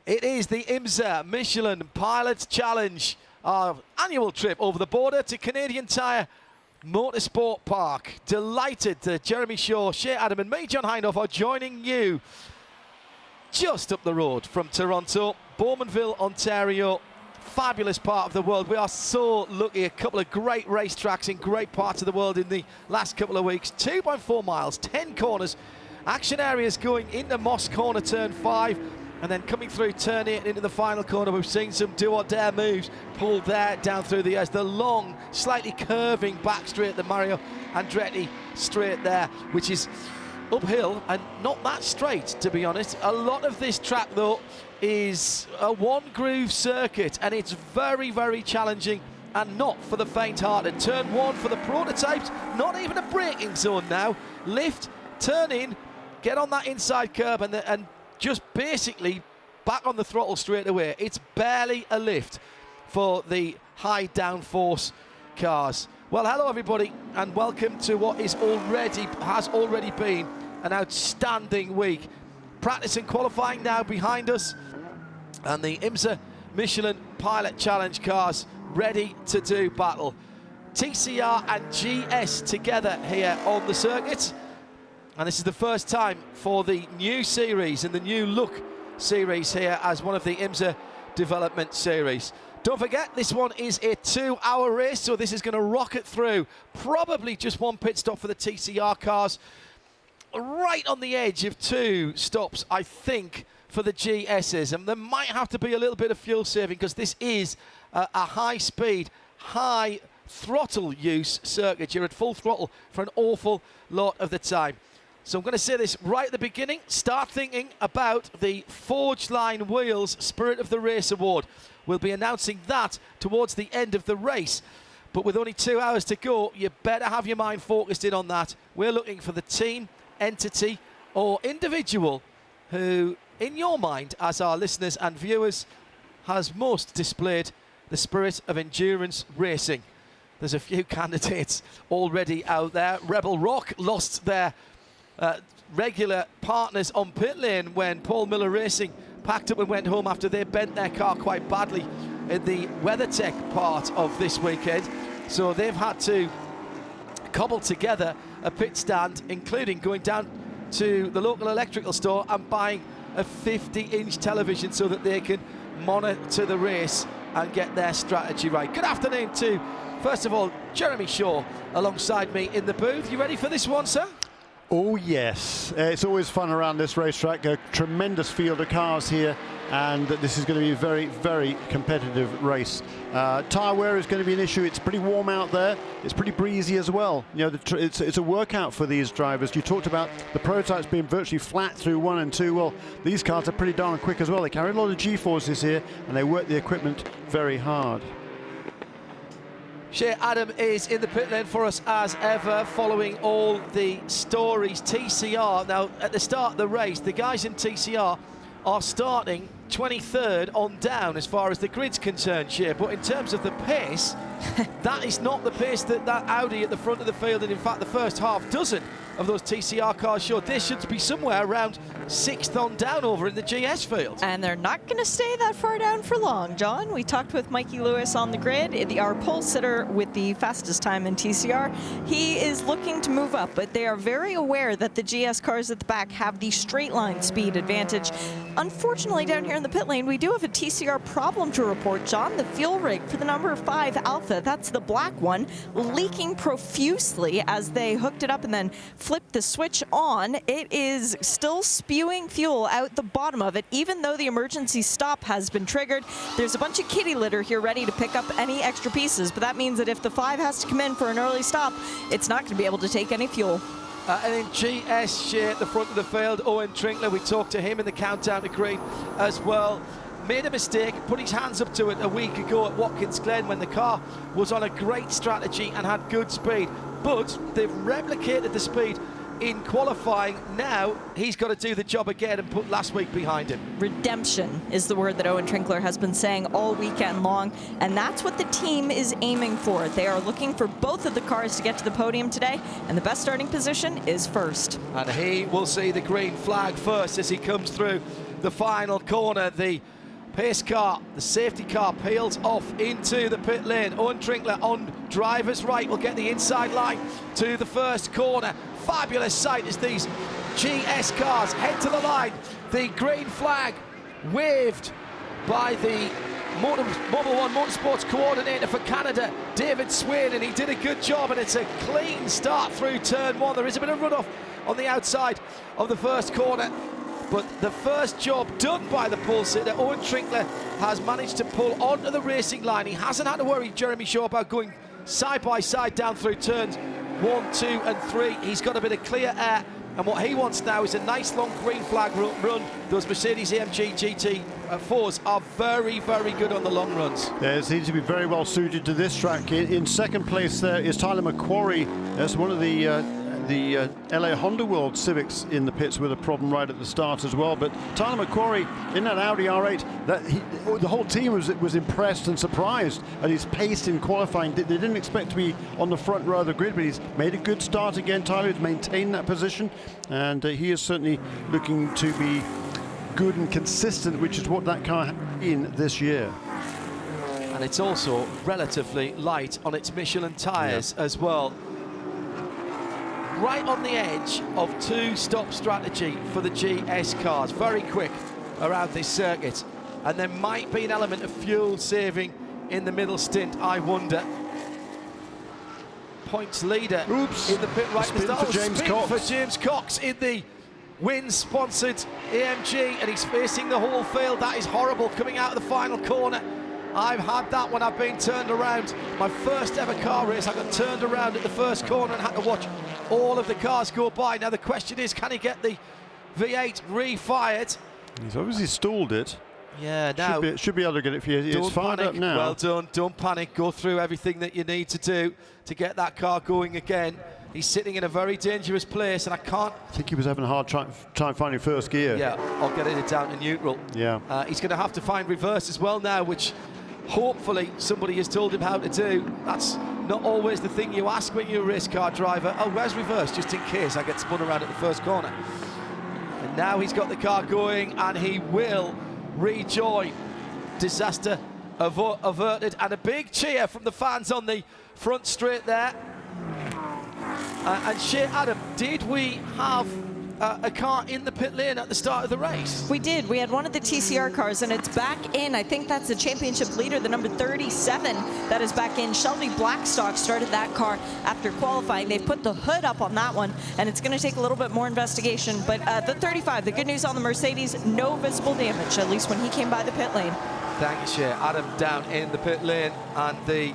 It is the IMSA Michelin Pilot Challenge, our annual trip over the border to Canadian Tire Motorsport Park. Delighted that Jeremy Shaw, Shea Adam and me, John Hindhaugh, are joining you just up the road from Toronto, Bowmanville, Ontario. Fabulous part of the world. We are so lucky. A couple of great racetracks in great parts of the world in the last couple of weeks. 2.4 miles, 10 corners. Action areas going into Moss Corner, turn 5, and then coming through turn 8 into the final corner. We've seen some do-or-dare moves pulled there down through the edge. The long, slightly curving back straight, the Mario Andretti straight there, which is uphill and not that straight, to be honest. A lot of this track, though, is a one-groove circuit, and it's very, very challenging and not for the faint-hearted. Turn 1 for the prototypes, not even a braking zone now. Lift, turn in, get on that inside curb, and just basically back on the throttle straight away. It's barely a lift for the high downforce cars. Well, hello everybody, and welcome to what has already been an outstanding week. Practice and qualifying now behind us, and the IMSA Michelin Pilot Challenge cars ready to do battle. TCR and GS together here on the circuit. And this is the first time for the new series and the new look series here as one of the IMSA development series. Don't forget, this one is a 2-hour race, so this is going to rocket through. Probably just one pit stop for the TCR cars. Right on the edge of 2 stops, I think, for the GSs. And there might have to be a little bit of fuel saving because this is a high-speed, high throttle use circuit. You're at full throttle for an awful lot of the time. So I'm going to say this right at the beginning. Start thinking about the Forge Line Wheels Spirit of the Race Award. We'll be announcing that towards the end of the race. But with only 2 hours to go, you better have your mind focused in on that. We're looking for the team, entity, or individual who, in your mind, as our listeners and viewers, has most displayed the spirit of endurance racing. There's a few candidates already out there. Rebel Rock lost their regular partners on pit lane when Paul Miller Racing packed up and went home after they bent their car quite badly in the WeatherTech part of this weekend. So they've had to cobble together a pit stand, including going down to the local electrical store and buying a 50-inch television so that they can monitor the race and get their strategy right. Good afternoon to, first of all, Jeremy Shaw alongside me in the booth. You ready for this one, sir? Oh yes, it's always fun around this racetrack. A tremendous field of cars here, and this is going to be a very, very competitive race. Tyre wear is going to be an issue. It's pretty warm out there. It's pretty breezy as well. You know, it's a workout for these drivers. You talked about the prototypes being virtually flat through 1 and 2. Well, these cars are pretty darn quick as well. They carry a lot of G-forces here, and they work the equipment very hard. Shea Adam is in the pit lane for us as ever, following all the stories. TCR, now at the start of the race, the guys in TCR are starting 23rd on down as far as the grid's concerned, Shea. But in terms of the pace, that is not the pace that Audi at the front of the field, and in fact the first half dozen of those TCR cars showed. They should be somewhere around 6th on down over in the GS field. And they're not going to stay that far down for long, John. We talked with Mikey Lewis on the grid, our pole sitter with the fastest time in TCR. He is looking to move up, but they are very aware that the GS cars at the back have the straight line speed advantage. Unfortunately, down here in the pit lane, we do have a TCR problem to report, John. The fuel rig for the number 5 Alpha, that's the black one, leaking profusely as they hooked it up and then flipped the switch on. It is still spewing fuel out the bottom of it, even though the emergency stop has been triggered. There's a bunch of kitty litter here ready to pick up any extra pieces, but that means that if the 5 has to come in for an early stop, it's not going to be able to take any fuel. And in GS, Shea, at the front of the field, Owen Trinkler, we talked to him in the countdown to green as well. Made a mistake, put his hands up to it a week ago at Watkins Glen when the car was on a great strategy and had good speed. But they've replicated the speed in qualifying. Now he's got to do the job again and put last week behind him. Redemption is the word that Owen Trinkler has been saying all weekend long, and that's what the team is aiming for. They are looking for both of the cars to get to the podium today, and the best starting position is first. And he will see the green flag first as he comes through the final corner. The pace car, the safety car, peels off into the pit lane. Owen Trinkler on driver's right will get the inside line to the first corner. Fabulous sight as these GS cars head to the line. The green flag waved by the Mobile One Motorsports coordinator for Canada, David Swain, and he did a good job, and it's a clean start through turn one. There is a bit of runoff on the outside of the first corner, but the first job done by the pole sitter, Owen Trinkler, has managed to pull onto the racing line. He hasn't had to worry, Jeremy Shaw, about going side by side down through turns 1, 2 and 3. He's got a bit of clear air, and what he wants now is a nice long green flag run. Those Mercedes AMG GT4s are very, very good on the long runs. Yeah, it seems to be very well suited to this track. In second place there is Tyler McQuarrie. That's one of the LA Honda World Civics in the pits with a problem right at the start as well. But Tyler McQuarrie in that Audi R8, the whole team was impressed and surprised at his pace in qualifying. They didn't expect to be on the front row of the grid, but he's made a good start again. Tyler has maintained that position, and he is certainly looking to be good and consistent, which is what that car has in this year. And it's also relatively light on its Michelin tyres as well. Right on the edge of two-stop strategy for the GS cars. Very quick around this circuit. And there might be an element of fuel saving in the middle stint, I wonder. Points leader in the pit right. For James Cox. For James Cox in the Win-sponsored AMG, and he's facing the whole field. That is horrible, coming out of the final corner. I've had that when I've been turned around. My first ever car race, I got turned around at the first corner and had to watch all of the cars go by. Now the question is, can he get the V8 refired? He's obviously stalled it. Yeah, now should be able to get it for you. It's fired up now. Well done. Don't panic. Go through everything that you need to do to get that car going again. He's sitting in a very dangerous place, and I think he was having a hard time finding first gear. Yeah, or getting it down to neutral. Yeah. He's going to have to find reverse as well now, which hopefully somebody has told him how to do. That's not always the thing you ask when you're a race car driver. Oh, where's reverse, just in case I get spun around at the first corner. And now he's got the car going, and he will rejoin. Disaster averted, and a big cheer from the fans on the front straight there. And Shea, Adam, did we have a car in the pit lane at the start of the race? We did. We had one of the TCR cars, and it's back in. I think that's the championship leader, the number 37, that is back in. Shelby Blackstock started that car after qualifying. They've put the hood up on that one, and it's going to take a little bit more investigation. But the 35, the good news on the Mercedes, no visible damage, at least when he came by the pit lane. Thank you, Shea. Adam down in the pit lane, and the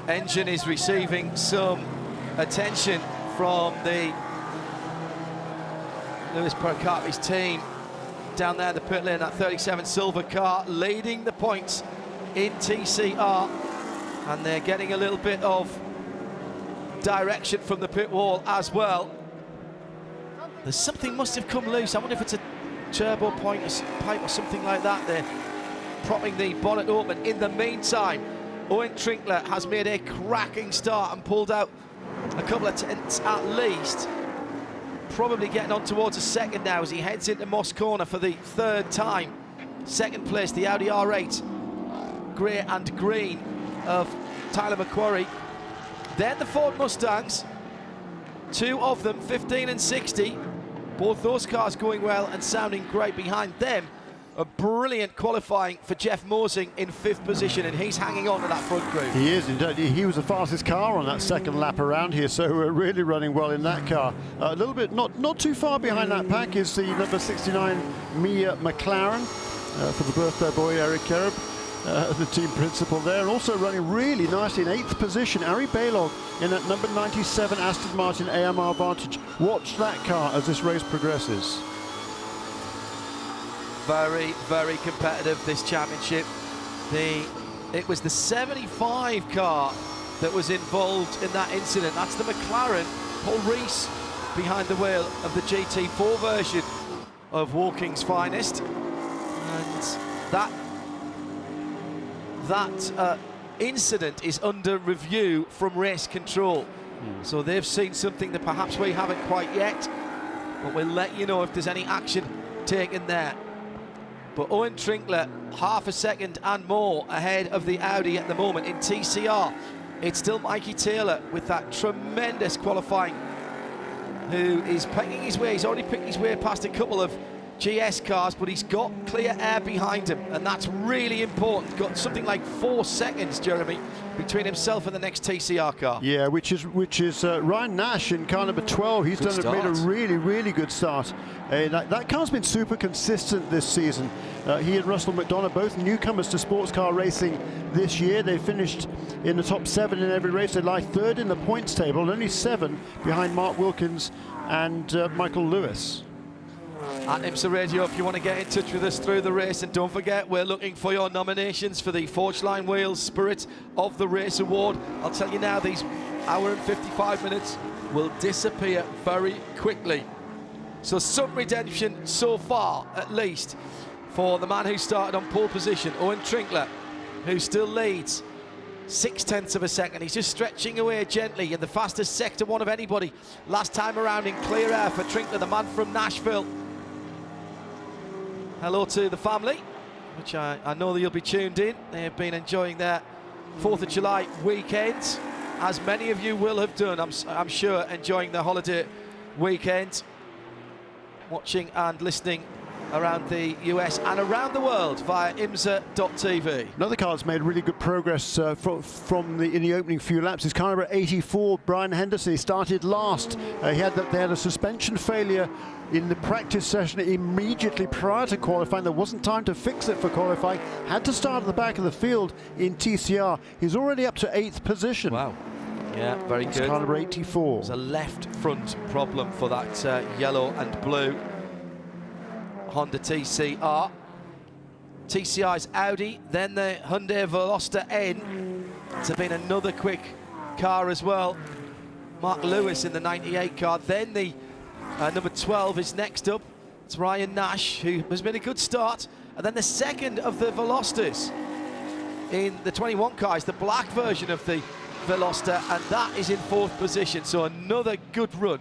engine is receiving some attention from the Lewis Percati's team down there in the pit lane. That 37 silver car leading the points in TCR, and they're getting a little bit of direction from the pit wall as well. There's something must have come loose. I wonder if it's a turbo pipe or something like that. They're propping the bonnet open. In the meantime, Owen Trinkler has made a cracking start and pulled out a couple of tenths at least. Probably getting on towards a second now as he heads into Moss Corner for the third time. Second place, the Audi R8, grey and green of Tyler McQuarrie. Then the Ford Mustangs, two of them, 15 and 60. Both those cars going well and sounding great. Behind them, a brilliant qualifying for Jeff Mosing in 5th position, and he's hanging on to that front group. He is. He was the fastest car on that second lap around here, so we're really running well in that car. A little bit, not too far behind that pack is the number 69 Mia McLaren for the birthday boy Eric Kerb, the team principal there, and also running really nicely in 8th position, Ari Baylog in that number 97 Aston Martin AMR Vantage. Watch that car as this race progresses. Very, very competitive, this championship. It was the 75 car that was involved in that incident. That's the McLaren. Paul Rees behind the wheel of the GT4 version of Walking's finest. And that incident is under review from race control. So they've seen something that perhaps we haven't quite yet, but we'll let you know if there's any action taken there. But Owen Trinkler, half a second and more ahead of the Audi at the moment. In TCR, it's still Mikey Taylor with that tremendous qualifying, who is picking his way. He's already picked his way past a couple of GS cars, but he's got clear air behind him, and that's really important. Got something like 4 seconds, Jeremy, between himself and the next TCR car. Yeah, which is Ryan Nash in car number 12. He's made a really good start. That car's been super consistent this season. He and Russell McDonough, both newcomers to sports car racing this year. They finished in the top 7 in every race. They lie 3rd in the points table, and only 7 behind Mark Wilkins and Michael Lewis. At IMSA Radio, if you want to get in touch with us through the race, and don't forget, we're looking for your nominations for the Forgeline Wheels Spirit of the Race Award. I'll tell you now, these hour and 55 minutes will disappear very quickly. So some redemption so far, at least, for the man who started on pole position, Owen Trinkler, who still leads 0.6 of a second. He's just stretching away gently in the fastest sector one of anybody last time around in clear air for Trinkler, the man from Nashville. Hello to the family, which I know that you'll be tuned in. They have been enjoying their 4th of July weekend, as many of you will have done, I'm sure, enjoying their holiday weekend, watching and listening around the US and around the world via IMSA.tv. Another car that's made really good progress in the opening few laps is car number 84, Brian Henderson. He started last. They had a suspension failure in the practice session immediately prior to qualifying. There wasn't time to fix it for qualifying. Had to start at the back of the field in TCR. He's already up to 8th position. Wow. Yeah, very good. Car number 84. It's a left front problem for that yellow and blue Honda TCR. TCR's Audi, then the Hyundai Veloster N. It's been another quick car as well. Mark Lewis in the 98 car. Then the number 12 is next up. It's Ryan Nash, who has made a good start. And then the second of the Velosters in the 21 car is the black version of the Veloster, and that is in 4th position. So another good run.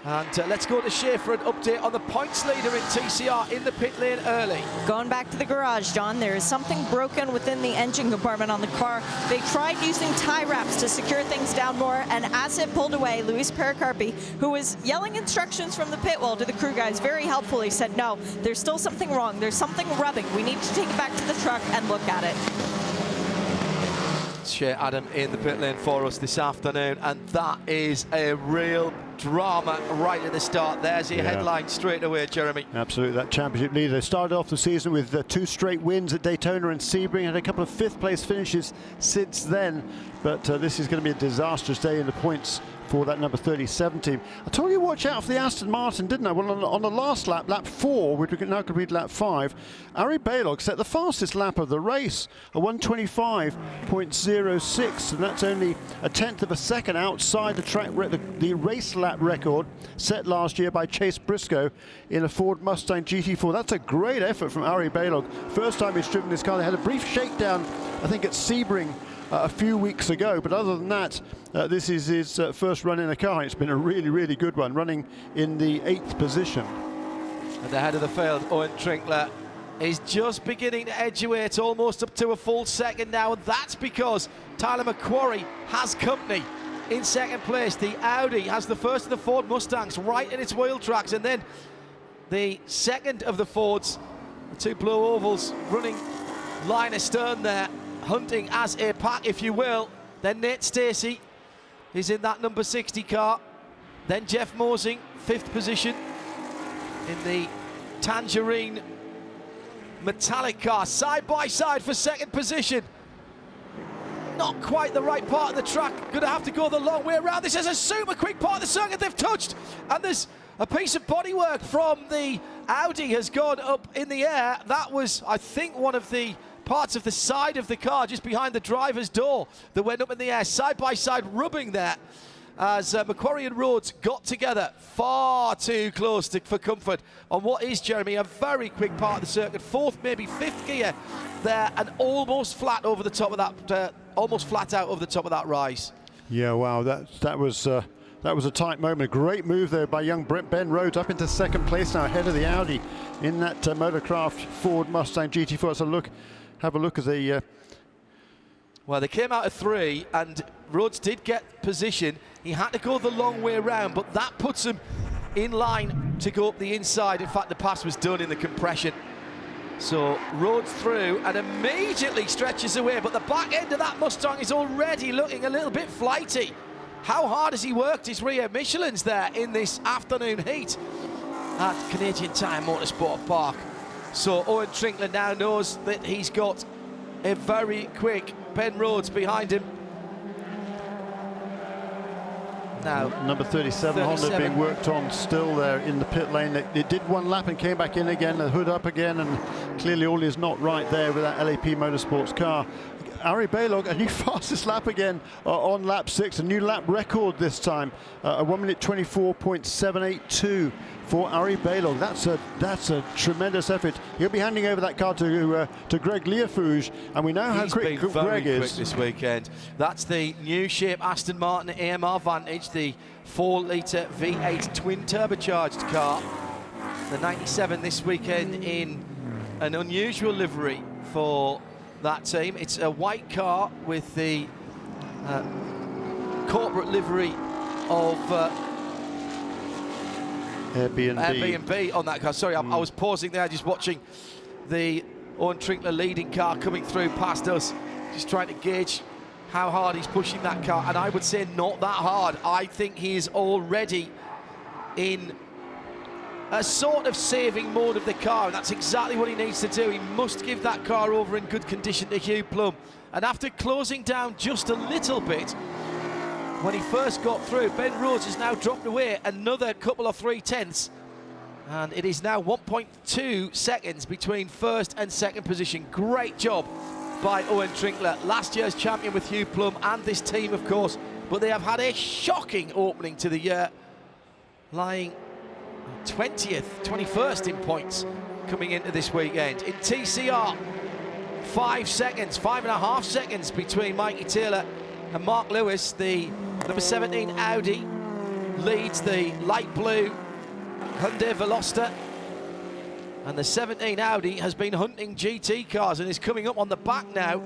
And let's go to Shea for an update on the points leader in TCR in the pit lane early. Going back to the garage, John, there is something broken within the engine compartment on the car. They tried using tie wraps to secure things down more, and as it pulled away, Luis Pericarpi, who was yelling instructions from the pit wall to the crew guys, very helpfully said, no, there's still something wrong. There's something rubbing. We need to take it back to the truck and look at it. Shea Adam in the pit lane for us this afternoon, and that is a real drama right at the start. There's your headline straight away, Jeremy. Absolutely, that championship leader. They started off the season with 2 straight wins at Daytona and Sebring, had a couple of 5th place finishes since then, but this is going to be a disastrous day in the points for that number 37 team. I told you watch out for the Aston Martin, didn't I? Well, on the last lap, lap 4, which we can now complete lap 5, Ari Balog set the fastest lap of the race, a 1:25.06, and that's only 1/10 of a second outside the race lap record set last year by Chase Briscoe in a Ford Mustang GT4. That's a great effort from Ari Balog. First time he's driven this car. They had a brief shakedown, I think, at Sebring a few weeks ago, but other than that, this is his first run in a car. It's been a really good one, running in the 8th position. At the head of the field, Owen Trinkler is just beginning to edge away. It's almost up to a full second now, and that's because Tyler McQuarrie has company in second place. The Audi has the first of the Ford Mustangs right in its wheel tracks, and then the second of the Fords, the 2 blue ovals running line astern there, hunting as a pack, if you will. Then Nate Stacey is in that number 60 car. Then Jeff Mosing, 5th position in the tangerine metallic car, side by side for 2nd position. Not quite the right part of the track, gonna have to go the long way around. This is a super quick part of the circuit they've touched, and there's a piece of bodywork from the Audi has gone up in the air. That was, I think, one of the parts of the side of the car just behind the driver's door that went up in the air, side by side, rubbing there as McQuarrie and Rhodes got together far too close for comfort on what is, Jeremy, a very quick part of the circuit. 4th, maybe 5th gear there, and almost flat over the top of that, almost flat out over the top of that rise. Yeah, wow, that was That was a tight moment. A great move there by young Ben Rhodes, up into second place now, ahead of the Audi in that Motorcraft Ford Mustang GT4. So have a look as they... Well, they came out of 3, and Rhodes did get position. He had to go the long way around, but that puts him in line to go up the inside. In fact, the pass was done in the compression. So Rhodes through and immediately stretches away, but the back end of that Mustang is already looking a little bit flighty. How hard has he worked his rear Michelins there in this afternoon heat at Canadian Tire Motorsport Park? So Owen Trinkler now knows that he's got a very quick Ben Rhodes behind him. Now, number 37 Honda being worked on still there in the pit lane. It did one lap and came back in again, the hood up again, and clearly all is not right there with that LAP Motorsports car. Arie Balog, a new fastest lap again on lap 6, a new lap record this time, a 1 minute 24.782 for Arie Balog. That's a tremendous effort. He'll be handing over that car to Greg Leofouge, and we know how quick Greg is. Quick this weekend. That's the new shape Aston Martin AMR Vantage, the 4-litre V8 twin turbocharged car. The 97 this weekend in an unusual livery for that team. It's a white car with the corporate livery of Airbnb on that car. Sorry, I was pausing there, just watching the Owen Trinkler leading car coming through past us, just trying to gauge how hard he's pushing that car, and I would say not that hard. I think he is already in a sort of saving mode of the car, and that's exactly what he needs to do. He must give that car over in good condition to Hugh Plum. And after closing down just a little bit when he first got through, Ben Rhodes has now dropped away another couple of 3/10, and it is now 1.2 seconds between first and second position. Great job by Owen Trinkler, last year's champion with Hugh Plum and this team, of course, but they have had a shocking opening to the year, lying 20th, 21st in points coming into this weekend. In TCR, 5 seconds, 5.5 seconds between Mikey Taylor and Mark Lewis. The number 17 Audi leads the light blue Hyundai Veloster, and the 17 Audi has been hunting GT cars and is coming up on the back now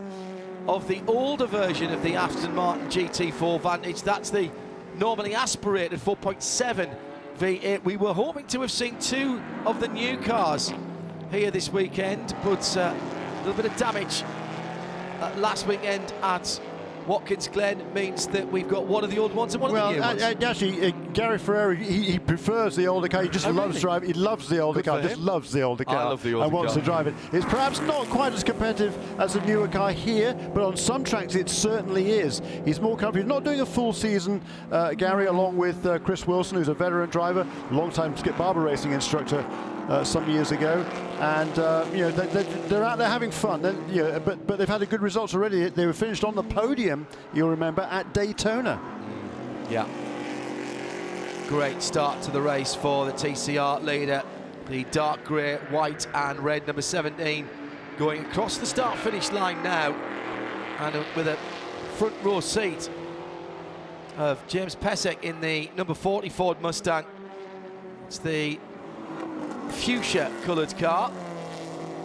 of the older version of the Aston Martin GT4 Vantage. That's the normally aspirated 4.7 V8. We were hoping to have seen 2 of the new cars here this weekend, but a little bit of damage last weekend at Watkins Glen means that we've got one of the old ones and one of the new ones. Actually, Gary Ferrari, he prefers the older car. He just loves driving. He loves the older car. Just loves the older car. I love the older and wants car. to drive it. It's perhaps not quite as competitive as the newer car here, but on some tracks it certainly is. He's more comfortable. He's not doing a full season, Gary, along with Chris Wilson, who's a veteran driver, long-time Skip Barber racing instructor some years ago, and you know, they're out there having fun. You know, but they've had a good results already. They were finished on the podium, you'll remember, at Daytona. Yeah. Great start to the race for the TCR leader, the dark grey, white and red number 17, going across the start-finish line now, and with a front row seat of James Pesek in the number 40 Ford Mustang. It's the fuchsia coloured car,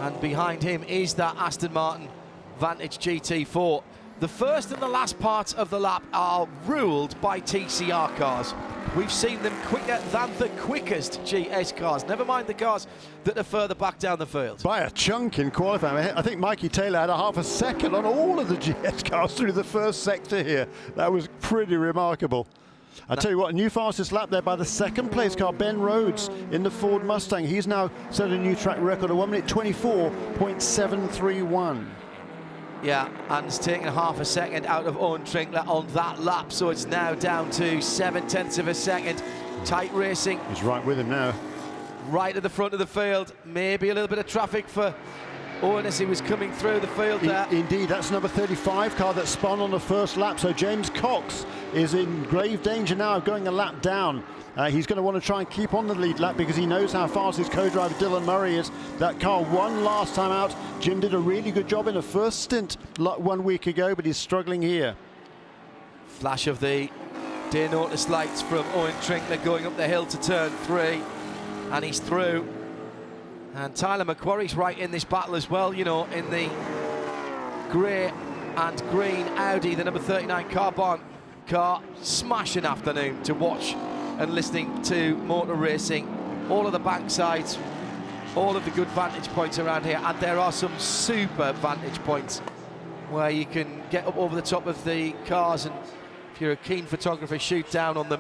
and behind him is that Aston Martin Vantage GT4. The first and the last part of the lap are ruled by TCR cars. We've seen them quicker than the quickest GS cars, never mind the cars that are further back down the field. By a chunk in qualifying. I think Mikey Taylor had a half a second on all of the GS cars through the first sector here. That was pretty remarkable. I'll tell you what, a new fastest lap there by the second place car, Ben Rhodes, in the Ford Mustang. He's now set a new track record of 1 minute 24.731. Yeah, and it's taken half a second out of Owen Trinkler on that lap, so it's now down to 0.7 of a second. Tight racing. He's right with him now. Right at the front of the field. Maybe a little bit of traffic for Owen as he was coming through the field there. Indeed, that's number 35 car that spun on the first lap, so James Cox is in grave danger now of going a lap down. He's going to want to try and keep on the lead lap because he knows how fast his co-driver Dylan Murray is. That car won last time out. Jim did a really good job in the first stint 1 week ago, but he's struggling here. Flash of the Day notice lights from Owen Trinkler going up the hill to turn 3, and he's through. And Tyler McQuarrie's right in this battle as well, you know, in the grey and green Audi, the number 39 carbon car. Smashing afternoon to watch and listening to motor racing. All of the banksides, all of the good vantage points around here, and there are some super vantage points where you can get up over the top of the cars, and if you're a keen photographer, shoot down on them.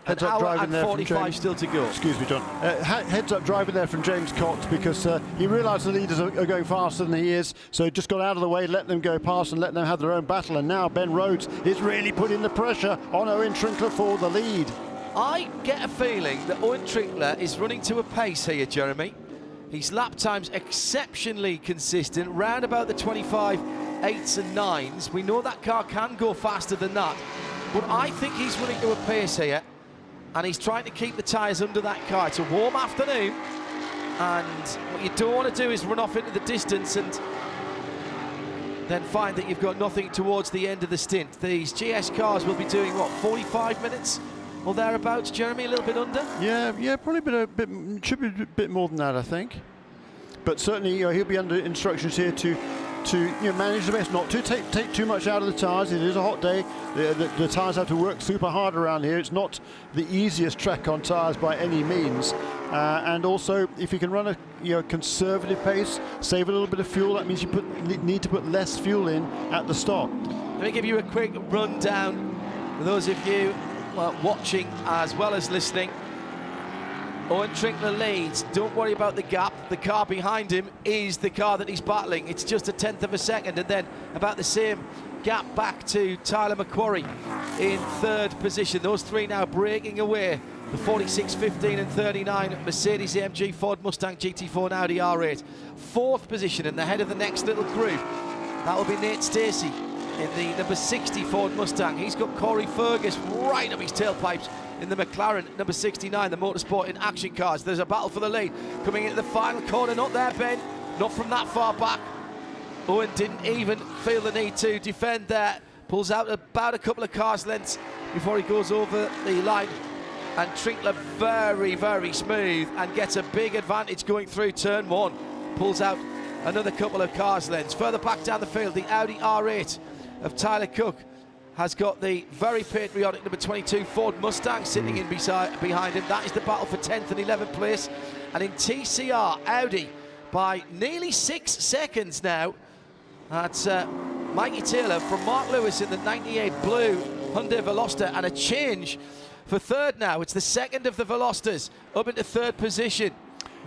Heads An up hour driving and there 45 from James. still to go. Excuse me, John. Heads up driving there from James Cox, because he realised the leaders are going faster than he is, so he just got out of the way, let them go past and let them have their own battle. And now Ben Rhodes is really putting the pressure on Owen Trinkler for the lead. I get a feeling that Owen Trinkler is running to a pace here, Jeremy. His lap time's exceptionally consistent, round about the 25 8s and 9s. We know that car can go faster than that, but I think he's running to a pace here, and he's trying to keep the tyres under that car. It's a warm afternoon, and what you don't want to do is run off into the distance and then find that you've got nothing towards the end of the stint. These GS cars will be doing, what, 45 minutes or thereabouts, Jeremy, a little bit under? Yeah, probably should be a bit more than that, I think. But certainly, you know, he'll be under instructions here to manage the best, not to take too much out of the tyres. It is a hot day. The tyres have to work super hard around here. It's not the easiest track on tyres by any means. And also, if you can run a conservative pace, save a little bit of fuel, that means you need to put less fuel in at the stop. Let me give you a quick rundown for those of you watching as well as listening. Owen Trinkler leads. Don't worry about the gap. The car behind him is the car that he's battling. It's just a 1/10 of a second, and then about the same gap back to Tyler McQuarrie in 3rd position. Those three now breaking away. The 46, 15 and 39 Mercedes AMG, Ford Mustang GT4 and Audi R8. 4th position, and the head of the next little group, that will be Nate Stacey in the number 60 Ford Mustang. He's got Corey Fergus right up his tailpipes in the McLaren number 69, the Motorsport in Action cars. There's a battle for the lead coming into the final corner. Not there, Ben, not from that far back. Owen didn't even feel the need to defend there. Pulls out about a couple of cars lengths before he goes over the line. And Trinkler very, very smooth and gets a big advantage going through turn 1. Pulls out another couple of cars lengths. Further back down the field, the Audi R8 of Tyler Cook has got the very patriotic number 22 Ford Mustang sitting in behind him. That is the battle for 10th and 11th place. And in TCR, Audi by nearly 6 seconds now. That's Mikey Taylor from Mark Lewis in the 98 blue Hyundai Veloster, and a change for 3rd now. It's the 2nd of the Velosters up into 3rd position.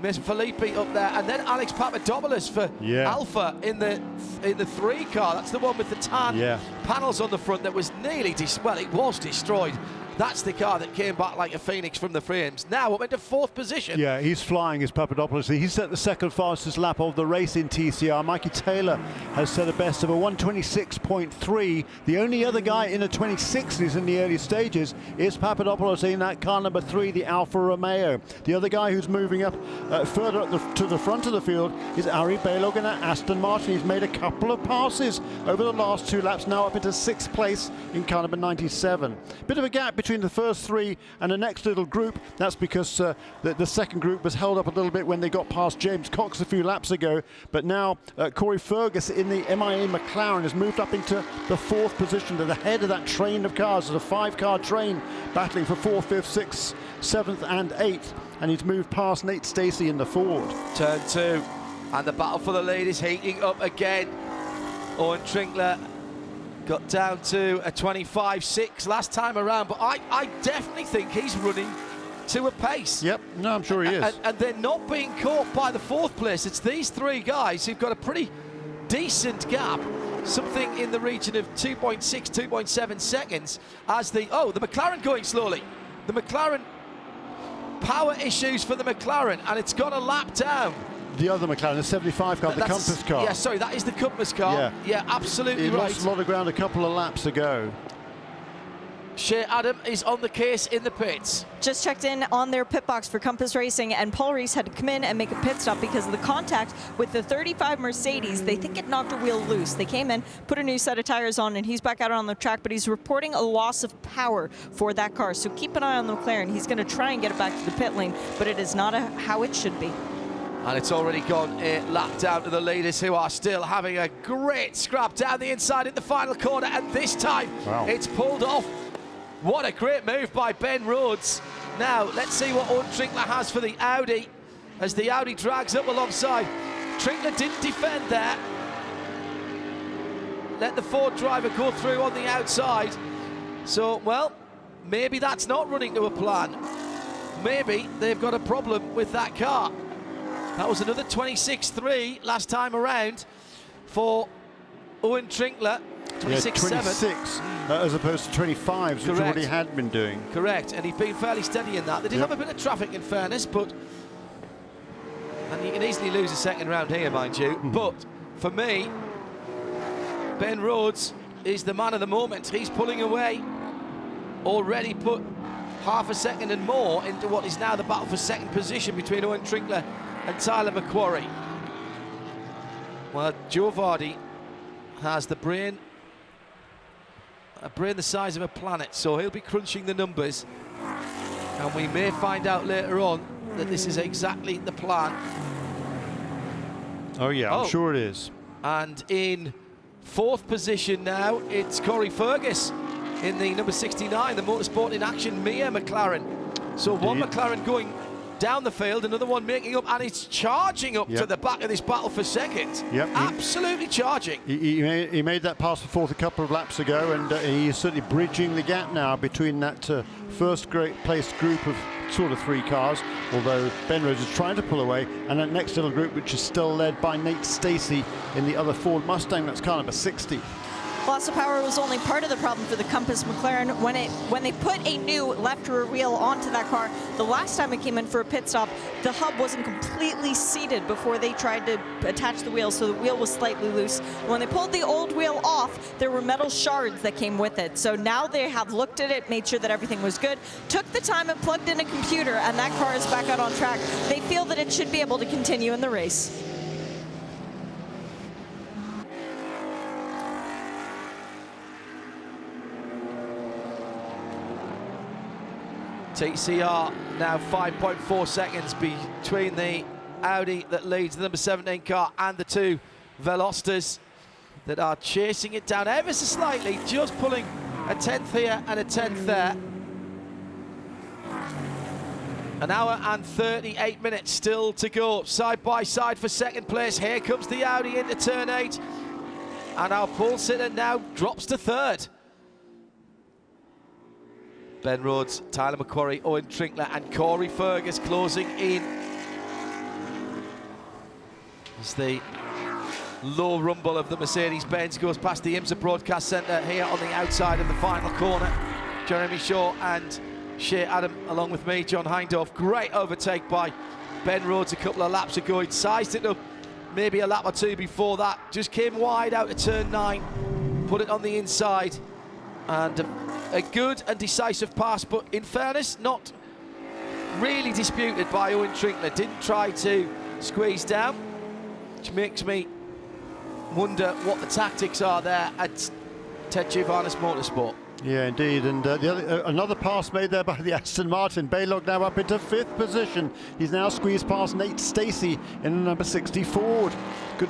Miss Felipe up there, and then Alex Papadopoulos for Alpha in the 3 car. That's the one with the tan panels on the front that was nearly it was destroyed. That's the car that came back like a phoenix from the frames. Now up into 4th position. Yeah, he's flying as Papadopoulos. He set the 2nd fastest lap of the race in TCR. Mikey Taylor has set a best of a 1:26.3. The only other guy in the 26s in the early stages is Papadopoulos in that car number 3, the Alfa Romeo. The other guy who's moving up further up to the front of the field is Ari Balog in that Aston Martin. He's made a couple of passes over the last 2 laps, now up into 6th place in car number 97. Bit of a gap between the first 3 and the next little group. That's because the second group was held up a little bit when they got past James Cox a few laps ago. But now Corey Fergus in the MIA McLaren has moved up into the 4th position to the head of that train of cars. There's a 5-car train battling for 4th, 5th, 6th, 7th and 8th. And he's moved past Nate Stacey in the Ford. Turn 2, and the battle for the lead is heating up again. Owen Trinkler got down to a 25.6 last time around, but I definitely think he's running to a pace. Yep, no, I'm sure he is. And they're not being caught by the 4th place. It's these 3 guys who've got a pretty decent gap, something in the region of 2.6, 2.7 seconds as the McLaren going slowly. The McLaren, power issues for the McLaren, and it's gone a lap down. The other McLaren, the 75 car, the Compass car. Yeah, sorry, that is the Compass car. Yeah, absolutely right. He lost a lot of ground a couple of laps ago. Shea Adam is on the case in the pits. Just checked in on their pit box for Compass Racing, and Paul Rees had to come in and make a pit stop because of the contact with the 35 Mercedes. They think it knocked a wheel loose. They came in, put a new set of tires on, and he's back out on the track, but he's reporting a loss of power for that car. So keep an eye on the McLaren. He's going to try and get it back to the pit lane, but it is not how it should be. And it's already gone a lap down to the leaders, who are still having a great scrap down the inside in the final corner, and this time it's pulled off. What a great move by Ben Rhodes. Now, let's see what Owen Trinkler has for the Audi as the Audi drags up alongside. Trinkler didn't defend there. Let the Ford driver go through on the outside. So, well, maybe that's not running to a plan. Maybe they've got a problem with that car. That was another 26.3 last time around for Owen Trinkler. 26.7. 26 as opposed to 25s, which already had been doing. Correct, and he'd been fairly steady in that. They did have a bit of traffic, in fairness, but... And you can easily lose a second round here, mind you. But, for me, Ben Rhodes is the man of the moment. He's pulling away. Already put half a second and more into what is now the battle for second position between Owen Trinkler and Tyler McQuarrie. Well, Joe Vardy has the brain, a brain the size of a planet, so he'll be crunching the numbers, and we may find out later on that this is exactly the plan. Oh yeah, I'm sure it is. And in fourth position now, it's Corey Fergus in the number 69, the Motorsport in Action Mia McLaren. So one McLaren going down the field, another one making up, and it's charging up to the back of this battle for second. Absolutely charging. He made that pass for fourth a couple of laps ago, and he's certainly bridging the gap now between that first great placed group of sort of three cars, although Ben Rhodes is trying to pull away, and that next little group, which is still led by Nate Stacey in the other Ford Mustang, that's car number 60. Loss of power was only part of the problem for the Compass McLaren. When they put a new left rear wheel onto that car, the last time it came in for a pit stop, the hub wasn't completely seated before they tried to attach the wheel, so the wheel was slightly loose. When they pulled the old wheel off, there were metal shards that came with it. So now they have looked at it, made sure that everything was good, took the time and plugged in a computer, and that car is back out on track. They feel that it should be able to continue in the race. TCR now 5.4 seconds between the Audi that leads the number 17 car and the two Velostas that are chasing it down ever so slightly, just pulling a 10th here and a 10th there. An hour and 38 minutes still to go, side by side for second place. Here comes the Audi into turn 8, and our pole sitter now drops to third. Ben Rhodes, Tyler McQuarrie, Owen Trinkler and Corey Fergus closing in as the low rumble of the Mercedes-Benz goes past the IMSA Broadcast Centre here on the outside of the final corner. Jeremy Shaw and Shea Adam along with me, John Hindorf. Great overtake by Ben Rhodes a couple of laps ago. He'd sized it up maybe a lap or two before that. Just came wide out of turn 9, put it on the inside, and a good and decisive pass, but in fairness, not really disputed by Owen Trinkler. Didn't try to squeeze down, which makes me wonder what the tactics are there at Ted Giovannis Motorsport. Yeah, indeed, and another pass made there by the Aston Martin. Baylog now up into 5th position. He's now squeezed past Nate Stacey in the number 60 Ford. Good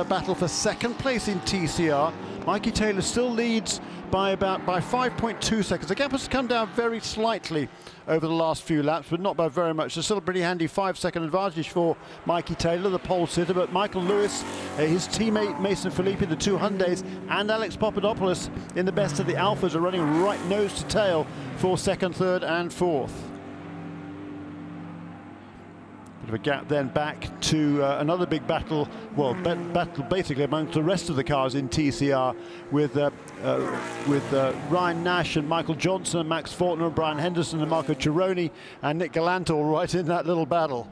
battle for second place in TCR. Mikey Taylor still leads by 5.2 seconds. The gap has come down very slightly over the last few laps, but not by very much. There's still a pretty handy 5-second advantage for Mikey Taylor, the pole sitter, but Michael Lewis, his teammate Mason Filippi, the two Hyundais, and Alex Papadopoulos in the best of the Alphas are running right nose to tail for second, third and fourth. Bit of a gap then back to another big battle, well, battle basically amongst the rest of the cars in TCR with Ryan Nash and Michael Johnson and Max Fortner and Brian Henderson and Marco Cironi and Nick Galante all right in that little battle.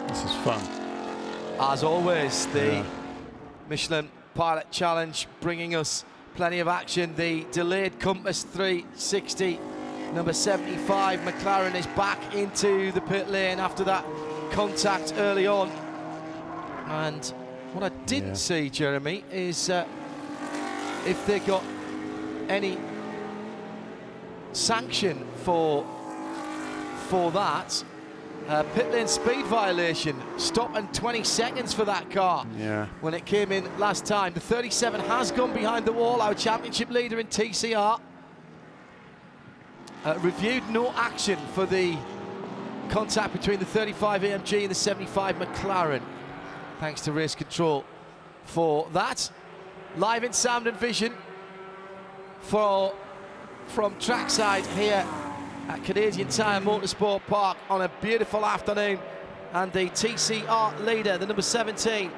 This is fun. As always, the Michelin Pilot Challenge, bringing us plenty of action. The delayed Compass 360, number 75 McLaren is back into the pit lane after that contact early on. And what I didn't see, Jeremy, is if they got any sanction for that. Pit lane speed violation, stop and 20 seconds for that car when it came in last time. The 37 has gone behind the wall, our championship leader in TCR. Reviewed, no action for the contact between the 35 AMG and the 75 McLaren. Thanks to race control for that. Live in sound and vision from trackside here at Canadian Tire Motorsport Park on a beautiful afternoon, and the TCR leader, the number 17,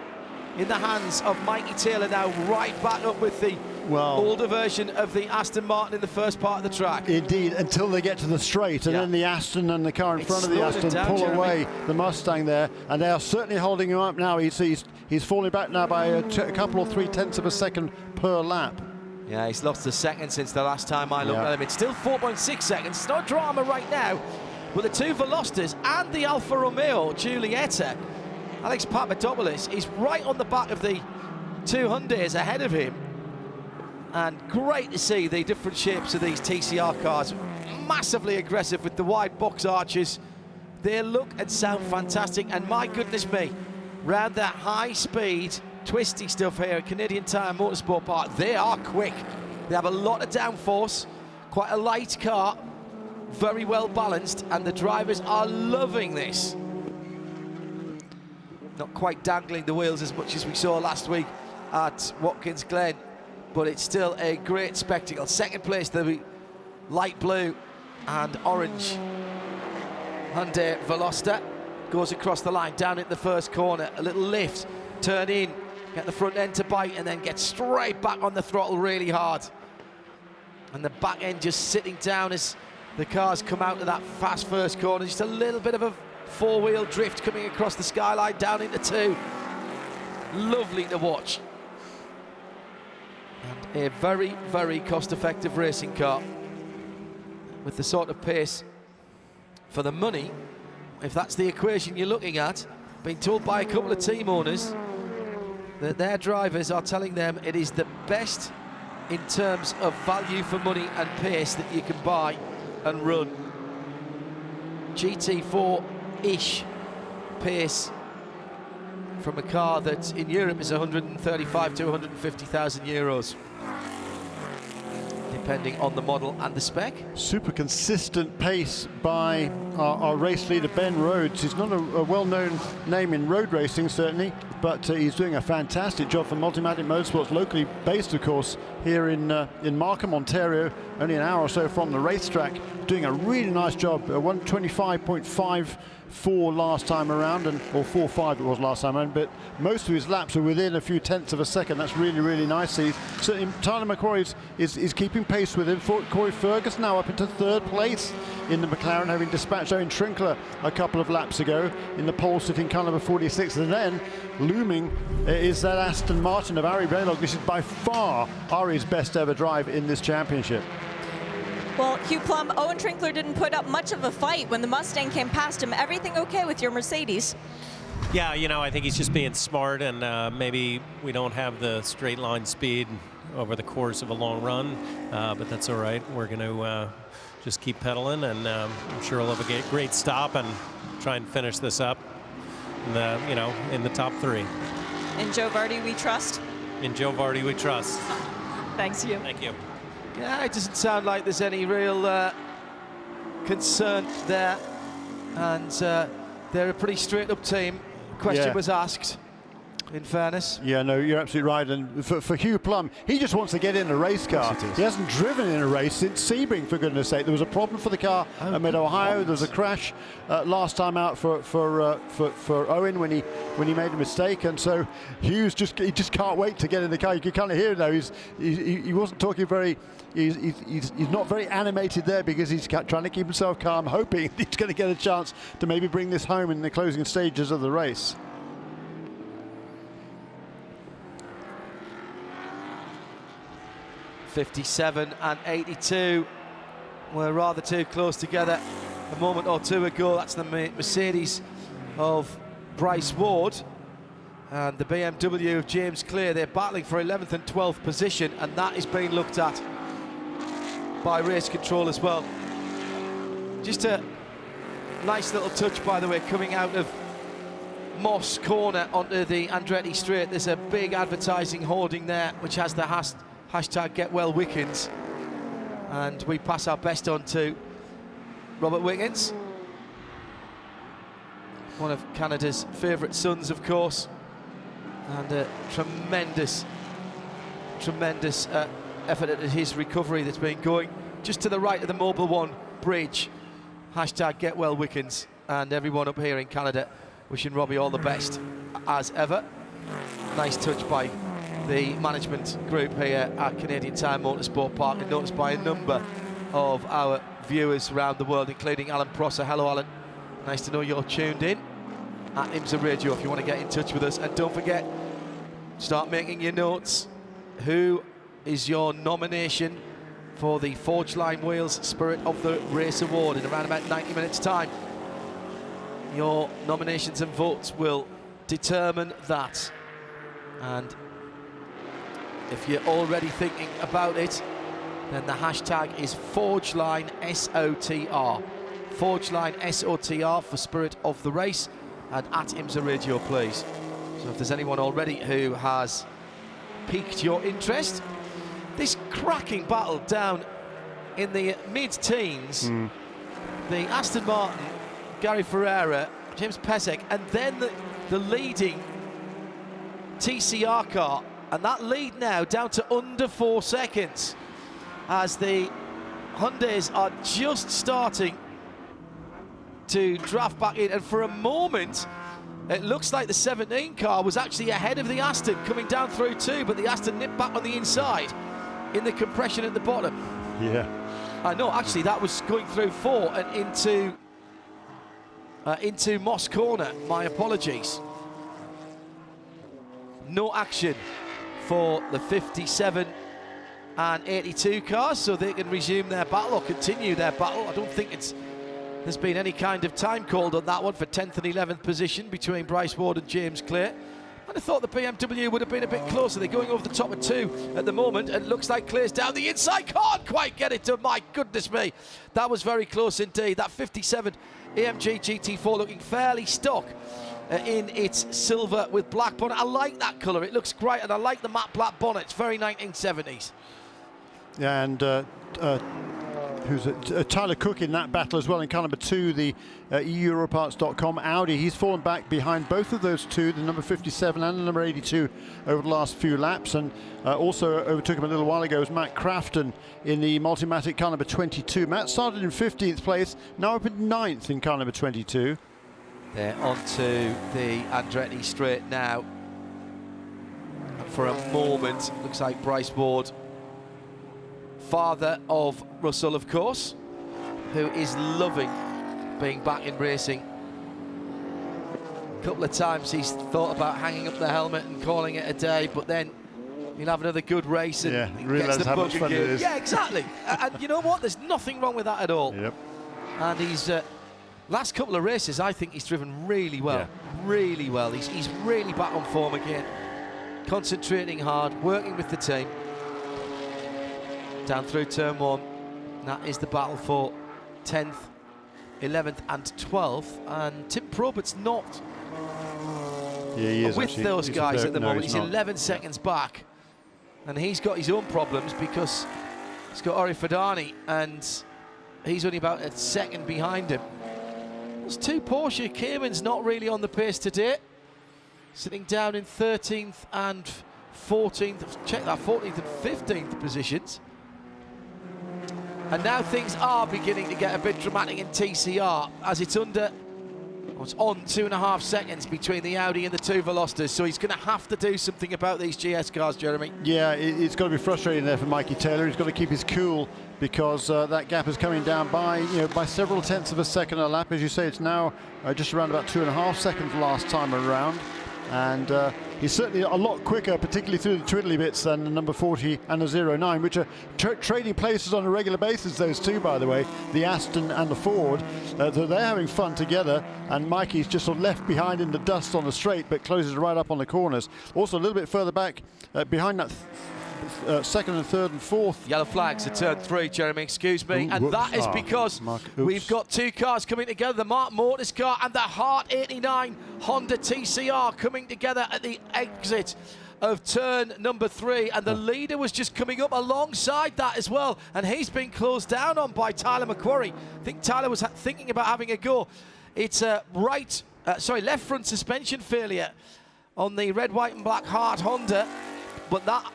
in the hands of Mikey Taylor, now right back up with the older version of the Aston Martin in the first part of the track. Indeed, until they get to the straight, and then the Aston and the car in front of the Aston pull away the Mustang there, and they are certainly holding him up now. He's falling back now by a couple or 3/10 of a second per lap. Yeah, he's lost a second since the last time I looked at him. It's still 4.6 seconds. It's no drama right now, but the two Velocitas and the Alfa Romeo Giulietta, Alex Papadopoulos, is right on the back of the two Hyundais ahead of him. And great to see the different shapes of these TCR cars. Massively aggressive with the wide box arches. They look and sound fantastic. And my goodness me, round that high speed, twisty stuff here at Canadian Tire Motorsport Park, they are quick. They have a lot of downforce, quite a light car, very well balanced, and the drivers are loving this. Not quite dangling the wheels as much as we saw last week at Watkins Glen, but it's still a great spectacle. Second place, the light blue and orange Hyundai Veloster goes across the line, down at the first corner, a little lift, turn in, get the front end to bite, and then get straight back on the throttle really hard. And the back end just sitting down as the cars come out of that fast first corner. Just a little bit of a four-wheel drift coming across the skyline down into two. Lovely to watch. And a very, very cost-effective racing car with the sort of pace for the money, if that's the equation you're looking at. Been told by a couple of team owners that their drivers are telling them it is the best in terms of value for money and pace that you can buy and run. GT4-ish pace from a car that in Europe is 135 to 150,000 euros, depending on the model and the spec. Super consistent pace by our race leader, Ben Rhodes. He's not a well-known name in road racing, certainly, but he's doing a fantastic job for Multimatic Motorsports, locally based, of course, here in Markham, Ontario, only an hour or so from the racetrack, doing a really nice job. 125.54 last time around, or 4.5 it was last time around, but most of his laps are within a few tenths of a second. That's really, really nice. Certainly Tyler McCrory is keeping pace with him. Corey Ferguson now up into third place in the McLaren, having dispatched Owen Trinkler a couple of laps ago in the pole, sitting car number 46. And then looming is that Aston Martin of Ari Blaylock. This is by far Ari's best ever drive in this championship. Well, Hugh Plum, Owen Trinkler didn't put up much of a fight when the Mustang came past him. Everything okay with your Mercedes? Yeah, you know, I think he's just being smart, and maybe we don't have the straight line speed over the course of a long run, but that's all right. We're going to just keep pedaling, and I'm sure we'll have a great stop and try and finish this up, in the top three. In Joe Vardy, we trust? In Joe Vardy, we trust. Thanks, Hugh. Thank you. Yeah, it doesn't sound like there's any real concern there, and they're a pretty straight-up team. Question was asked, in fairness. Yeah, no, you're absolutely right. And for Hugh Plum, he just wants to get in a race car. He hasn't driven in a race since Sebring, for goodness sake. There was a problem for the car at Mid-Ohio. There was a crash last time out for Owen when he made a mistake, and so Hughes just can't wait to get in the car. You can kind of hear it now. He wasn't talking very. He's not very animated there, because he's trying to keep himself calm, hoping he's going to get a chance to maybe bring this home in the closing stages of the race. 57 and 82 were rather too close together a moment or two ago. That's the Mercedes of Bryce Ward and the BMW of James Clear. They're battling for 11th and 12th position, and that is being looked at by race control as well. Just a nice little touch, by the way, coming out of Moss Corner onto the Andretti Straight. There's a big advertising hoarding there which has the hashtag Get Well Wickens, and we pass our best on to Robert Wickens, one of Canada's favourite sons, of course, and a tremendous effort at his recovery that's been going. Just to the right of the Mobile One bridge, hashtag Get Well Wickens, and everyone up here in Canada wishing Robbie all the best as ever. Nice touch by the management group here at Canadian Tire Motorsport Park, and noticed by a number of our viewers around the world, including Alan Prosser. Hello, Alan. Nice to know you're tuned in at IMSA Radio if you want to get in touch with us. And don't forget, start making your notes. Who is your nomination for the Forge Line Wheels Spirit of the Race Award in around about 90 minutes' time? Your nominations and votes will determine that. And if you're already thinking about it, then the hashtag is ForgeLine SOTR. ForgeLine SOTR for Spirit of the Race, and at IMSA Radio, please. So if there's anyone already who has piqued your interest, this cracking battle down in the mid-teens, the Aston Martin, Gary Ferreira, James Pesek, and then the leading TCR car, and that lead now down to under 4 seconds as the Hyundais are just starting to draft back in. And for a moment it looks like the 17 car was actually ahead of the Aston coming down through 2, but the Aston nipped back on the inside in the compression at the bottom. Yeah, I know, actually that was going through 4 and into Moss Corner. My apologies. No action for the 57 and 82 cars, so they can resume their battle or continue their battle. I don't think there's been any kind of time called on that one for 10th and 11th position between Bryce Ward and James Clear. And I thought the BMW would have been a bit closer. They're going over the top of 2 at the moment, and it looks like Clear's down the inside. Can't quite get it to, my goodness me. That was very close indeed. That 57 AMG GT4 looking fairly stock in its silver with black bonnet. I like that colour, it looks great, and I like the matte black bonnet. It's very 1970s. yeah, and who's it? Tyler Cook in that battle as well in car number 2, the Europarts.com Audi. He's fallen back behind both of those two, the number 57 and the number 82, over the last few laps, and also overtook him a little while ago was Matt Crafton in the Multimatic car number 22. Matt started in 15th place, now up in 9th in car number 22. They're onto the Andretti Straight now, and for a moment looks like Bryce Ward, father of Russell, of course, who is loving being back in racing. A couple of times he's thought about hanging up the helmet and calling it a day, but then he'll have another good race and he realise gets the how bug much fun it again. is. Yeah, exactly. And you know what? There's nothing wrong with that at all. Yep. And he's last couple of races, I think he's driven really well. Yeah. Really well. He's really back on form again. Concentrating hard, working with the team. Down through turn 1. That is the battle for 10th, 11th and 12th. And Tim Probert's not He is with actually. those guys at the moment. He's not. 11 seconds back. And he's got his own problems because he's got Ori Fadani and he's only about a second behind him. There's 2 Porsche Caymans not really on the pace today. Sitting down in 13th and 14th, check that, 14th and 15th positions. And now things are beginning to get a bit dramatic in TCR as it's on 2.5 seconds between the Audi and the 2 Velocitas, so he's going to have to do something about these GS cars, Jeremy. Yeah, it's got to be frustrating there for Mikey Taylor. He's got to keep his cool because that gap is coming down by several tenths of a second a lap. As you say, it's now just around about 2.5 seconds last time around. And he's certainly a lot quicker, particularly through the twiddly bits, than the number 40 and the 09, which are trading places on a regular basis, those two, by the way, the Aston and the Ford. So they're having fun together, and Mikey's just sort of left behind in the dust on the straight, but closes right up on the corners. Also a little bit further back behind that second and third and fourth. Yellow flags at turn 3, Jeremy, excuse me. Ooh, and whoops. that is because we've got two cars coming together, the Mark Motors car and the Hart 89 Honda TCR coming together at the exit of turn number 3, and the leader was just coming up alongside that as well, and he's been closed down on by Tyler McQuarrie. I think Tyler was thinking about having a go. It's a left front suspension failure on the red, white and black Hart Honda, but that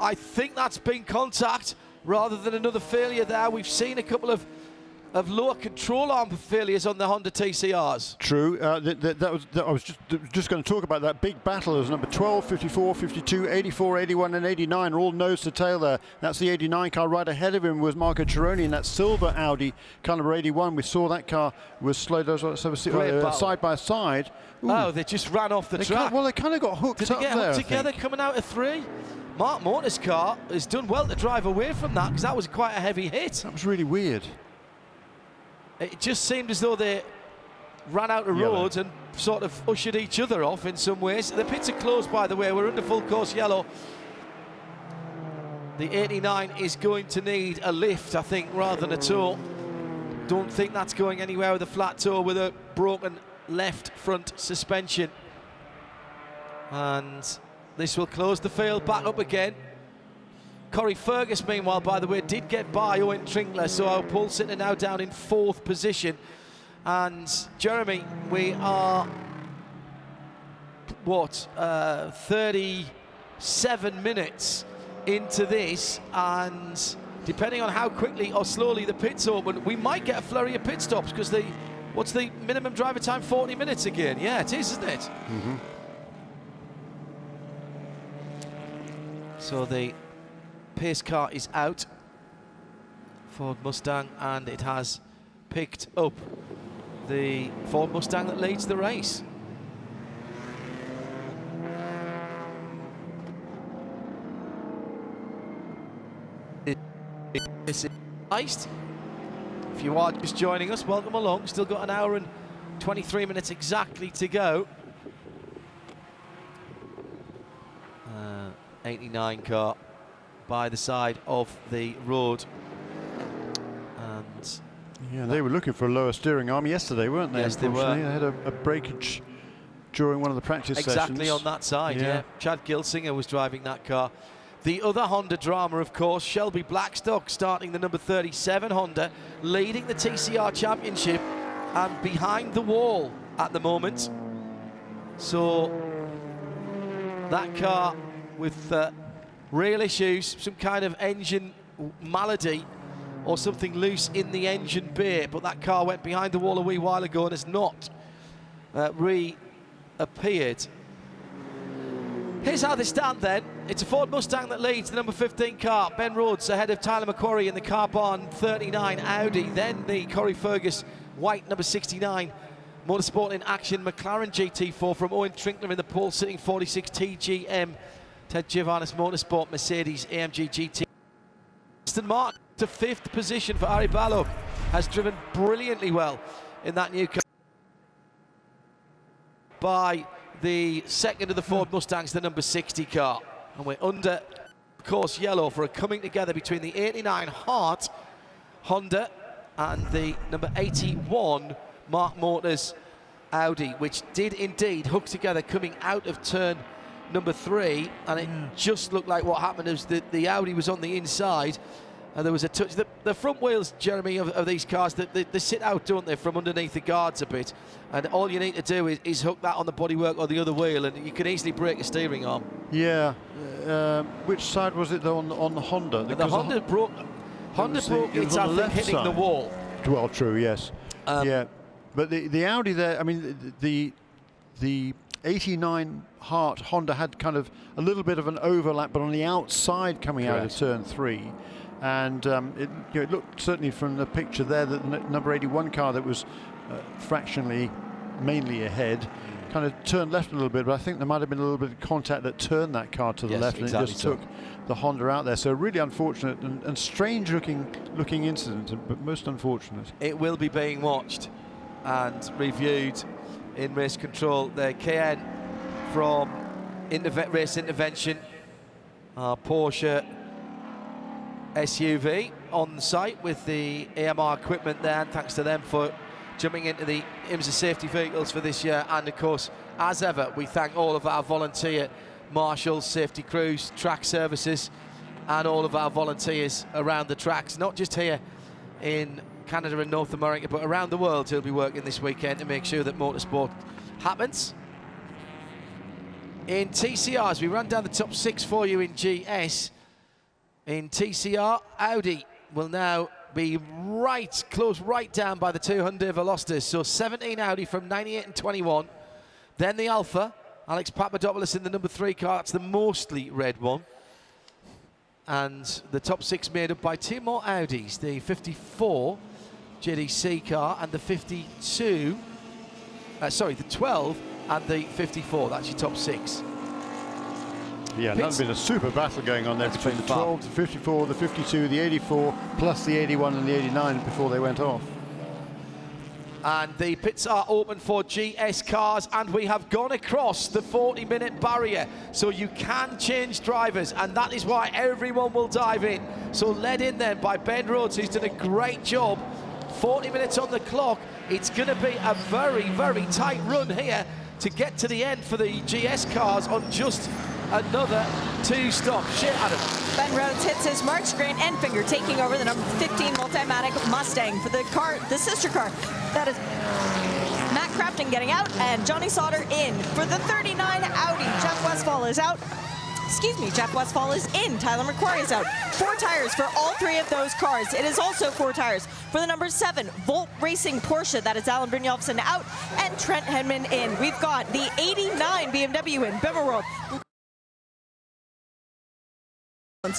I think that's been contact rather than another failure there. We've seen a couple of lower control arm failures on the Honda TCRs. True. I was just going to talk about that big battle. There's number 12, 54, 52, 84, 81 and 89 are all nose to tail there. That's the 89 car. Right ahead of him was Marco Cironi in that silver Audi, car number 81. We saw that car was slowed side by side. Ooh. Oh, they just ran off the track. Well, they kind of got hooked Did up they get there, hooked together coming out of 3? Mark Motors' car has done well to drive away from that, because that was quite a heavy hit. That was really weird. It just seemed as though they ran out of roads and sort of ushered each other off in some ways. The pits are closed, by the way. We're under full course yellow. The 89 is going to need a lift, I think, rather than a tow. Don't think that's going anywhere with a flat tow with a broken left front suspension. And this will close the field back up again. Corey Fergus, meanwhile, by the way, did get by Owen Trinkler, so our pole sitter now down in 4th position. And Jeremy, we are, 37 minutes into this, and depending on how quickly or slowly the pits open, we might get a flurry of pit stops, because what's the minimum driver time? 40 minutes again. Yeah, it is, isn't it? Mm-hmm. So the pace car is out, Ford Mustang, and it has picked up the Ford Mustang that leads the race. It's iced. If you are just joining us, welcome along. Still got an hour and 23 minutes exactly to go. 89 car by the side of the road, and yeah, they were looking for a lower steering arm yesterday, weren't they? Yes, they were. They had a breakage during one of the practice sessions. Exactly on that side, yeah. Chad Gilsinger was driving that car. The other Honda drama, of course, Shelby Blackstock starting the number 37 Honda, leading the TCR Championship and behind the wall at the moment. So that car with real issues, some kind of engine malady or something loose in the engine bay, but that car went behind the wall a wee while ago and has not reappeared. Here's how they stand then. It's a Ford Mustang that leads, the number 15 car. Ben Rhodes ahead of Tyler McQuarrie in the Car Barn 39 Audi. Then the Corey Fergus white number 69 Motorsport in Action McLaren GT4 from Owen Trinkler in the pole sitting 46 TGM. Ted Giovannis Motorsport Mercedes AMG GT. Aston Martin to 5th position for Ari Balog. Has driven brilliantly well in that new car. By the second of the Ford Mustangs, the number 60 car. And we're under course yellow for a coming together between the 89 Hart Honda and the number 81 Mark Motors Audi, which did indeed hook together coming out of turn number 3, and it just looked like what happened is that the Audi was on the inside and there was a touch. The front wheels, Jeremy, of these cars, they sit out, don't they, from underneath the guards a bit, and all you need to do is hook that on the bodywork or the other wheel, and you can easily break a steering arm. Yeah. Which side was it though on the Honda? The Honda broke. Honda broke its, I think, hitting side. The wall. Well, true, yes. Yeah, but the Audi there, I mean, the 89 Hart Honda had kind of a little bit of an overlap, but on the outside coming out of turn 3. And it looked certainly from the picture there that the number 81 car that was fractionally mainly ahead kind of turned left a little bit, but I think there might have been a little bit of contact that turned that car to the Yes, left, and exactly it just so. took the Honda out there. So really unfortunate and strange looking incident, but most unfortunate. It will be being watched and reviewed in race control. The KN from race intervention, our Porsche SUV on site with the AMR equipment there, and thanks to them for jumping into the IMSA safety vehicles for this year. And of course, as ever, we thank all of our volunteer marshals, safety crews, track services, and all of our volunteers around the tracks, not just here in Canada and North America, but around the world who'll be working this weekend to make sure that motorsport happens. In TCR, as we run down the top 6 for you in GS, in TCR, Audi will now be close right down by the 200 Velocities. So 17 Audi from 98 and 21. Then the Alpha, Alex Papadopoulos in the number 3 car. That's the mostly red one. And the top 6 made up by 2 more Audis, the 54 JDC car and the 52, the 12 and the 54. That's your top 6. Yeah, that's been a super battle going on there That's between the been fun. 12, the 54, the 52, the 84, plus the 81 and the 89 before they went off. And the pits are open for GS cars, and we have gone across the 40-minute barrier, so you can change drivers, and that is why everyone will dive in. So led in then by Ben Rhodes, who's done a great job. 40 minutes on the clock. It's going to be a very, very tight run here to get to the end for the GS cars on just another 2 stops. Shit, Adam. Ben Rhodes hits his mark, Grant Enfinger taking over the number 15 Multimatic Mustang for the car, the sister car. That is Matt Crafton getting out, and Johnny Sauter in for the 39 Audi. Jeff Westphal is out. Excuse me, Jeff Westphal is in. Tyler McQuarrie is out. 4 tires for all 3 of those cars. It is also 4 tires for the number 7 Volt Racing Porsche. That is Alan Brynjolfsson out, and Trent Hedman in. We've got the 89 BMW in Bimmerworld.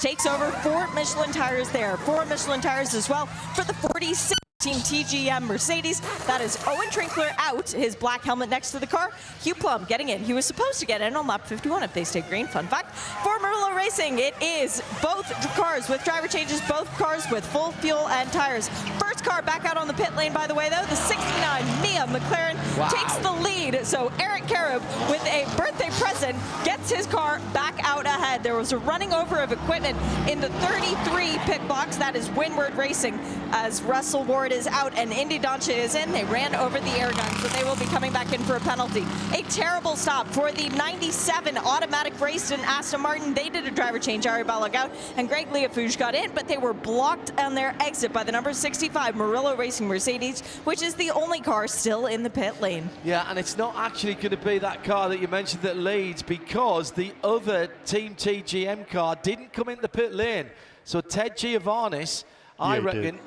Takes over 4 Michelin tires there. 4 Michelin tires as well for the 46 Team TGM Mercedes. That is Owen Trinkler out, his black helmet next to the car. Hugh Plum getting in. He was supposed to get in on lap 51 if they stayed green. Fun fact. For Murillo Racing, it is both cars with driver changes, both cars with full fuel and tires. First car back out on the pit lane, by the way, though. The 69 Mia McLaren takes the lead. So Eric Carob, with a birthday present, gets his car back out ahead. There was a running over of equipment in the 33 pit box. That is Windward Racing, as Russell Ward is out and Indy Doncha is in. They ran over the air gun, so they will be coming back in for a penalty. A terrible stop for the 97 automatic raced in Aston Martin. They did a driver change. Ari Balog out, and Greg Leafouge got in, but they were blocked on their exit by the number 65 Murillo Racing Mercedes, which is the only car still in the pit lane. Yeah, and it's not actually going to be that car that you mentioned that leads, because the other Team TGM car didn't come in the pit lane. So Ted Giovannis, I reckon.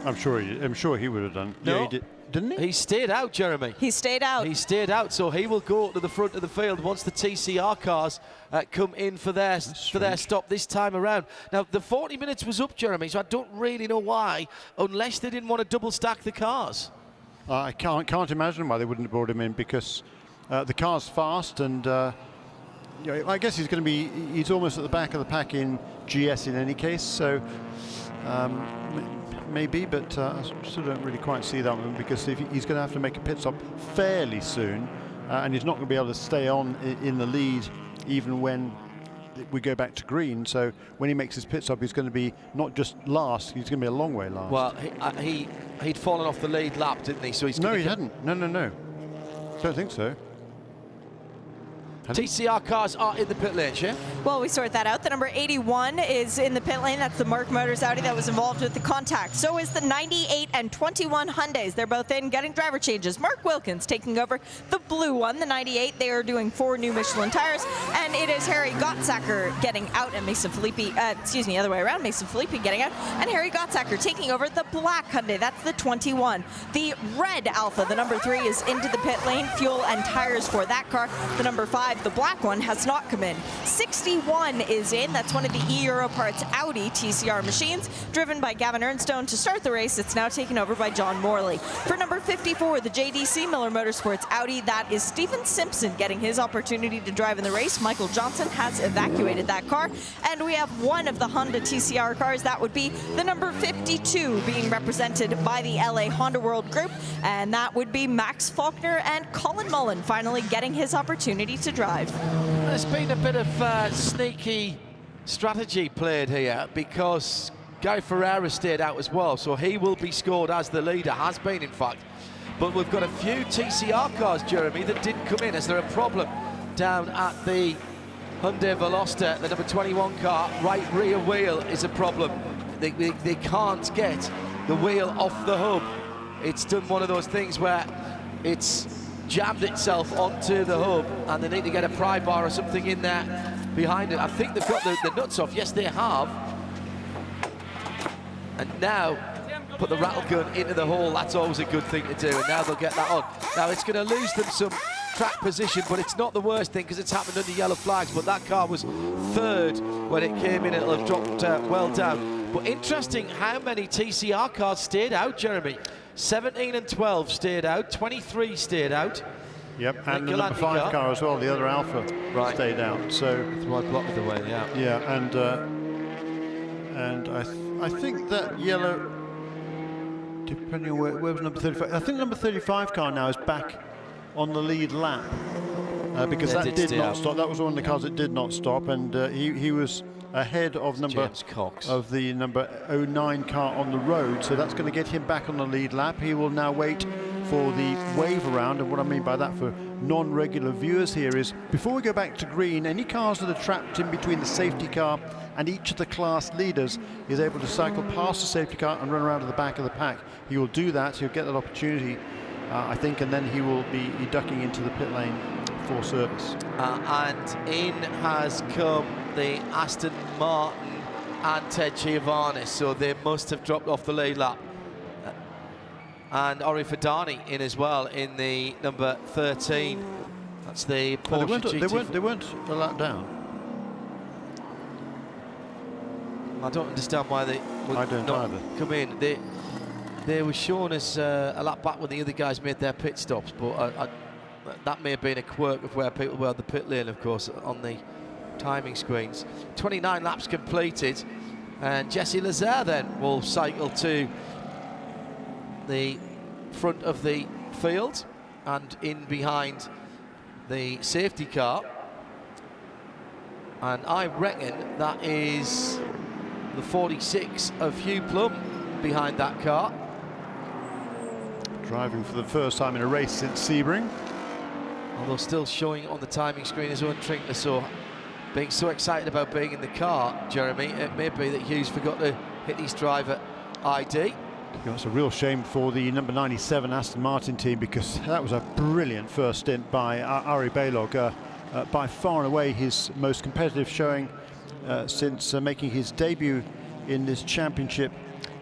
I'm sure he would have done. No. Yeah, he did. Didn't he? He stayed out, Jeremy. He stayed out. He stayed out, so he will go to the front of the field once the TCR cars come in for their stop this time around. Now, the 40 minutes was up, Jeremy, so I don't really know why, unless they didn't want to double stack the cars. I can't imagine why they wouldn't have brought him in, because the car's fast, and you know, I guess he's almost at the back of the pack in GS in any case, so maybe, but I still don't really quite see that one, because if he's going to have to make a pit stop fairly soon, and he's not going to be able to stay on in the lead even when we go back to green. So when he makes his pit stop, he's going to be not just last, he's going to be a long way last. Well, he'd fallen off the lead lap, didn't he? So he's no, he hadn't. No. Don't think so. TCR cars are in the pit lane, yeah? Well, we sort that out. The number 81 is in the pit lane. That's the Mark Motors Audi that was involved with the contact. So is the 98 and 21 Hyundais. They're both in, getting driver changes. Mark Wilkins taking over the blue one, the 98. They are doing 4 new Michelin tires. And it is Harry Gottsacker getting out, and Mason Filippi, other way around. Mason Filippi getting out, and Harry Gottsacker taking over the black Hyundai. That's the 21. The red Alpha, the number 3, is into the pit lane. Fuel and tires for that car. The number 5 65, the black one, has not come in. 61 is in. That's one of the E-Euro Parts Audi TCR machines, driven by Gavin Ernstone to start the race. It's now taken over by John Morley. For number 54, the JDC Miller Motorsports Audi, that is Stephen Simpson getting his opportunity to drive in the race. Michael Johnson has evacuated that car. And we have one of the Honda TCR cars. That would be the number 52 being represented by the LA Honda World Group. And that would be Max Faulkner and Colin Mullen finally getting his opportunity to drive. There's been a bit of sneaky strategy played here because Guy Ferreira stayed out as well, so he will be scored as the leader, has been in fact. But we've got a few TCR cars, Jeremy, that didn't come in. Is there a problem down at the Hyundai Veloster? The number 21 car, right rear wheel is a problem. They can't get the wheel off the hub. It's done one of those things where it's jammed itself onto the hub and they need to get a pry bar or something in there behind it. I think they've got the nuts off. Yes, they have. And now put the rattle gun into the hole. That's always a good thing to do, and now they'll get that on. Now it's going to lose them some track position, but it's not the worst thing because it's happened under yellow flags. But that car was third when it came in. It'll have dropped well down. But interesting how many TCR cars stayed out, Jeremy. 17 and 12 stayed out, 23 stayed out. Yep, and the number 5 car as well, the other Alpha, stayed out. So it's right block of the way, yeah. Yeah, and I think that yellow, depending on where was number 35, I think number 35 car now is back on the lead lap because that did not stop. That was one of the cars that did not stop, and he was ahead of the number 09 car on the road, so that's going to get him back on the lead lap. He will now wait for the wave around, and what I mean by that for non-regular viewers here is before we go back to green, any cars that are trapped in between the safety car and each of the class leaders is able to cycle past the safety car and run around to the back of the pack. He will do that, he'll get that opportunity, I think, and then he will be ducking into the pit lane for service. And in has come the Aston Martin and Ted Giovanni, so they must have dropped off the lead lap. And Ori Fadani in as well in the number 13. That's the Porsche GT. They weren't a lap down. I don't understand why they would not come in. They were shown as a lap back when the other guys made their pit stops, but that may have been a quirk of where people were at the pit lane, of course, on the timing screens. 29 laps completed, and Jesse Lazare then will cycle to the front of the field and in behind the safety car, and I reckon that is the 46 of Hugh Plum behind that car. Driving for the first time in a race since Sebring. Although still showing on the timing screen his own Trinkler, so being so excited about being in the car, Jeremy, it may be that Hughes forgot to hit his driver ID. It's a real shame for the number 97 Aston Martin team, because that was a brilliant first stint by Ari Balog. By far and away his most competitive showing since making his debut in this championship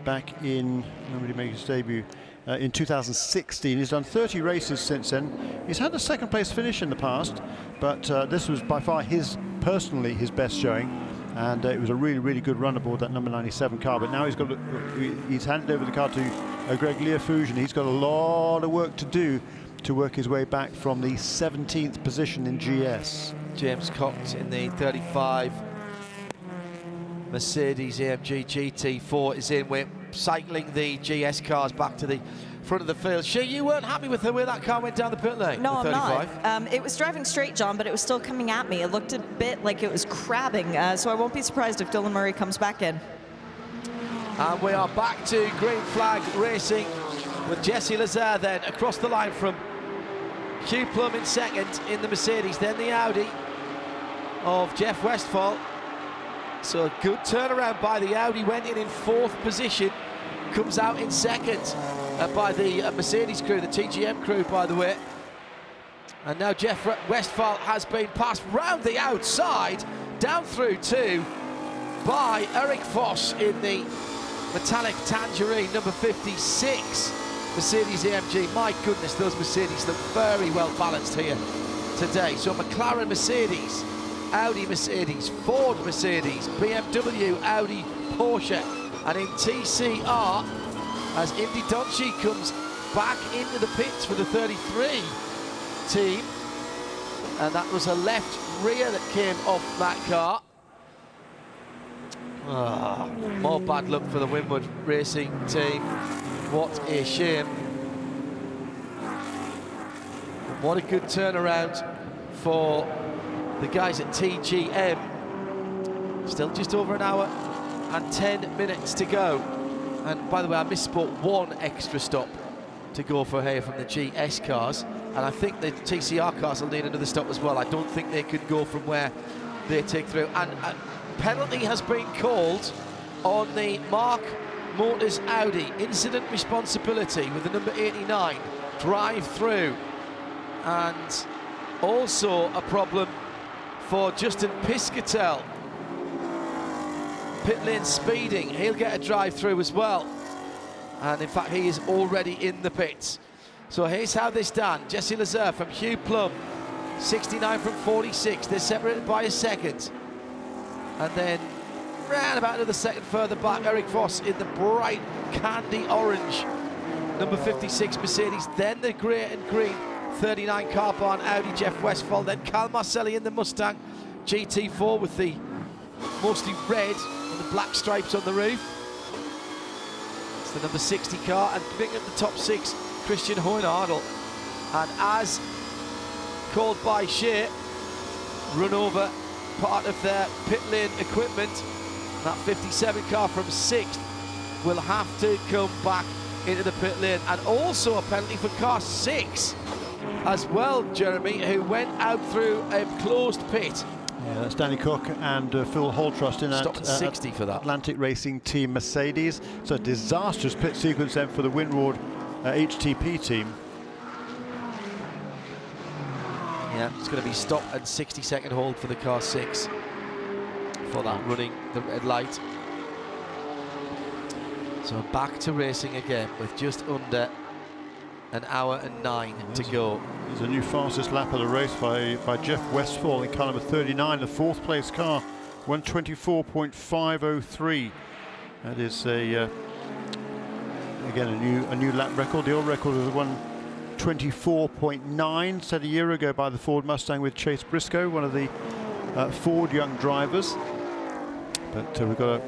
back in, when did he make his debut? In 2016. He's done 30 races since then. He's had a second place finish in the past, but this was by far personally his best showing, and it was a really good run aboard that number 97 car. But now he's handed over the car to Greg Learfouge, and he's got a lot of work to do to work his way back from the 17th position in GS. James Cox in the 35 Mercedes AMG GT4 is in. We're cycling the GS cars back to the front of the field. Shea, you weren't happy with the way that car went down the pit lane? No, I'm not. It was driving straight, John, but it was still coming at me. It looked a bit like it was crabbing, so I won't be surprised if Dylan Murray comes back in. And we are back to green flag racing with Jesse Lazare then across the line from Hugh Plum in second in the Mercedes, then the Audi of Jeff Westphal. So a good turnaround by the Audi, went in fourth position, comes out in second by the Mercedes crew, the TGM crew, by the way. And now Jeff Westphal has been passed round the outside, down through two by Eric Voss in the metallic tangerine, number 56 Mercedes AMG. My goodness, those Mercedes look very well balanced here today. So McLaren, Mercedes, Audi, Mercedes, Ford, Mercedes, BMW, Audi, Porsche. And in TCR, as Indy Donchi comes back into the pits for the 33 team, and that was a left rear that came off that car. More bad luck for the Winwood Racing team. What a shame. What a good turnaround for the guys at TGM. Still just over an hour and 10 minutes to go. And by the way, I misspoke, one extra stop to go for here from the GS cars. And I think the TCR cars will need another stop as well. I don't think they could go from where they take through. And a penalty has been called on the Mark Motors Audi. Incident responsibility with the number 89 drive through. And also a problem for Justin Piscatel. Pit lane speeding, he'll get a drive through as well. And in fact, he is already in the pits. So here's how they stand. Jesse Lazare from Hugh Plum, 69 from 46. They're separated by a second. And then round about another second further back, Eric Voss in the bright candy orange, number 56 Mercedes. Then the grey and green 39 car barn Audi, Jeff Westphal. Then Cal Marcelli in the Mustang GT4 with the mostly red and the black stripes on the roof. It's the number 60 car, and picking up the top 6, Christian Hohenadel. And as called by Shea, run over part of their pit lane equipment. That 57 car from 6th will have to come back into the pit lane. And also a penalty for car 6 as well, Jeremy, who went out through a closed pit. Yeah, that's Danny Cook and Phil Holtrust in Stopped at 60 for that. Atlantic Racing Team Mercedes. So a disastrous pit sequence then for the Winward HTP team. Yeah, it's going to be stop and 60-second hold for the car 6 for that running the red light. So back to racing again with just under an hour and 9 to go. There's a new fastest lap of the race by Jeff Westphal in car number 39, the 4th place car, 1:24.503. That is again a new lap record. The old record was 1:24.9 set a year ago by the Ford Mustang with Chase Briscoe, one of the Ford young drivers. But we've got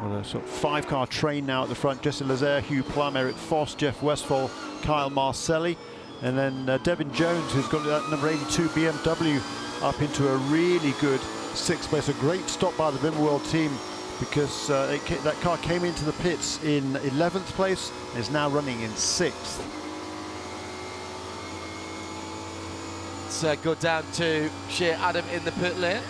a sort of 5-car train now at the front. Jesse Lazare, Hugh Plum, Eric Foss, Jeff Westphal, Kyle Marcelli, and then Devin Jones, who's got that number 82 BMW up into a really good 6th place. A great stop by the Vim World team, because that car came into the pits in 11th place and is now running in 6th. Let's go down to Shea Adam in the pit lane.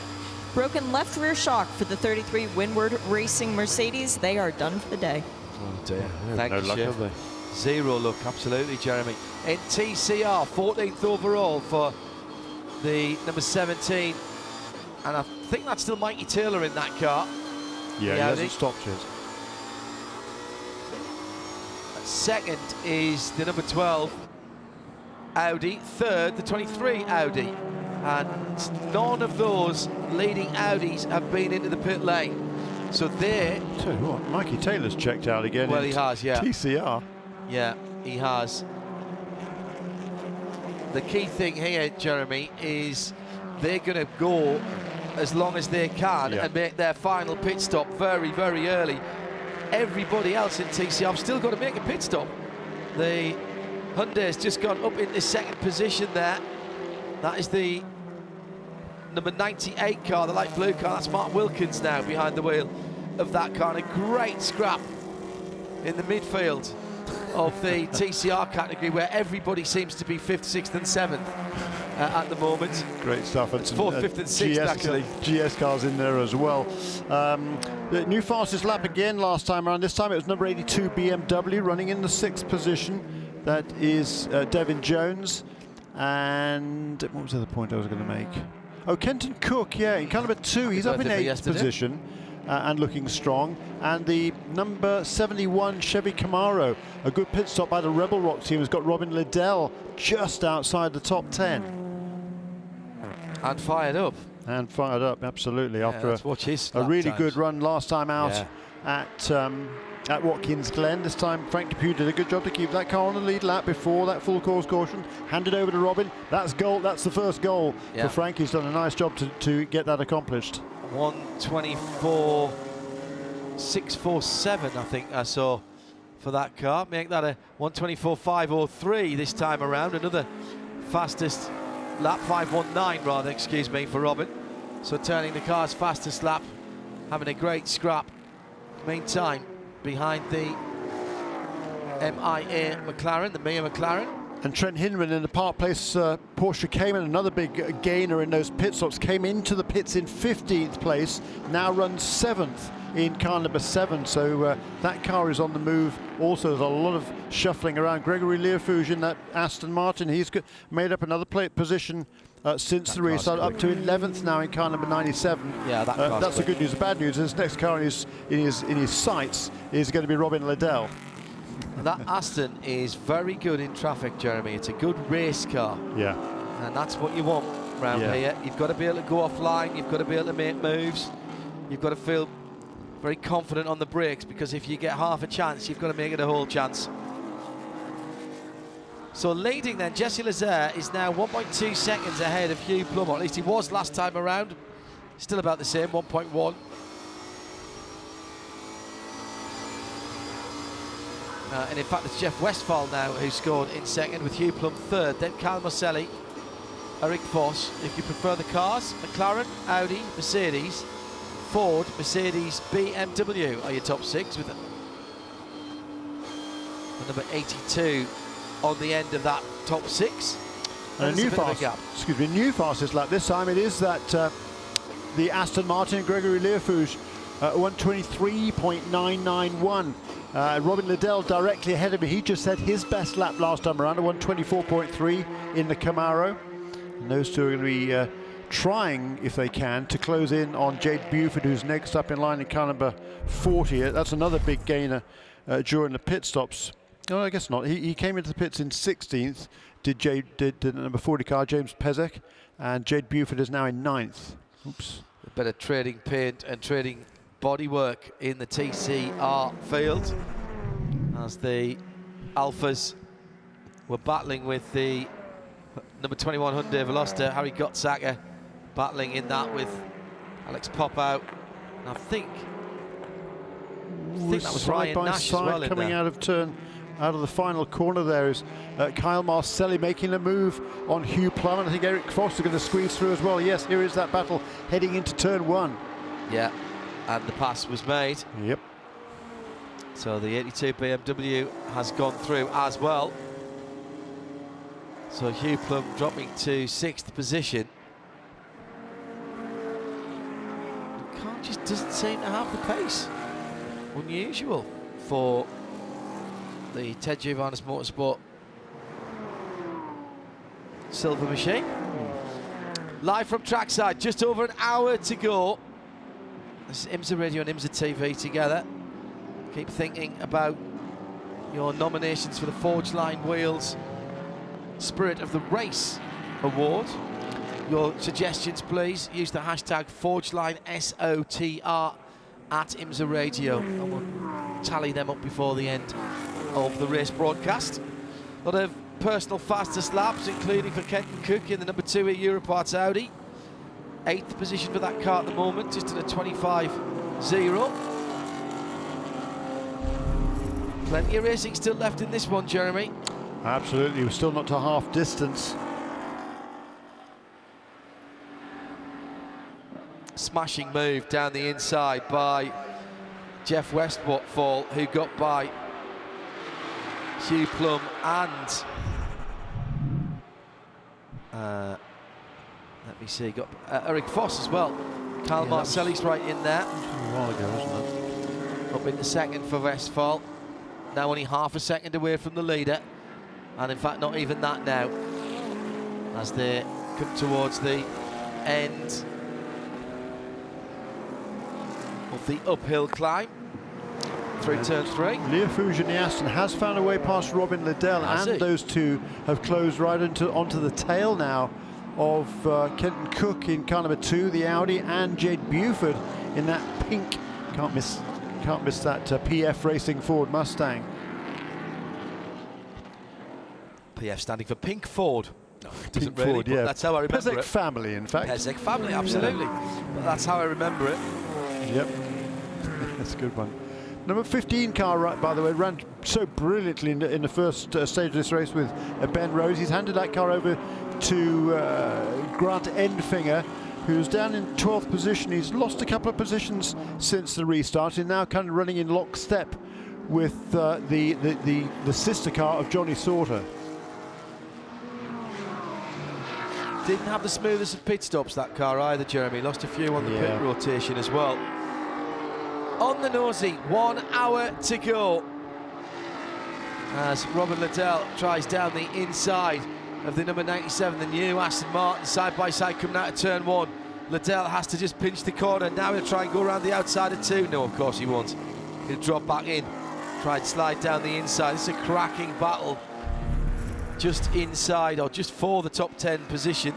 Broken left rear shock for the 33 Winward Racing Mercedes. They are done for the day. Oh dear. Thank no you, luck, Shea. have they? Zero luck, absolutely, Jeremy. In TCR, 14th overall for the number 17. And I think that's still Mikey Taylor in that car. Yeah, he hasn't stopped yet. Second is the number 12 Audi. Third, the 23 Audi. And none of those leading Audis have been into the pit lane. So there... Tell you what, Mikey Taylor's checked out again. Well, he has, yeah. TCR. Yeah, he has. The key thing here, Jeremy, is they're going to go as long as they can and make their final pit stop very, very early. Everybody else in TCR have still got to make a pit stop. The Hyundai's just gone up into 2nd position there. That is the number 98 car, the light blue car. That's Mark Wilkins now behind the wheel of that car. And a great scrap in the midfield of the TCR category, where everybody seems to be 5th, 6th and 7th at the moment. Great stuff. It's 4th, 5th and 6th actually. GS cars in there as well. The new fastest lap again last time around. This time it was number 82 BMW running in the 6th position. That is Devin Jones. And what was the other point I was going to make? Oh, Kenton Cook, yeah, in car number 2. He's up in 8th position and looking strong. And the number 71 Chevy Camaro, a good pit stop by the Rebel Rock team, has got Robin Liddell just outside the top 10. And fired up. And fired up, absolutely. Yeah, after let's watch his a lap really times. good run last time out Yeah. at Watkins Glen. This time Frank Depew did a good job to keep that car on the lead lap before that full course caution. Handed over to Robin. That's goal. That's the first goal for Frank. He's done a nice job to get that accomplished. 1:24.647, I think I saw for that car. Make that a 1:24.503 this time around. Another fastest lap, 5:19 rather, excuse me, for Robin. So turning the car's fastest lap, having a great scrap. Meantime, behind the MIA McLaren, the Mia McLaren. And Trent Hinman in the Park Place Porsche Cayman, another big gainer in those pit stops, came into the pits in 15th place, now runs 7th in car number 7. So that car is on the move. Also, there's a lot of shuffling around. Gregory Learfouge in that Aston Martin, he's made up another position since the restart, up to 11th now in car number 97. Yeah, that's the good news. The bad news is this next car in his sights is going to be Robin Liddell. That Aston is very good in traffic, Jeremy. It's a good race car. Yeah. And that's what you want around here. You've got to be able to go offline. You've got to be able to make moves. You've got to feel very confident on the brakes, because if you get half a chance, you've got to make it a whole chance. So leading then, Jesse Lazer is now 1.2 seconds ahead of Hugh Plum, or at least he was last time around. Still about the same, 1.1. And in fact, it's Jeff Westphal now who scored in second, with Hugh Plum third. Then Kyle Marcelli, Eric Voss. If you prefer the cars, McLaren, Audi, Mercedes, Ford, Mercedes, BMW are your top 6, with the number 82 on the end of that top 6. And a new fastest lap this time. It is that the Aston Martin, Gregory Learfouge, 1:23.991. Robin Liddell directly ahead of me. He just had his best lap last time around, a 1:24.3 in the Camaro. And those two are going to be trying, if they can, to close in on Jade Buford, who's next up in line in car number 40. That's another big gainer during the pit stops. No, I guess not. He came into the pits in 16th. Did the number 40 car, James Pezek, and Jade Buford is now in 9th. Oops. A bit of trading paint and trading bodywork in the TCR field, as the Alphas were battling with the number 21 Hyundai Veloster. Harry Gottsacker battling in that with Alex Popout. And I think that was Ryan Nash as well in coming there. out of the final corner. There is Kyle Marcelli making a move on Hugh Plum, and I think Eric Voss is going to squeeze through as well. Yes, here is that battle heading into turn 1. Yeah, and the pass was made. Yep. So the 82 BMW has gone through as well. So Hugh Plum dropping to 6th position. The car just doesn't seem to have the pace. Unusual for the Ted Giovannis Motorsport Silver Machine. Live from trackside, just over an hour to go. This is IMSA Radio and IMSA TV together. Keep thinking about your nominations for the Forge Line Wheels Spirit of the Race Award. Your suggestions, please. Use the hashtag ForgeLineSOTR at IMSA Radio, and we'll tally them up before the end of the race broadcast. A lot of personal fastest laps, including for Kenton Cook in the number 2 at Europarts Audi. 8th position for that car at the moment, just at a 25.0. Plenty of racing still left in this one, Jeremy. Absolutely, we're still not to half distance. Smashing move down the inside by Jeff Westphal, who got by Hugh Plum and let me see, got Eric Voss as well. Kyle Marcelli's right in there. A while ago, wasn't it? Up into second for Westphal. Now only half a second away from the leader, and in fact not even that now, as they come towards the end of the uphill climb through turn 3. Learfouge in the Aston has found a way past Robin Liddell, and those two have closed right onto the tail now of Kenton Cook in car number 2, the Audi, and Jade Buford in that pink, can't miss that PF Racing Ford Mustang. PF standing for Pink Ford. No, it doesn't Pink really, Ford, but yeah. that's how I remember Pesek it. family, in fact. Pesek family, absolutely. But that's how I remember it. Yep, that's a good one. Number 15 car, right, by the way, ran so brilliantly in the first stage of this race with Ben Rose. He's handed that car over to Grant Endfinger, who's down in 12th position. He's lost a couple of positions since the restart. He's now kind of running in lockstep with the sister car of Johnny Sauter. Didn't have the smoothest of pit stops, that car either, Jeremy. Lost a few on the pit rotation as well. On the nosy, 1 hour to go as Robin Liddell tries down the inside of the number 97, the new Aston Martin, side by side coming out of turn 1. Liddell has to just pinch the corner. Now he'll try and go around the outside of 2. No, of course he won't. He'll drop back in, try and slide down the inside. This is a cracking battle just inside, or just for the top 10 position.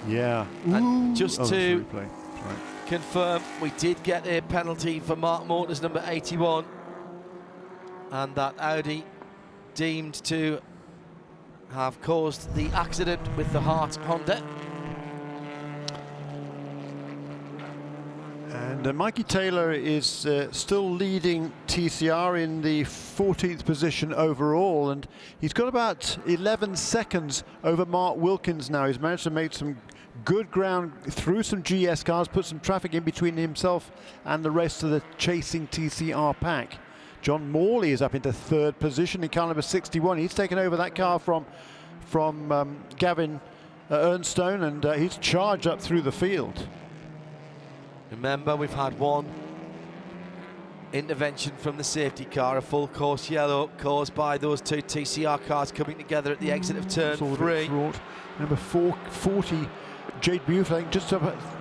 Yeah. And just to right. confirm, we did get a penalty for Mark Motors, number 81, and that Audi deemed to have caused the accident with the Hart Honda. And Mikey Taylor is still leading TCR in the 14th position overall, and he's got about 11 seconds over Mark Wilkins now. He's managed to make some good ground through some GS cars, put some traffic in between himself and the rest of the chasing TCR pack. John Morley is up into 3rd position in car number 61. He's taken over that car from Gavin Ernstone, and he's charged up through the field. Remember, we've had one intervention from the safety car, a full course yellow caused by those 2 TCR cars coming together at the exit of turn 3. Number 440, Jade Buford, I think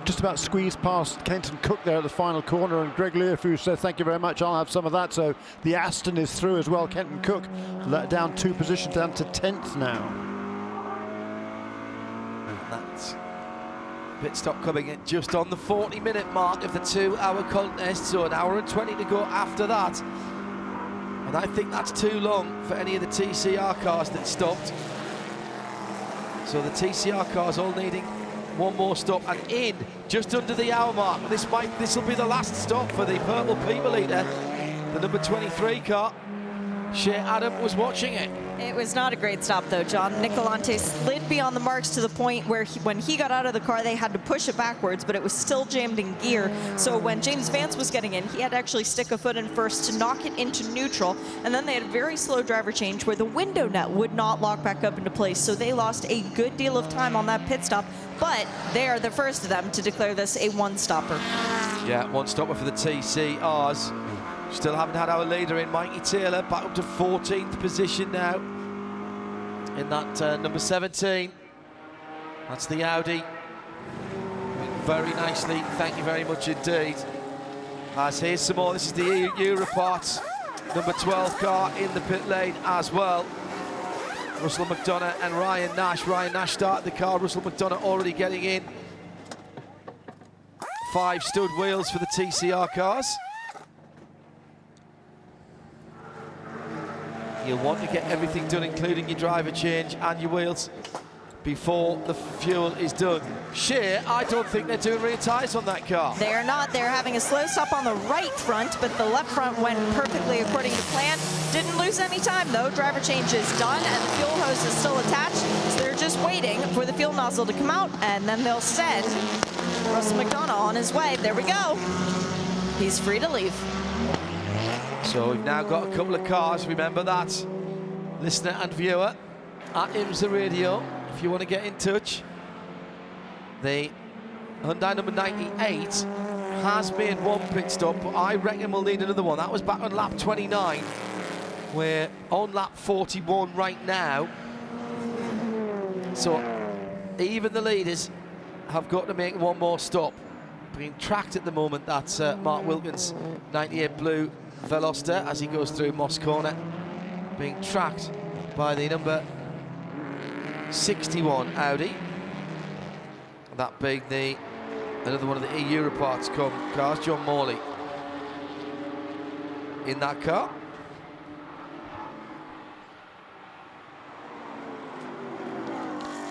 just about squeezed past Kenton Cook there at the final corner, and Greg Learfield said thank you very much, I'll have some of that. So the Aston is through as well. Kenton Cook let down 2 positions, down to 10th now. And that's pit stop coming in just on the 40-minute mark of the 2-hour contest, so 1 hour and 20 to go after that. And I think that's too long for any of the TCR cars that stopped. So the TCR cars all needing one more stop, and in just under the hour mark. This will be the last stop for the purple people eater, the number 23 car. Shea Adam was watching it. It was not a great stop, though, John. Nicolante slid beyond the marks to the point where when he got out of the car, they had to push it backwards, but it was still jammed in gear. So when James Vance was getting in, he had to actually stick a foot in first to knock it into neutral. And then they had a very slow driver change where the window net would not lock back up into place. So they lost a good deal of time on that pit stop, but they are the first of them to declare this a one-stopper. Yeah, one-stopper for the TCRs. Still haven't had our leader in, Mikey Taylor, back up to 14th position now in that number 17. That's the Audi. Very nicely, thank you very much indeed. As here's some more, this is the EU reports. Number 12 car in the pit lane as well. Russell McDonough and Ryan Nash. Ryan Nash started the car, Russell McDonough already getting in. 5 stud wheels for the TCR cars. You'll want to get everything done, including your driver change and your wheels, before the fuel is done. Shea, I don't think they're doing rear tyres on that car. They are not. They're having a slow stop on the right front, but the left front went perfectly according to plan. Didn't lose any time, though. Driver change is done, and the fuel hose is still attached. So they're just waiting for the fuel nozzle to come out, and then they'll send Russell McDonough on his way. There we go. He's free to leave. So we've now got a couple of cars, remember that, listener and viewer, at IMSA Radio, if you want to get in touch. The Hyundai number 98 has made one pit stop, but I reckon we'll need another one. That was back on lap 29. We're on lap 41 right now. So even the leaders have got to make one more stop. Being tracked at the moment, that's Mark Wilkins, 98 blue Veloster, as he goes through Moss Corner, being tracked by the number 61 Audi. That being another one of the EU Parts cars, John Morley in that car.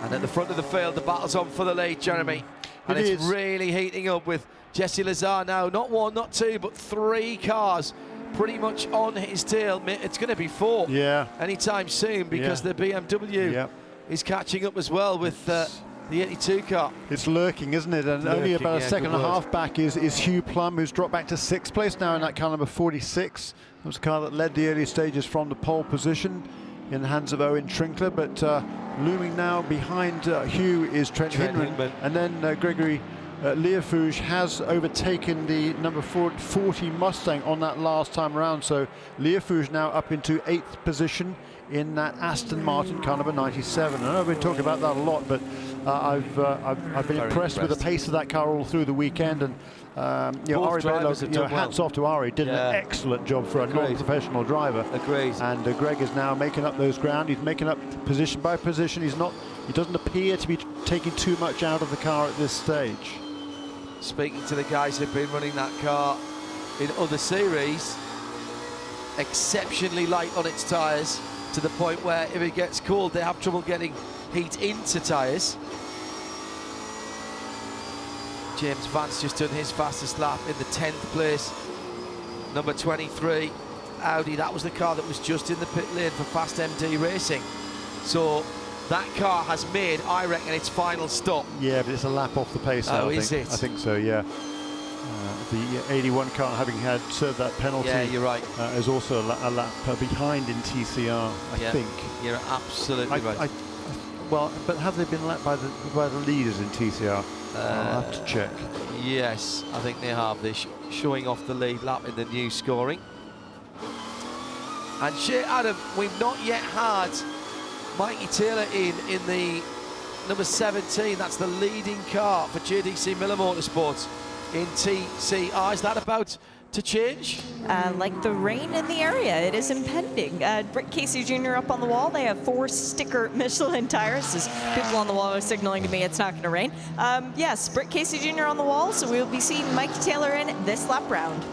And at the front of the field, the battle's on for the lead, Jeremy. And it's really heating up with Jesse Lazare now. Not one, not two, but three cars pretty much on his tail. It's going to be four anytime soon, because the BMW is catching up as well with the 82 car. It's lurking, isn't it? And only about a second and a half back is Hugh Plum, who's dropped back to 6th place now in that car number 46. That was a car that led the early stages from the pole position in the hands of Owen Trinkler, but looming now behind Hugh is Trent Hinman. And then Gregory Learfouge has overtaken the number 40 Mustang on that last time around. So Learfouge now up into 8th position in that Aston Martin car number 97. I know I've been talking about that a lot, but I've been impressed with the pace of that car all through the weekend. And Ari Baylock, hats off to Ari, did an excellent job for a non-professional driver. Agreed. And Greg is now making up those ground. He's making up position by position. He doesn't appear to be taking too much out of the car at this stage. Speaking to the guys who've been running that car in other series, exceptionally light on its tyres, to the point where if it gets cold, they have trouble getting heat into tyres. James Vance just done his fastest lap in the 10th place. Number 23, Audi, that was the car that was just in the pit lane for Fast MD Racing. So that car has made, I reckon, its final stop. Yeah, but it's a lap off the pace now, is it? I think so, yeah. The 81 car, having had served that penalty, you're right, is also a lap behind in TCR, I think. You're absolutely right. Well, but have they been lapped by the leaders in TCR? I'll have to check. Yes, I think they have. They're showing off the lead lap in the new scoring. And Shea Adam, we've not yet had Mikey Taylor in the number 17. That's the leading car for JDC Miller Motorsports in TCR. Is that about to change? Like the rain in the area, it is impending. Britt Casey Jr. up on the wall. They have 4 sticker Michelin tires. As people on the wall are signaling to me it's not going to rain. Yes, Britt Casey Jr. on the wall, so we'll be seeing Mikey Taylor in this lap round.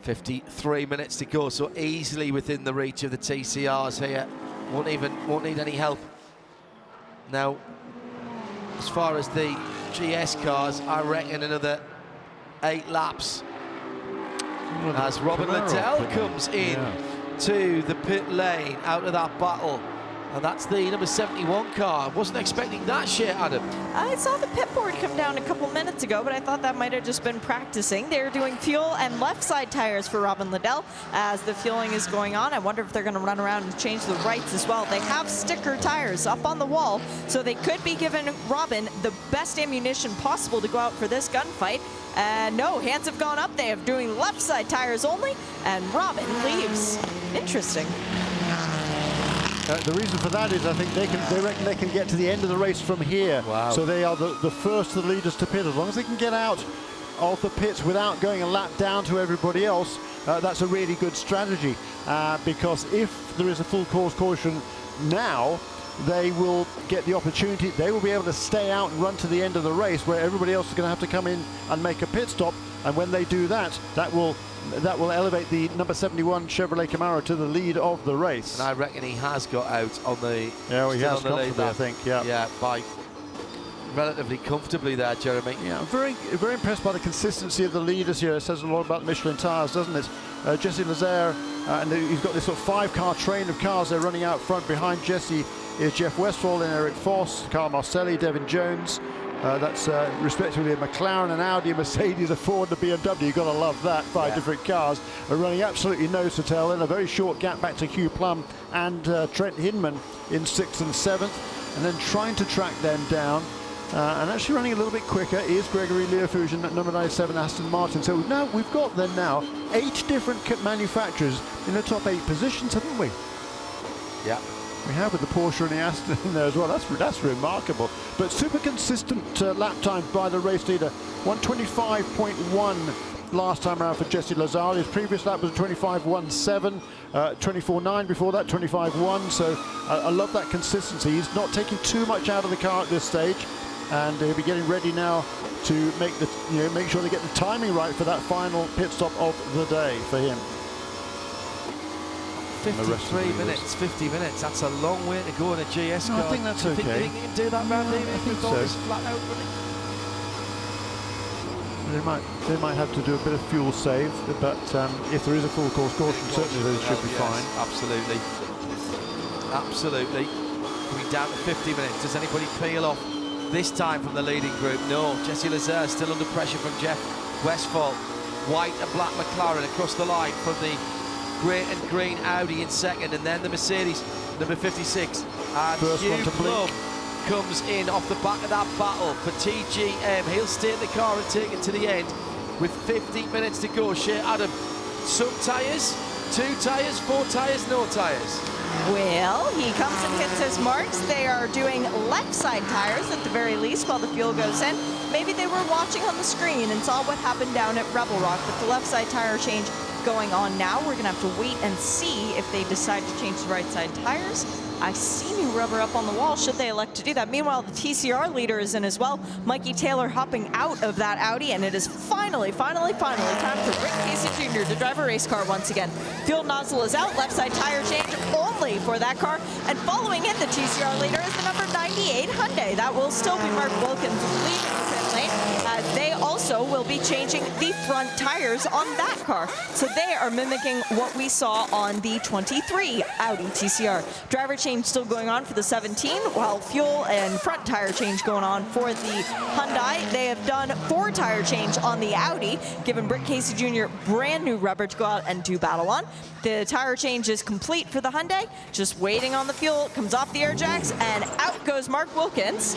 53 minutes to go, so easily within the reach of the TCRs here. Won't need any help. Now, as far as the GS cars, I reckon another 8 laps as Robin Liddell comes in to the pit lane out of that battle. And that's the number 71 car. Wasn't expecting that shit, Adam. I saw the pit board come down a couple minutes ago, but I thought that might have just been practicing. They're doing fuel and left side tires for Robin Liddell as the fueling is going on. I wonder if they're going to run around and change the rights as well. They have sticker tires up on the wall, so they could be giving Robin the best ammunition possible to go out for this gunfight. No, hands have gone up. They are doing left side tires only, and Robin leaves. Interesting. The reason for that is I think they reckon they can get to the end of the race from here. Wow. So they are the first of the leaders to pit. As long as they can get out of the pits without going a lap down to everybody else, that's a really good strategy. Because if there is a full course caution now, they will get the opportunity. They will be able to stay out and run to the end of the race, where everybody else is going to have to come in and make a pit stop. And when they do that, that will elevate the number 71 Chevrolet Camaro to the lead of the race. And I reckon he has got out on the... Yeah, well, he has on the lead, I think, yeah. Yeah, by relatively comfortably there, Jeremy. Yeah, I'm very impressed by the consistency of the leaders here. It says a lot about Michelin tires, doesn't it? Jesse Lazare, and he's got this sort of 5-car train of cars they're running out front. Behind Jesse is Jeff Westphal and Eric Foss, Carl Marcelli, Devin Jones. That's respectively a McLaren, an Audi, a Mercedes, a Ford, and a BMW. You've got to love that. 5 different cars are running absolutely nose to tail. In a very short gap back to Hugh Plum and Trent Hinman in 6th and 7th, and then trying to track them down. And actually running a little bit quicker is Gregory Learfouge at number 97 Aston Martin. So now we've got then now 8 different manufacturers in the top 8 positions, haven't we? Yeah. We have with the Porsche and the Aston in there as well. That's remarkable. But super consistent lap times by the race leader. 125.1 last time around for Jesse Lazare. His previous lap was 25.17, 24.9 before that, 25.1. So I love that consistency. He's not taking too much out of the car at this stage, and he'll be getting ready now to make the, make sure they get the timing right for that final pit stop of the day for him. 53 minutes, 50 minutes. That's a long way to go in a GS car. I think that's okay. Do you think he can do that, man, David? I think with all so. this flat out running? They might have to do a bit of fuel save, but if there is a full course caution, certainly those should be fine. Absolutely. Absolutely. Coming down to 50 minutes. Does anybody peel off this time from the leading group? No. Jesse Lazare still under pressure from Jeff Westphal. White and black McLaren across the line from the grey and green Audi in second, and then the Mercedes, number 56. And First one Hugh to Plum blink. comes in off the back of that battle for TGM. He'll stay in the car and take it to the end with 15 minutes to go. Shea Adam, some tyres, 2 tyres, 4 tyres, no tyres. Well, he comes and hits his marks. They are doing left side tires at the very least while the fuel goes in. Maybe they were watching on the screen and saw what happened down at Rebel Rock, but the left side tire change going on now. We're going to have to wait and see if they decide to change the right side tires. I see new rubber up on the wall should they elect to do that. Meanwhile, the TCR leader is in as well. Mikey Taylor hopping out of that Audi, and it is finally time for Rick Casey Jr. to drive a race car once again. Fuel nozzle is out, left side tire change only for that car, and following in the TCR leader is the number 98 Hyundai. That will still be Mark Wilkins leading the pit lane. They also will be changing the front tires on that car. So they are mimicking what we saw on the 23 Audi TCR. Driver change still going on for the 17, while fuel and front tire change going on for the Hyundai. They have done 4 tire change on the Audi, giving Britt Casey Jr. brand new rubber to go out and do battle on. The tire change is complete for the Hyundai, just waiting on the fuel. It comes off the air jacks, and out goes Mark Wilkins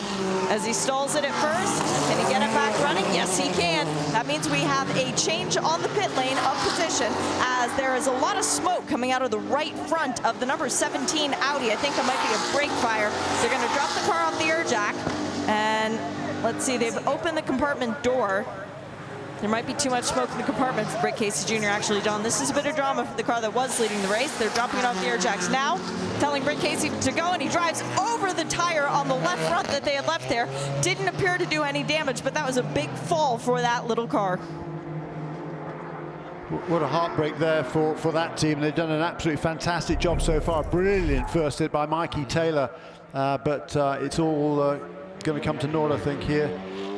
as he stalls it at first. Can he get it back running? Yes, he can. That means we have a change on the pit lane of position, as there is a lot of smoke coming out of the right front of the number 17 Audi. I think it might be a brake fire. They're going to drop the car off the air jack, and let's see, they've opened the compartment door. There might be too much smoke in the compartment for Britt Casey Jr. actually, John. This is a bit of drama for the car that was leading the race. They're dropping it off the air jacks now, telling Britt Casey to go, and he drives over the tire on the left front that they had left there. Didn't appear to do any damage, but that was a big fall for that little car. What a heartbreak there for that team. They've done an absolutely fantastic job so far. Brilliant first hit by Mikey Taylor, but it's all going to come to naught, I think, here.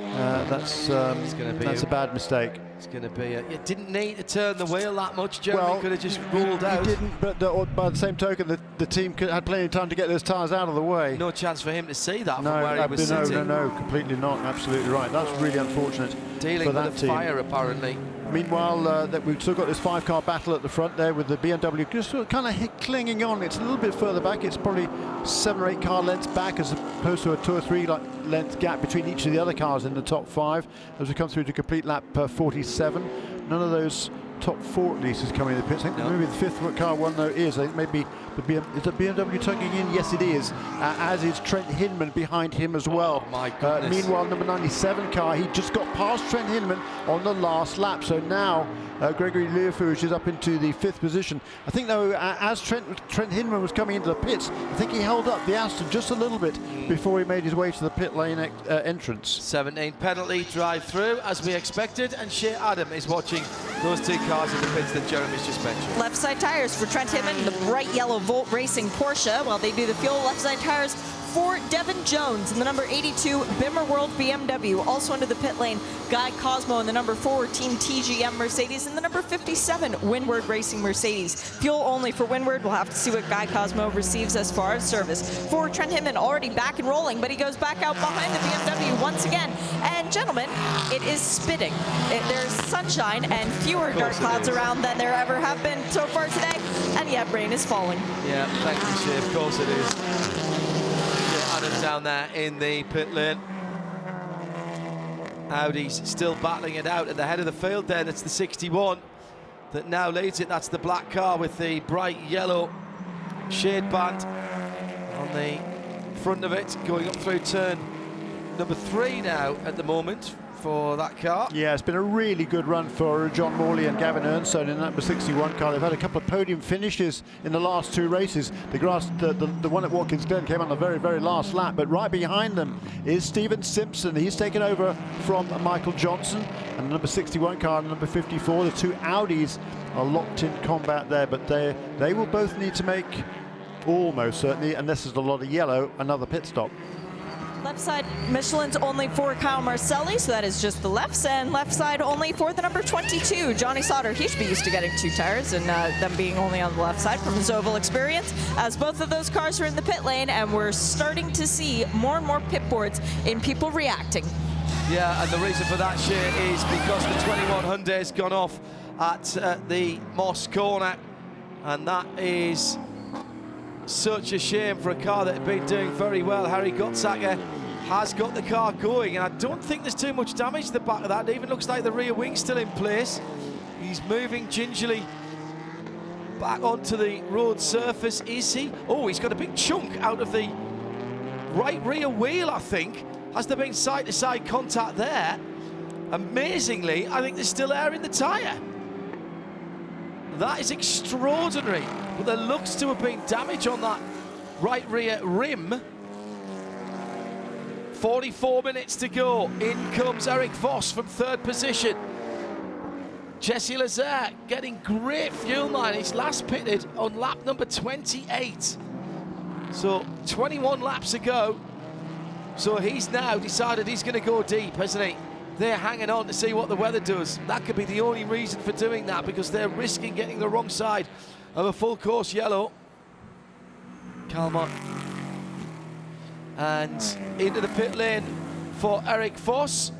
That's a bad mistake. It's going to be. You didn't need to turn the wheel that much, Jeremy. Could have just rolled out. He didn't, but by the same token, the team had plenty of time to get those tyres out of the way. No chance for him to see that from where he was sitting. No, completely not. Absolutely right. That's really unfortunate. Dealing for that with a team. fire, apparently. Meanwhile, that we've still got this 5-car battle at the front there with the BMW just sort of kind of clinging on. It's a little bit further back. It's probably 7 or 8 car lengths back, as opposed to a 2 or 3 length gap between each of the other cars in the top 5 as we come through to complete lap 47. None of those top 4 at least is coming in the pits. I think maybe the 5th car one though is. I think maybe is the BMW tugging in? Yes, it is. As is Trent Hinman behind him as well. Oh, my goodness. Meanwhile, number 97 car, he just got past Trent Hinman on the last lap. So now Gregory Leofouge is up into the 5th position. I think though, as Trent Hinman was coming into the pits, I think he held up the Aston just a little bit before he made his way to the pit lane entrance. 17 penalty drive through as we expected, and Shea Adam is watching those 2 cars in the pits that Jeremy's just mentioned. Left side tires for Trent Hinman, the bright yellow Volt Racing Porsche, while they do the fuel. Left side tires for Devin Jones in the number 82 Bimmer World BMW. Also into the pit lane, Guy Cosmo in the number 4 Team TGM Mercedes, and the number 57 Windward Racing Mercedes. Fuel only for Windward. We'll have to see what Guy Cosmo receives as far as service. For Trent Hinman, already back and rolling, but he goes back out behind the BMW once again. And gentlemen, it is spitting. There's sunshine and fewer dark clouds around than there ever have been so far today, and yet rain is falling. Yeah, thank you, Shea. Of course it is. Adam down there in the pit lane. Audi's still battling it out at the head of the field there. That's the 61 that now leads it. That's the black car with the bright yellow shade band on the front of it, going up through turn number 3 now at the moment for that car. Yeah, it's been a really good run for John Morley and Gavin Ernstone in that number 61 car. They've had a couple of podium finishes in the last 2 races. The one at Watkins Glen came on the very, very last lap, but right behind them is Stephen Simpson. He's taken over from Michael Johnson, and the number 61 car and number 54. The 2 Audis are locked in combat there, but they will both need to make, almost certainly, unless there's a lot of yellow, another pit stop. Left side, Michelin's only for Kyle Marcelli, so that is just the lefts, and left side only for the number 22, Johnny Sauter. He should be used to getting 2 tires and them being only on the left side from his oval experience, as both of those cars are in the pit lane, and we're starting to see more and more pit boards in people reacting. Yeah, and the reason for that, Shea, is because the 21 Hyundai's gone off at the Moss corner, and that is such a shame for a car that had been doing very well. Harry Gottsacker has got the car going, and I don't think there's too much damage to the back of that. It even looks like the rear wing's still in place. He's moving gingerly back onto the road surface, is he? Oh, he's got a big chunk out of the right rear wheel, I think. Has there been side-to-side contact there? Amazingly, I think there's still air in the tyre. That is extraordinary. But there looks to have been damage on that right rear rim. 44 minutes to go. In comes Eric Voss from 3rd position. Jesse Lazare getting great fuel mileage. Last pitted on lap number 28. So 21 laps ago. So he's now decided he's going to go deep, hasn't he? They're hanging on to see what the weather does. That could be the only reason for doing that, because they're risking getting the wrong side of a full course yellow. Calmont. And into the pit lane for Eric Voss.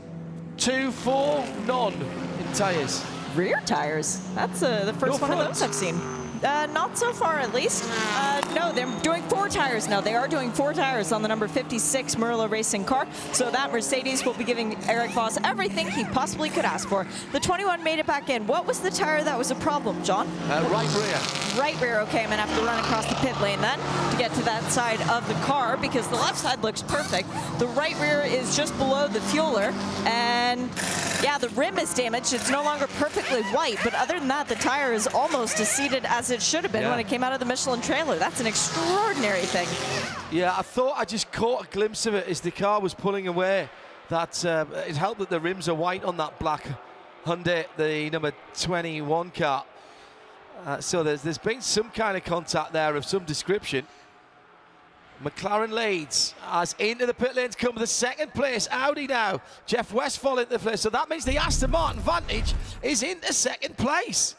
2, 4, none in tyres. Rear tires? That's the first one of those I've seen. Not so far, at least. No, they're doing 4 tires now. They are doing 4 tires on the number 56 Merla Racing car. So that Mercedes will be giving Eric Voss everything he possibly could ask for. The 21 made it back in. What was the tire that was a problem, John? Right rear. Right rear, okay. I'm going to have to run across the pit lane then to get to that side of the car, because the left side looks perfect. The right rear is just below the fueler, and yeah, the rim is damaged. It's no longer perfectly white, but other than that, the tire is almost as seated as it should have been when it came out of the Michelin trailer. That's an extraordinary thing. Yeah, I thought I just caught a glimpse of it as the car was pulling away. That it helped that the rims are white on that black Hyundai, the number 21 car. So there's been some kind of contact there of some description. McLaren leads as into the pit lanes come the 2nd place Audi now. Jeff Westphal into the place, so that means the Aston Martin Vantage is into 2nd place.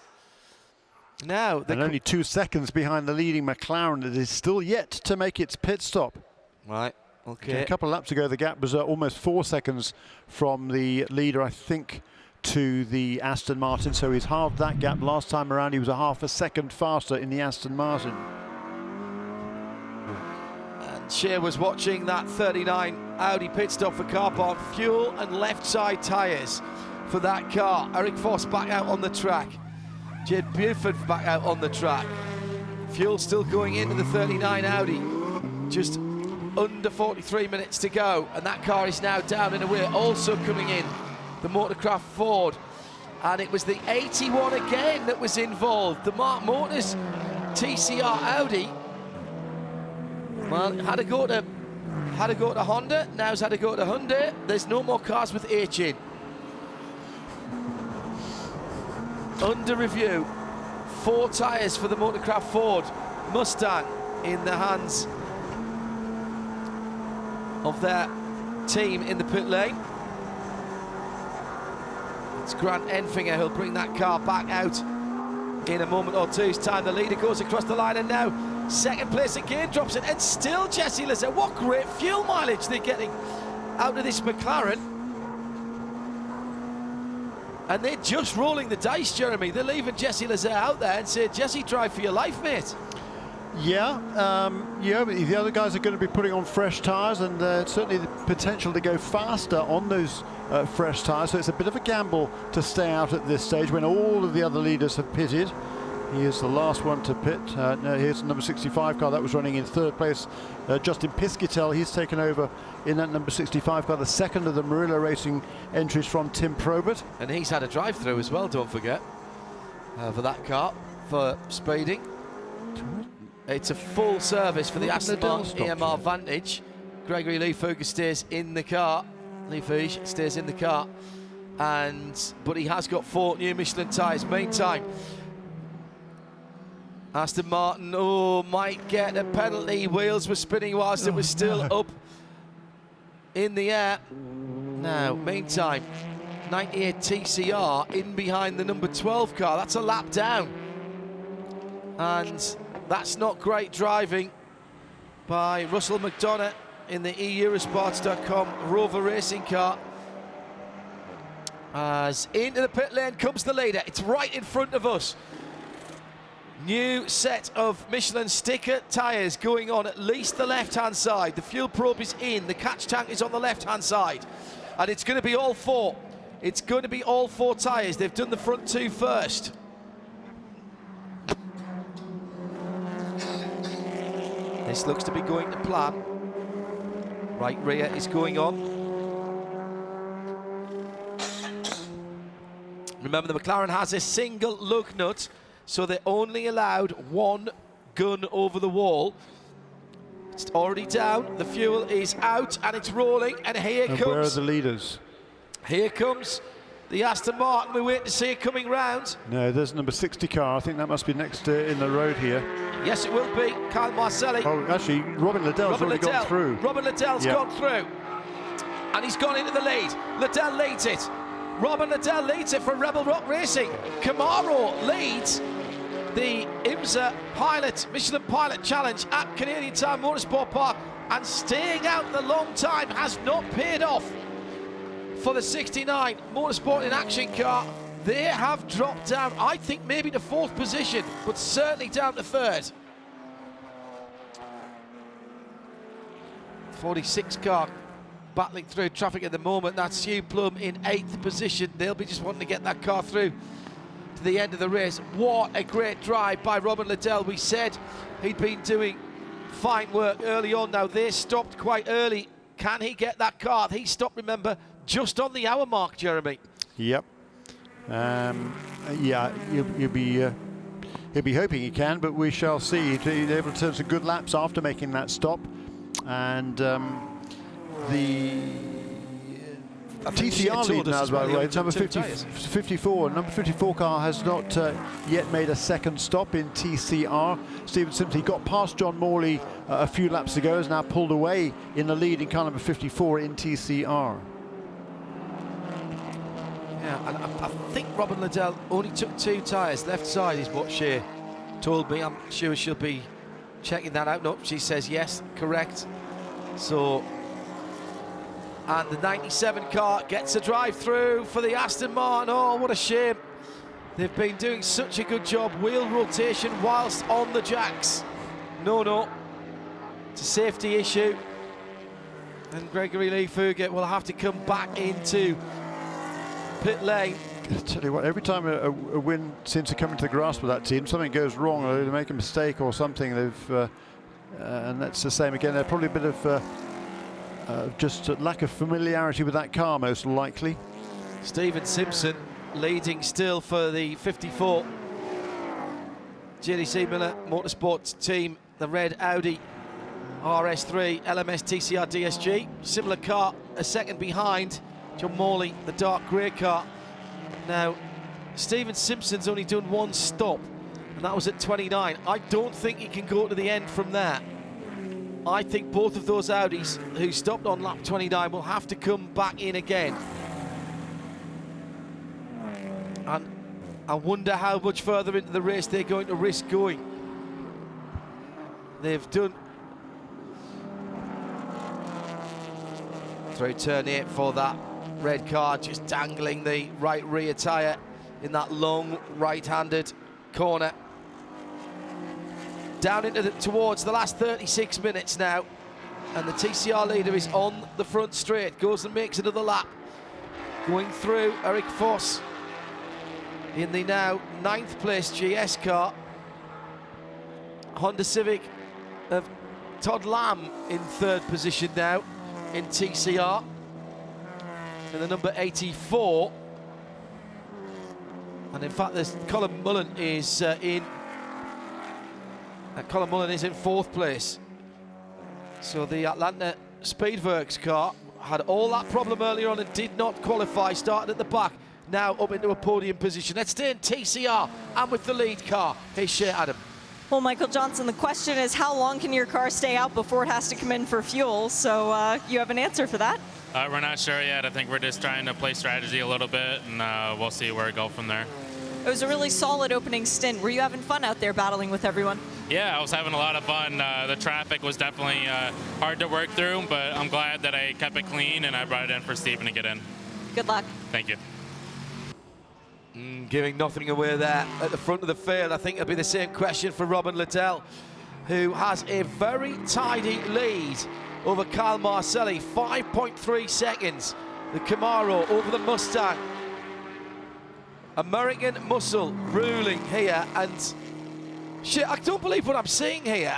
Now, and only 2 seconds behind the leading McLaren that is still yet to make its pit stop. Right, okay. A couple of laps ago, the gap was almost 4 seconds from the leader, I think, to the Aston Martin. So he's halved that gap. Last time around, he was a half a second faster in the Aston Martin. And Shea was watching that 39 Audi pit stop for car park. Fuel and left side tyres for that car. Eric Voss back out on the track. Jade Buford back out on the track. Fuel still going into the 39 Audi. Just under 43 minutes to go, and that car is now down in a wheel. Also coming in, the Motorcraft Ford, and it was the 81 again that was involved. The Mark Motors TCR Audi. Well, had to go to Honda. Now's had to go to Hyundai. There's no more cars with H in. Under review, 4 tyres for the Motorcraft Ford Mustang in the hands of their team in the pit lane. It's Grant Enfinger who'll bring that car back out in a moment or two's time. The leader goes across the line, and now 2nd place again, drops it, and still Jesse Lazare. What great fuel mileage they're getting out of this McLaren. And they're just rolling the dice, Jeremy. They're leaving Jesse Lazare out there and say, Jesse, drive for your life, mate. Yeah, but the other guys are going to be putting on fresh tyres, and certainly the potential to go faster on those fresh tyres. So it's a bit of a gamble to stay out at this stage when all of the other leaders have pitted. He is the last one to pit. No, here's the number 65 car that was running in third place. Justin Piscatell, he's taken over in that number 65 car, the second of the Murillo Racing entries from Tim Probert. And he's had a drive-through as well, don't forget, for that car, for speeding. It's a full service for the Aston Martin EMR Vantage. Gregory Leifugger stays in the car. Leifugger stays in the car. But he has got 4 new Michelin tyres. Meantime, Aston Martin, might get a penalty. Wheels were spinning whilst it was still up in the air. Now, meantime, 98 TCR in behind the number 12 car. That's a lap down. And that's not great driving by Russell McDonough in the eEurosports.com Rover racing car. As into the pit lane comes the leader. It's right in front of us. New set of Michelin sticker tyres going on at least the left-hand side. The fuel probe is in. The catch tank is on the left-hand side. And it's going to be all 4. It's going to be all 4 tyres. They've done the front 2 first. This looks to be going to plan. Right rear is going on. Remember, the McLaren has a single lug nut, so they're only allowed 1 gun over the wall. It's already down, the fuel is out, and it's rolling, and here comes... Where are the leaders? Here comes the Aston Martin. We wait to see it coming round. No, there's number 60 car. I think that must be next in the road here. Yes, it will be. Kyle Marcelli. Oh, actually, Robin Liddell's already gone through. Robin Liddell's gone through. And he's gone into the lead. Liddell leads it. Robin Liddell leads it for Rebel Rock Racing. Camaro leads the IMSA Michelin Pilot Challenge at Canadian Tire Motorsport Park, and staying out the long time has not paid off for the 69 Motorsport in Action car. They have dropped down, I think maybe to 4th position, but certainly down to 3rd. 46 car battling through traffic at the moment. That's Hugh Plum in 8th position. They'll be just wanting to get that car through to the end of the race. What a great drive by Robin Liddell. We said he'd been doing fine work early on. Now they stopped quite early. Can he get that car? He stopped, remember, just on the hour mark, Jeremy. Yep. Yeah, he'll be hoping he can, but we shall see. He's able to turn some good laps after making that stop. And the TCR lead now, by the way, it's number 54. Number 54 car has not yet made a second stop in TCR. Stephen Simpson got past John Morley a few laps ago, has now pulled away in the lead in car number 54 in TCR. Yeah, and I think Robin Liddell only took 2 tyres. Left side is what she told me. I'm sure she'll be checking that out. No, she says yes, correct. So, and the 97 car gets a drive through for the Aston Martin. Oh, what a shame. They've been doing such a good job. Wheel rotation whilst on the jacks. No. It's a safety issue. And Gregory Leifugger will have to come back into pit lane. I tell you what, every time a win seems to come into the grasp of that team, something goes wrong, or they make a mistake or something. They've and that's the same again. They're probably a bit of just a lack of familiarity with that car, most likely. Stephen Simpson leading still for the 54 JDC Miller Motorsport team, the red Audi RS3 LMS TCR DSG. Similar car a second behind John Morley, the dark grey car. Now, Stephen Simpson's only done 1 stop, and that was at 29. I don't think he can go to the end from there. I think both of those Audis who stopped on lap 29 will have to come back in again. And I wonder how much further into the race they're going to risk going. They've done through turn 8 for that red car, just dangling the right rear tyre in that long right-handed corner. Down into towards the last 36 minutes now, and the TCR leader is on the front straight, goes and makes another lap. Going through, Eric Foss in the now 9th place GS car. Honda Civic of Todd Lamb in 3rd position now in TCR. And the number 84. And in fact, there's Colin Mullen is in 4th place. So the Atlanta Speedworks car had all that problem earlier on and did not qualify, started at the back, now up into a podium position. Let's stay in TCR and with the lead car. Here's Shea Adam. Well, Michael Johnson, the question is how long can your car stay out before it has to come in for fuel? So you have an answer for that? We're not sure yet. I think we're just trying to play strategy a little bit, and we'll see where we go from there. It was a really solid opening stint. Were you having fun out there battling with everyone? Yeah, I was having a lot of fun. The traffic was definitely hard to work through, but I'm glad that I kept it clean and I brought it in for Stephen to get in. Good luck. Thank you. Giving nothing away there at the front of the field. I think it'll be the same question for Robin Liddell, who has a very tidy lead over Kyle Marcelli, 5.3 seconds. The Camaro over the Mustang. American muscle ruling here, and shit, I don't believe what I'm seeing here.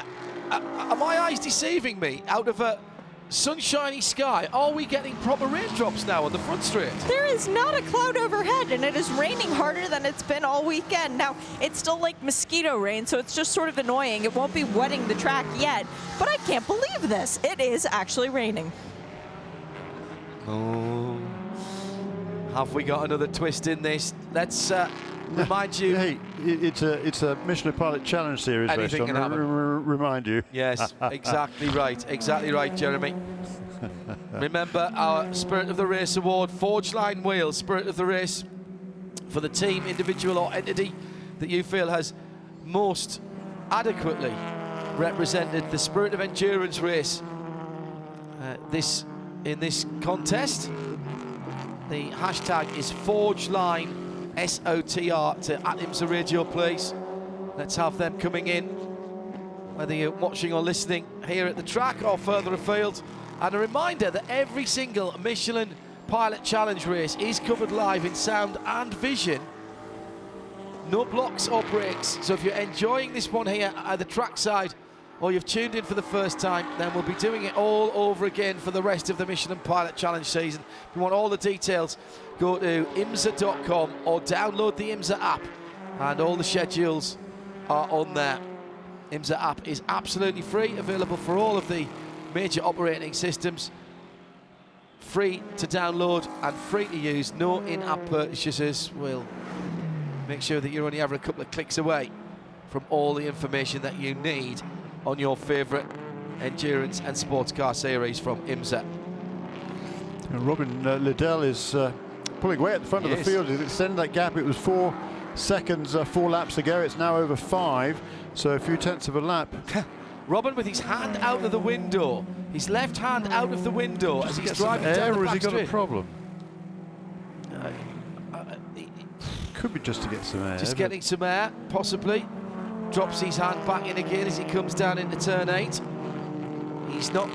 Are my eyes deceiving me? Out of a sunshiny sky, are we getting proper raindrops now on the front straight? There is not a cloud overhead, and it is raining harder than it's been all weekend. Now, it's still like mosquito rain, so it's just sort of annoying. It won't be wetting the track yet, but I can't believe this. It is actually raining. Oh, have we got another twist in this? Let's remind you. Hey, it's a Michelin Pilot Challenge Series race. Anything can happen. Remind you. Yes, exactly right, Jeremy. Remember our Spirit of the Race award, Forge Line Wheels, Spirit of the Race, for the team, individual or entity that you feel has most adequately represented the spirit of endurance race in this contest. The hashtag is ForgeLine SOTR to @IMSA Radio Plays. Let's have them coming in, whether you're watching or listening here at the track or further afield. And a reminder that every single Michelin Pilot Challenge race is covered live in sound and vision. No blocks or breaks. So if you're enjoying this one here at the trackside, or you've tuned in for the first time, then we'll be doing it all over again for the rest of the Michelin Pilot Challenge season. If you want all the details, go to imsa.com or download the IMSA app, and all the schedules are on there. IMSA app is absolutely free, available for all of the major operating systems. Free to download and free to use, no in-app purchases. We'll make sure that you're only ever a couple of clicks away from all the information that you need on your favourite endurance and sports car series from IMSA. And Robin Liddell is pulling away at the front of the field. He's extended that gap. It was 4 seconds 4 laps ago. It's now over 5, so a few tenths of a lap. Robin with his hand out of the window, his left hand out of the window as he's driving down the or back has he got straight. a problem? Could be just to get some air. Just getting some air, possibly. Drops his hand back in again as he comes down into turn 8. He's not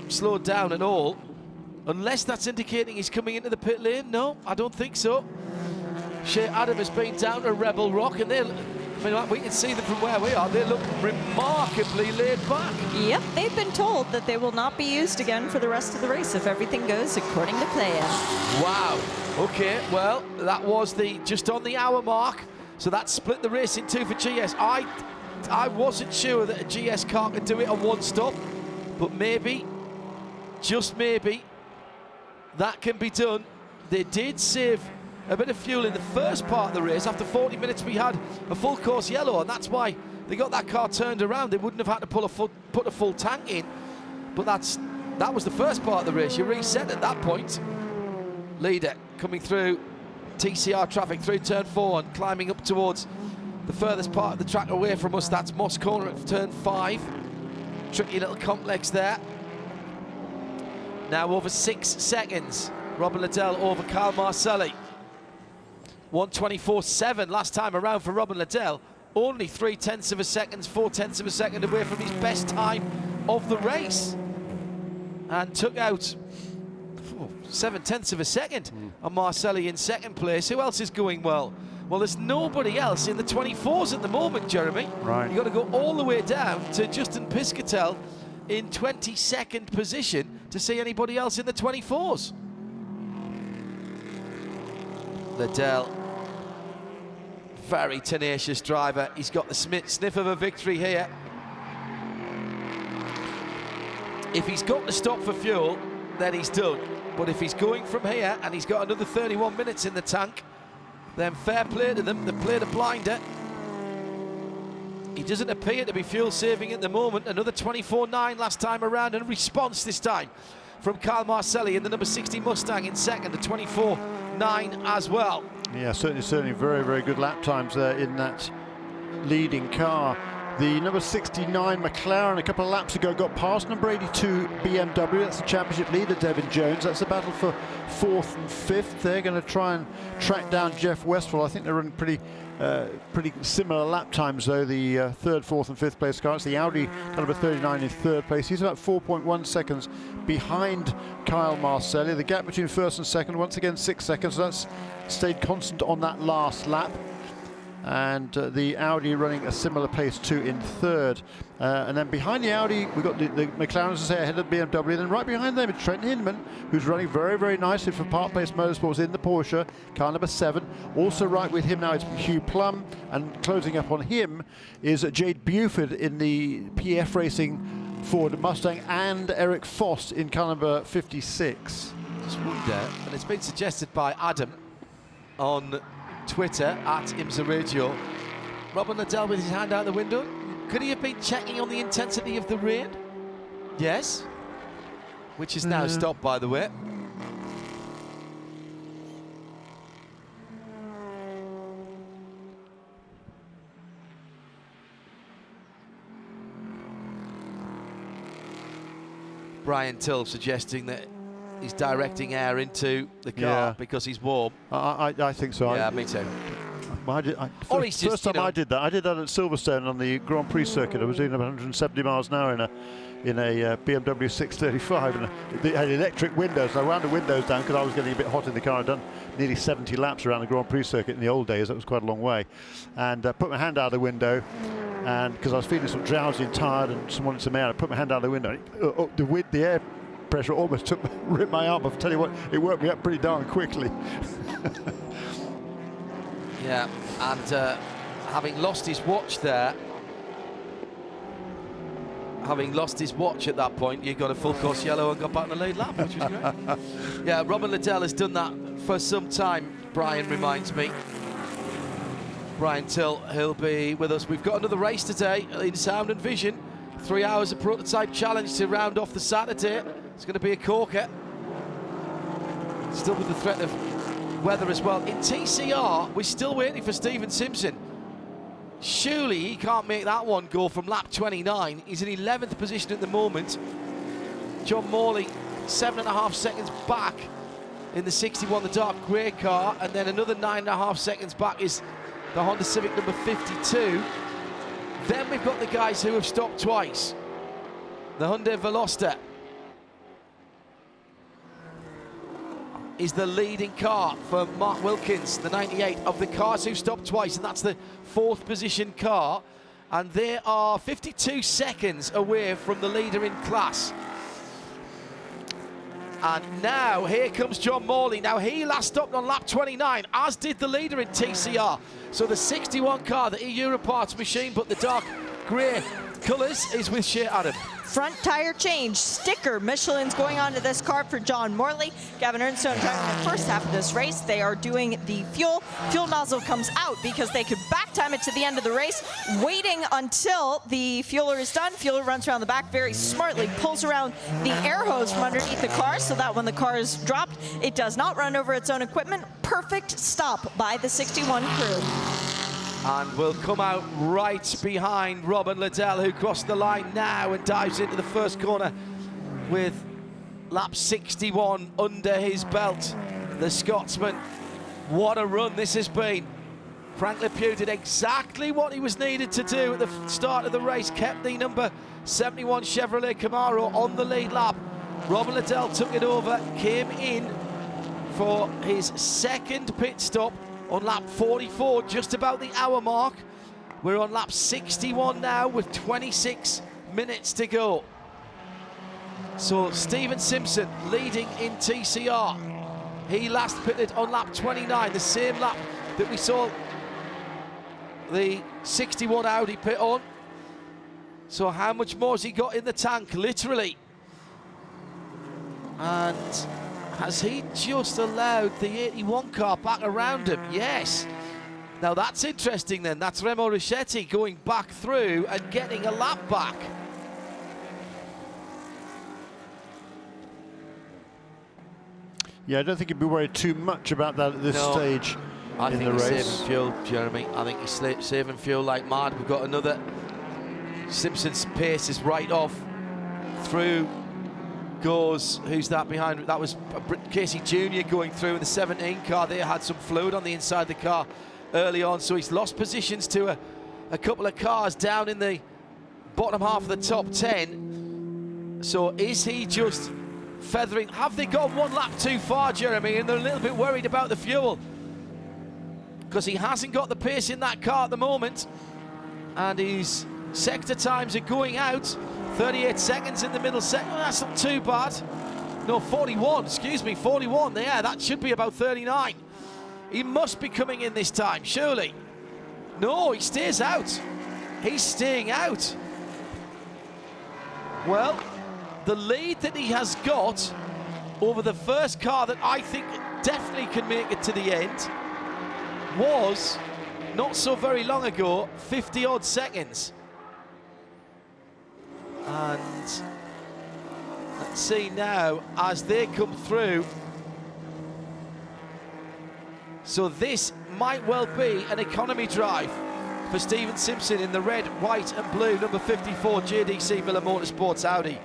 slowed down at all, unless that's indicating he's coming into the pit lane. No, I don't think so. Shea Adam has been down to Rebel Rock, and we can see them from where we are. They look remarkably laid back. Yep, they've been told that they will not be used again for the rest of the race if everything goes according to plan. Wow. Okay, well, that was just on the hour mark. So that split the race in 2 for GS. I wasn't sure that a GS car could do it on one stop, but maybe, just maybe, that can be done. They did save a bit of fuel in the first part of the race. After 40 minutes, we had a full course yellow, and that's why they got that car turned around. They wouldn't have had to put a full tank in, but that was the first part of the race. You reset at that point. Leader coming through TCR traffic through turn 4 and climbing up towards the furthest part of the track away from us. That's Moss Corner at turn 5. Tricky little complex there. Now over 6 seconds. Robin Liddell over Kyle Marcelli. 1:24.7 last time around for Robin Liddell. Only 0.3 of a second, 0.4 of a second away from his best time of the race. And took out 0.7 of a second on Marcelli in second place. Who else is going well? Well, there's nobody else in the 24s at the moment, Jeremy. Right. You've got to go all the way down to Justin Piscatel in 22nd position to see anybody else in the 24s. Liddell, very tenacious driver. He's got the sniff of a victory here. If he's got to stop for fuel, then he's done. But if he's going from here and he's got another 31 minutes in the tank, then fair play to them. They played a blinder. He doesn't appear to be fuel saving at the moment. Another 24.9 last time around, and a response this time from Kyle Marcelli in the number 60 Mustang in second, the 24.9 as well. Yeah, certainly very, very good lap times there in that leading car. The number 69 McLaren a couple of laps ago got past number 82 BMW. That's the championship leader, Devin Jones. That's the battle for 4th and 5th. They're going to try and track down Jeff Westphal. I think they're running pretty similar lap times, though. The 3rd, 4th and 5th place car. It's the Audi number 39 in 3rd place. He's about 4.1 seconds behind Kyle Marcelli. The gap between 1st and 2nd, once again 6 seconds. So that's stayed constant on that last lap. And the Audi running a similar pace too in 3rd. And then behind the Audi, we've got the McLaren, as I say, ahead of the BMW. And then right behind them is Trent Hinman, who's running very, very nicely for Park Place Motorsports in the Porsche, car number 7. Also right with him now is Hugh Plum, and closing up on him is Jade Buford in the PF Racing Ford Mustang, and Eric Foss in car number 56. Just wonder, and it's been suggested by Adam on Twitter at IMSA Radio. Robin Liddell with his hand out the window. Could he have been checking on the intensity of the rain? Yes. Which is now stopped, by the way. Brian Till suggesting that he's directing air into the car because he's warm. I think so. Yeah, me too. First time I did that at Silverstone on the Grand Prix circuit. I was doing 170 miles an hour in a BMW 635, and it had electric windows. So I wound the windows down because I was getting a bit hot in the car. I'd done nearly 70 laps around the Grand Prix circuit in the old days. That was quite a long way. And put my hand out the window, and because I was feeling sort of drowsy and tired and wanted some air, I put my hand out the window. The air pressure almost ripped my arm off. I tell you what, it worked me up pretty darn quickly. Yeah, and having lost his watch there, having lost his watch at that point, he got a full course yellow and got back in the lead lap, which was great. Yeah, Robin Liddell has done that for some time, Brian reminds me. Brian Till, he'll be with us. We've got another race today in Sound and Vision. 3 hours of prototype challenge to round off the Saturday. It's going to be a corker. Still with the threat of weather as well. In TCR, we're still waiting for Stephen Simpson. Surely he can't make that one go from lap 29. He's in 11th position at the moment. John Morley, 7.5 seconds back in the 61, the dark grey car, and then another 9.5 seconds back is the Honda Civic number 52. Then we've got the guys who have stopped twice. The Hyundai Veloster is the leading car for Mark Wilkins, the 98 of the cars who stopped twice, and that's the 4th position car. And they are 52 seconds away from the leader in class. And now here comes John Morley. Now he last stopped on lap 29, as did the leader in TCR. So the 61 car, the Europarts machine, but the dark grey colours is with Shea Adam. Front tire change, sticker, Michelin's going on to this car for John Morley. Gavin Ernstone driving the first half of this race. They are doing the fuel. Fuel nozzle comes out because they could back time it to the end of the race, waiting until the fueler is done. Fueler runs around the back very smartly, pulls around the air hose from underneath the car so that when the car is dropped, it does not run over its own equipment. Perfect stop by the 61 crew. And will come out right behind Robin Liddell, who crossed the line now and dives into the first corner with lap 61 under his belt. The Scotsman, what a run this has been. Frank Lepew did exactly what he was needed to do at the start of the race, kept the number 71 Chevrolet Camaro on the lead lap. Robin Liddell took it over, came in for his second pit stop on lap 44, just about the hour mark. We're on lap 61 now with 26 minutes to go. So Stephen Simpson leading in TCR. He last pitted on lap 29, the same lap that we saw the 61 Audi pit on. So how much more has he got in the tank, literally? And has he just allowed the 81 car back around him? Yes. Now that's interesting then. That's Remo Richetti going back through and getting a lap back. Yeah, I don't think he'd be worried too much about that at this stage I in think the he's race. saving fuel, Jeremy. I think he's saving fuel like mad. We've got another. Simpson's pace is right off. Through goes, who's that behind? That was Casey Jr. going through in the 17 car. They had some fluid on the inside of the car early on, so he's lost positions to a couple of cars down in the bottom half of the top 10. So is he just feathering? Have they gone one lap too far, Jeremy? And they're a little bit worried about the fuel, because he hasn't got the pace in that car at the moment, and his sector times are going out. 38 seconds in the middle sector. That's not too bad. No, 41, excuse me, 41. Yeah, that should be about 39. He must be coming in this time, surely. No, he stays out. He's staying out. Well, the lead that he has got over the first car that I think definitely can make it to the end was, not so very long ago, 50-odd seconds. And let's see now as they come through. So this might well be an economy drive for Stephen Simpson in the red, white and blue number 54 JDC Miller Motorsports Audi.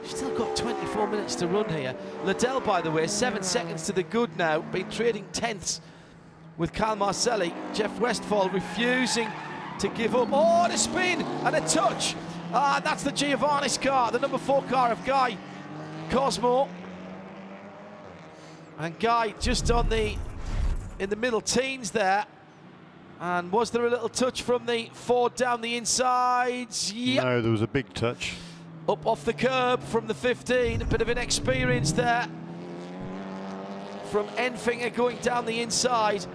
Still got 24 minutes to run here. Liddell, by the way, 7 seconds to the good now, been trading tenths with Cal Marcelli. Jeff Westphal refusing to give up. Oh, and a spin and a touch. That's the Giovanni's car, the number 4 car of Guy Cosmo. And Guy just on in the middle teens there. And was there a little touch from the Ford down the insides? Yep. No, there was a big touch. Up off the curb from the 15, a bit of inexperience there from Enfinger going down the inside.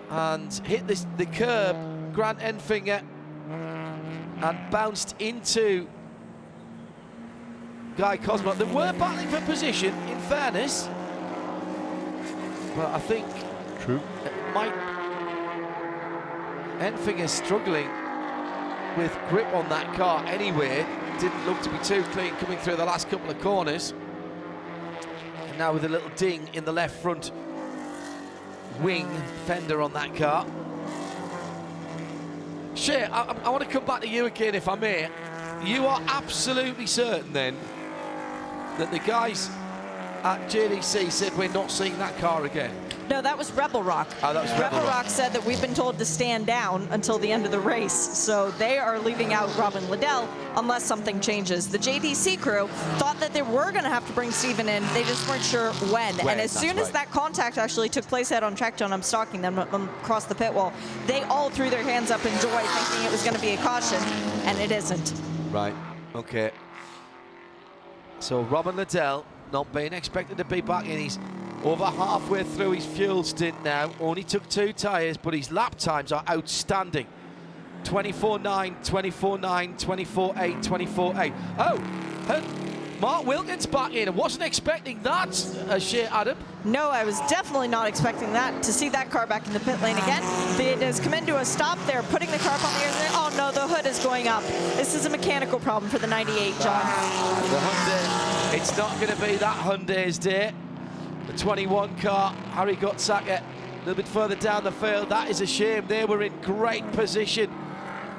And hit the curb, Grant Enfinger, and bounced into Guy Cosmo. They were battling for position, in fairness, but I think True. Enfinger struggling with grip on that car anyway. Didn't look to be too clean coming through the last couple of corners. And now with a little ding in the left front wing fender on that car. Shea, I want to come back to you again, if I may. You are absolutely certain then that the guys at JDC said we're not seeing that car again? No, that was Rebel Rock. Oh, that was Rebel Rock said that we've been told to stand down until the end of the race. So they are leaving out Robin Liddell unless something changes. The JDC crew thought that they were going to have to bring Steven in. They just weren't sure when. And as soon as that contact actually took place out on track, John, I'm stalking them across the pit wall, they all threw their hands up in joy thinking it was going to be a caution, and it isn't. Right, okay. So Robin Liddell not being expected to be back in. He's over halfway through his fuel stint now. Only took 2 tyres, but his lap times are outstanding. 24.9, 24.9, 24.8, 24.8. Oh, and Mark Wilkins back in. I wasn't expecting that, Shea Adam. No, I was definitely not expecting that, to see that car back in the pit lane again. It has come into a stop there, putting the car up on the air. Oh no, the hood is going up. This is a mechanical problem for the 98, John. The Hyundai, it's not going to be that Hyundai's day. The 21 car, Harry Gottsacker, a little bit further down the field. That is a shame. They were in great position.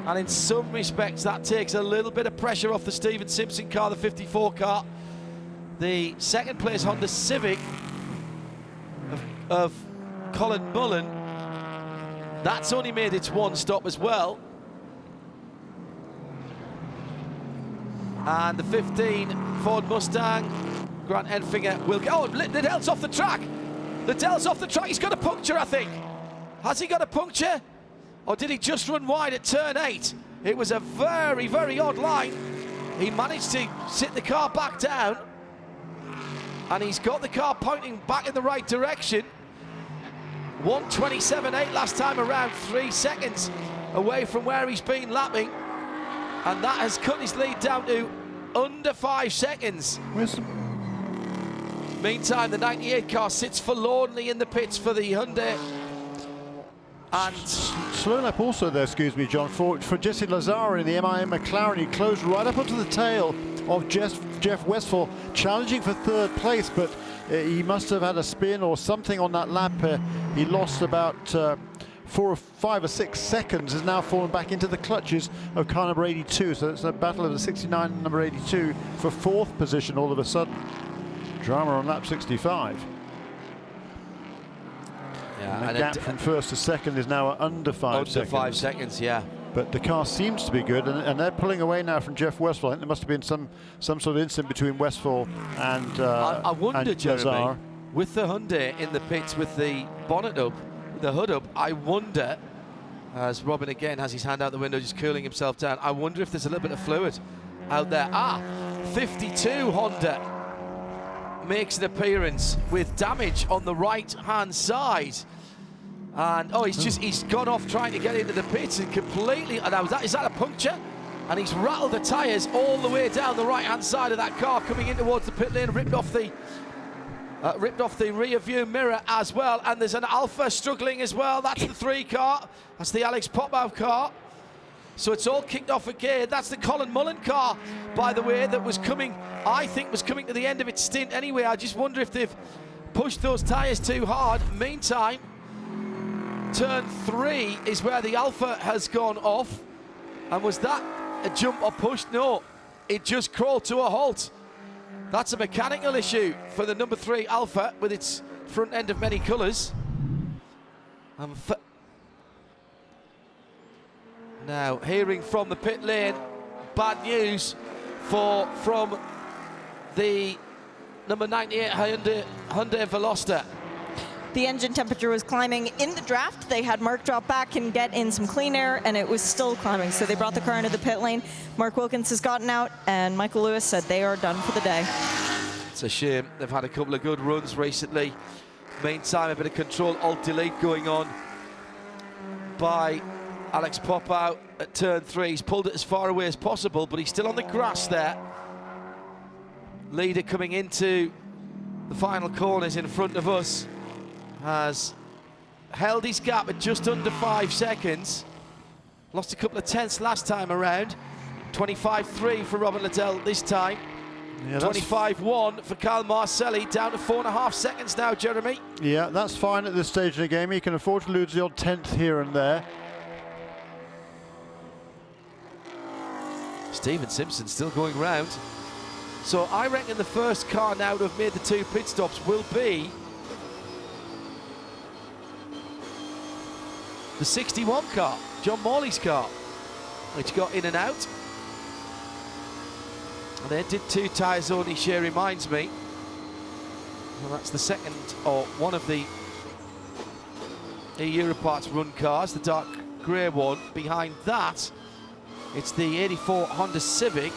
And in some respects, that takes a little bit of pressure off the Stephen Simpson car, the 54 car. The second place Honda Civic of Colin Mullen, that's only made its 1 stop as well. And the 15 Ford Mustang, Grant Enfinger will go. Oh, Liddell's off the track. Liddell's off the track. He's got a puncture, I think. Has he got a puncture? Or did he just run wide at turn 8? It was a very, very odd line. He managed to sit the car back down. And he's got the car pointing back in the right direction. 1:27.8 last time around, 3 seconds away from where he's been lapping. And that has cut his lead down to under 5 seconds. Meantime, the 98 car sits forlornly in the pits for the Hyundai. And slow lap also there, excuse me, John, for Jesse Lazare in the IMSA McLaren. He closed right up onto the tail of Jeff Westphal, challenging for 3rd place, but he must have had a spin or something on that lap. He lost about 4 or 5 or 6 seconds, has now fallen back into the clutches of car number 82. So it's a battle of the 69 and number 82 for 4th position all of a sudden. Drama on lap 65. yeah, And the gap from 1st to 2nd is now under 5 seconds. Under 5 seconds, yeah. But the car seems to be good, and they're pulling away now from Jeff Westphal. I think there must have been some sort of incident between Westphal and I wonder, and Jeremy, Lazare. with the Hyundai in the pits with the bonnet up, the hood up, I wonder, as Robin again has his hand out the window just cooling himself down, I wonder if there's a little bit of fluid out there. 52 Honda makes an appearance with damage on the right-hand side. And he's gone off trying to get into the pits and completely. And is that a puncture? And he's rattled the tyres all the way down the right-hand side of that car, coming in towards the pit lane, ripped off the rear view mirror as well. And there's an Alpha struggling as well. That's the 3 car. That's the Alex Popov car. So it's all kicked off again. That's the Colin Mullen car, by the way, that was coming, I think, was coming to the end of its stint anyway. I just wonder if they've pushed those tyres too hard. Meantime, turn 3 is where the Alpha has gone off. And was that a jump or push? No, it just crawled to a halt. That's a mechanical issue for the number 3 Alpha with its front end of many colours. Now, hearing from the pit lane, bad news from the number 98 Hyundai Veloster. The engine temperature was climbing in the draft. They had Mark drop back and get in some clean air, and it was still climbing. So they brought the car into the pit lane. Mark Wilkins has gotten out, and Michael Lewis said they are done for the day. It's a shame. They've had a couple of good runs recently. Meantime, a bit of control alt-delete going on by Alex Popov at turn 3. He's pulled it as far away as possible, but he's still on the grass there. Leader coming into the final corners in front of us has held his gap at just under 5 seconds. Lost a couple of tenths last time around. 25.3 for Robin Liddell this time. Yeah, 25.1 for Kyle Marcelli, down to 4.5 seconds now, Jeremy. Yeah, that's fine at this stage of the game. He can afford to lose the odd 10th here and there. Stephen Simpson still going round. So I reckon the first car now to have made the 2 pit stops will be the 61 car, John Morley's car, which got in and out. And they did 2 tyres only, Shea reminds me. Well, that's the second, or one of the Europarts run cars, the dark grey one. Behind that, it's the 84 Honda Civic,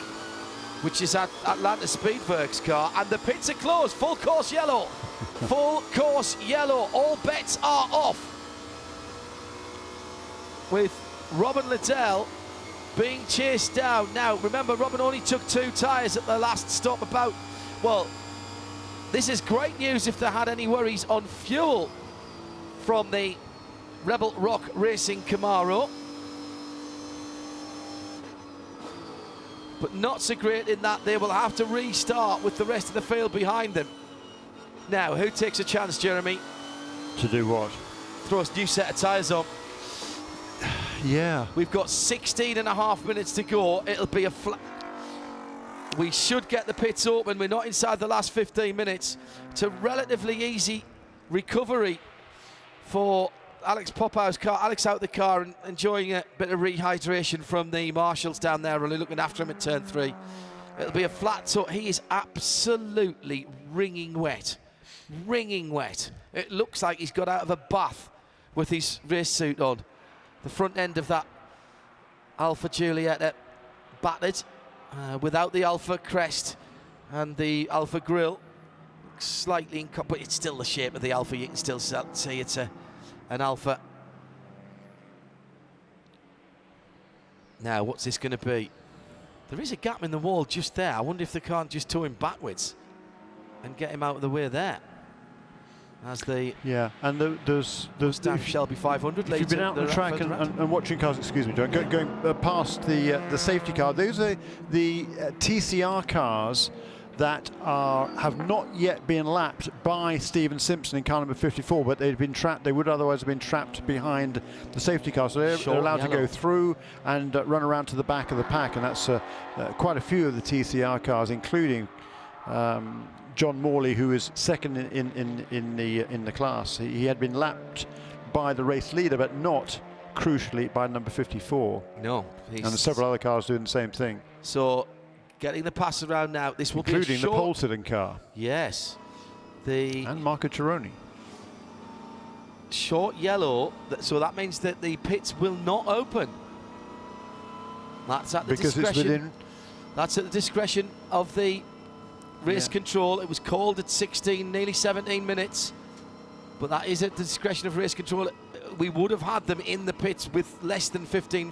which is at Atlanta Speedworks car. And the pits are closed, full course yellow. Full course yellow, all bets are off. With Robin Liddell being chased down. Now, remember, Robin only took 2 tyres at the last stop this is great news if they had any worries on fuel from the Rebel Rock Racing Camaro. But not so great in that they will have to restart with the rest of the field behind them. Now, who takes a chance, Jeremy? To do what? Throw a new set of tyres on. Yeah. We've got 16.5 minutes to go. It'll be a flat. We should get the pits open. We're not inside the last 15 minutes. It's a relatively easy recovery for Alex Popov's car. Alex out the car and enjoying a bit of rehydration from the marshals down there, really looking after him at turn 3. It'll be a flat, so he is absolutely wringing wet. Wringing wet. It looks like he's got out of a bath with his race suit on. The front end of that Alfa Giulietta battered without the Alfa crest and the Alfa grille. Slightly but it's still the shape of the Alfa. You can still see it's an Alfa. Now, what's this going to be? There is a gap in the wall just there. I wonder if they can't just tow him backwards and get him out of the way there. As the there's Shelby 500. If you've been out on the track and watching cars, excuse me, John, going past the safety car, those are the TCR cars that have not yet been lapped by Stephen Simpson in car number 54, but they'd been trapped. They would otherwise have been trapped behind the safety car, so they're allowed to go through and run around to the back of the pack, and that's quite a few of the TCR cars, including John Morley, who is second in the class. He had been lapped by the race leader, but not crucially by number 54. No, and there's several other cars doing the same thing. So, getting the pass around now. This will including be including the pole sitting car. Yes, and Marco Cironi. Short yellow. So that means that the pits will not open. That's at the discretion. It's within. That's at the discretion of the race control. It was called at 16, nearly 17 minutes, but that is at the discretion of race control. We would have had them in the pits with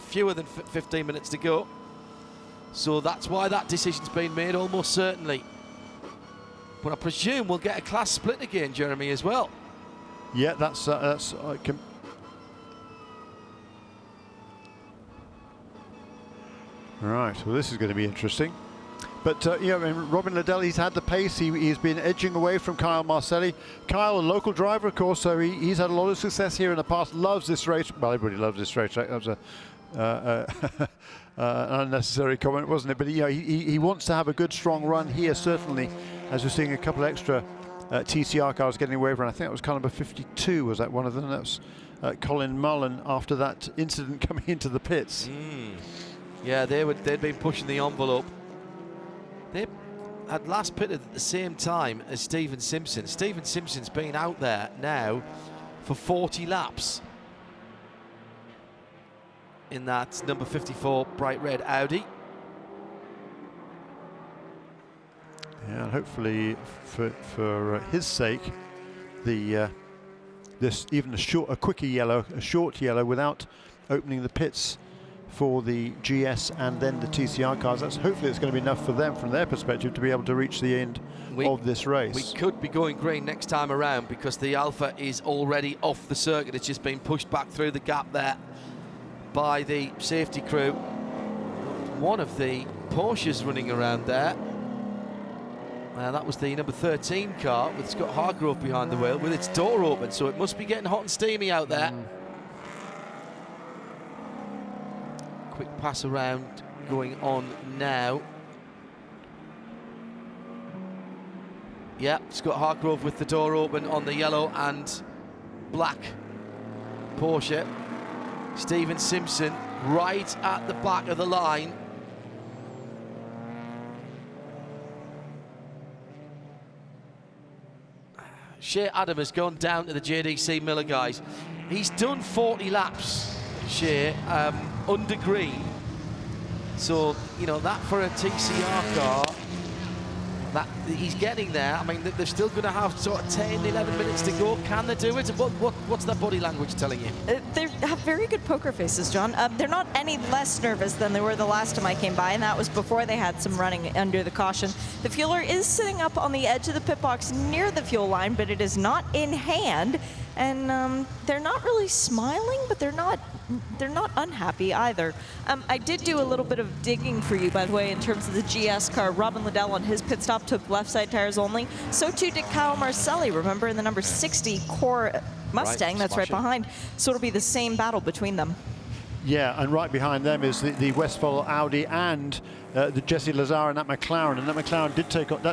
fewer than 15 minutes to go. So that's why that decision's been made, almost certainly. But I presume we'll get a class split again, Jeremy, as well. Yeah, that's right. Well, this is going to be interesting. But Robin Liddell, he's had the pace. He's been edging away from Kyle Marcelli. Kyle, a local driver, of course, so he's had a lot of success here in the past. Loves this race. Well, everybody loves this race. That was an unnecessary comment, wasn't it? But he wants to have a good, strong run here, certainly, as we're seeing a couple extra TCR cars getting away from. I think it was car number 52, was that one of them? That was Colin Mullen after that incident coming into the pits. Yeah, they'd been pushing the envelope. They had last pitted at the same time as Stephen Simpson. Stephen Simpson's been out there now for 40 laps in that number 54 bright red Audi. Yeah, and hopefully for his sake, this even a quicker yellow, a short yellow, without opening the pits for the GS and then the TCR cars. Hopefully it's going to be enough for them from their perspective to be able to reach the end of this race. We could be going green next time around because the Alfa is already off the circuit. It's just been pushed back through the gap there by the safety crew. One of the Porsches running around there. That was the number 13 car with Scott Hargrove behind the wheel with its door open, so it must be getting hot and steamy out there. Quick pass around going on now. Yeah, Scott Hargrove with the door open on the yellow and black Porsche. Stephen Simpson right at the back of the line. Shea Adam has gone down to the JDC Miller guys. He's done 40 laps, Shea, under green. So, that for a TCR car, that he's getting there. I mean, they're still going to have sort of 10, 11 minutes to go. Can they do it? What's their body language telling you? They have very good poker faces, John. They're not any less nervous than they were the last time I came by, and that was before they had some running under the caution. The fueler is sitting up on the edge of the pit box near the fuel line, but it is not in hand. And they're not really smiling, but they're not unhappy either. I did do a little bit of digging for you, by the way, in terms of the GS car. Robin Liddell on his pit stop took left side tires only. So too did Kyle Marcelli, remember, in the number 60 Core Mustang that's right behind. So it'll be the same battle between them. Yeah, and right behind them is the Westphal Audi and the Jesse Lazare and that McLaren. And that McLaren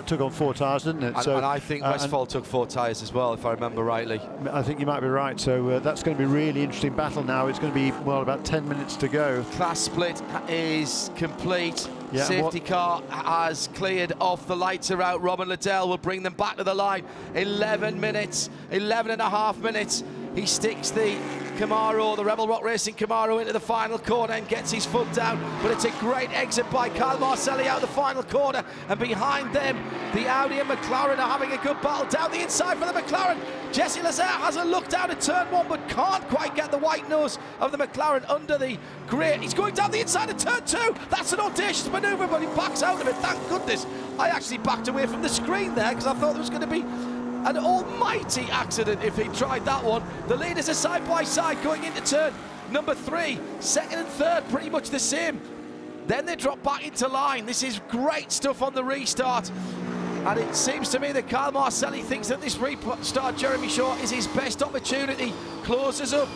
took on 4 tyres, didn't it? And I think Westphal took 4 tyres as well, if I remember rightly. I think you might be right. So that's going to be a really interesting battle now. It's going to be, well, about 10 minutes to go. Class split is complete. Yeah, Safety car has cleared off. The lights are out. Robin Liddell will bring them back to the line. 11 minutes, 11 and a half minutes. He sticks the Camaro, the Rebel Rock Racing Camaro, into the final corner and gets his foot down. But it's a great exit by Kyle Marcelli out the final corner. And behind them, the Audi and McLaren are having a good battle down the inside for the McLaren. Jesse Lazare has a look down at turn 1, but can't quite get the white nose of the McLaren under the grate. He's going down the inside of turn 2. That's an audacious manoeuvre, but he backs out of it. Thank goodness. I actually backed away from the screen there because I thought there was going to be an almighty accident if he tried that one. The leaders are side by side going into turn number 3. Second and third pretty much the same. Then they drop back into line. This is great stuff on the restart. And it seems to me that Kyle Marcelli thinks that this restart Jeremy Shaw is his best opportunity. Closes up.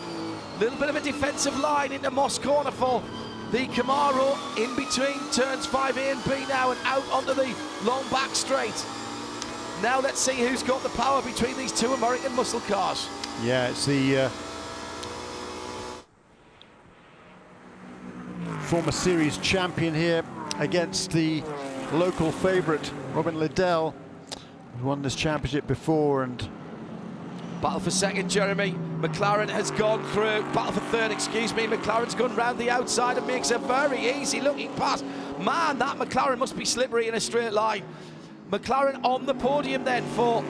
Little bit of a defensive line into Moss Corner for the Camaro in between turns 5A and B now and out onto the long back straight. Now let's see who's got the power between these two American muscle cars. Yeah, it's the former series champion here against the local favourite, Robin Liddell, who won this championship before. And battle for second, Jeremy. McLaren has gone through. Battle for third, excuse me. McLaren's gone round the outside and makes a very easy looking pass. Man, that McLaren must be slippery in a straight line. McLaren on the podium then for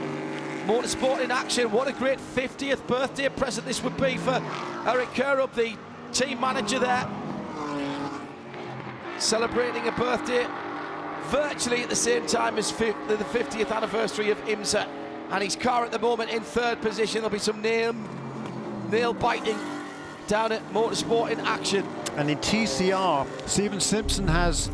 Motorsport in Action. What a great 50th birthday present this would be for Eric Kerup, the team manager there. Celebrating a birthday virtually at the same time as the 50th anniversary of IMSA. And his car at the moment in third position. There'll be some nail biting down at Motorsport in Action. And in TCR, Stephen Simpson has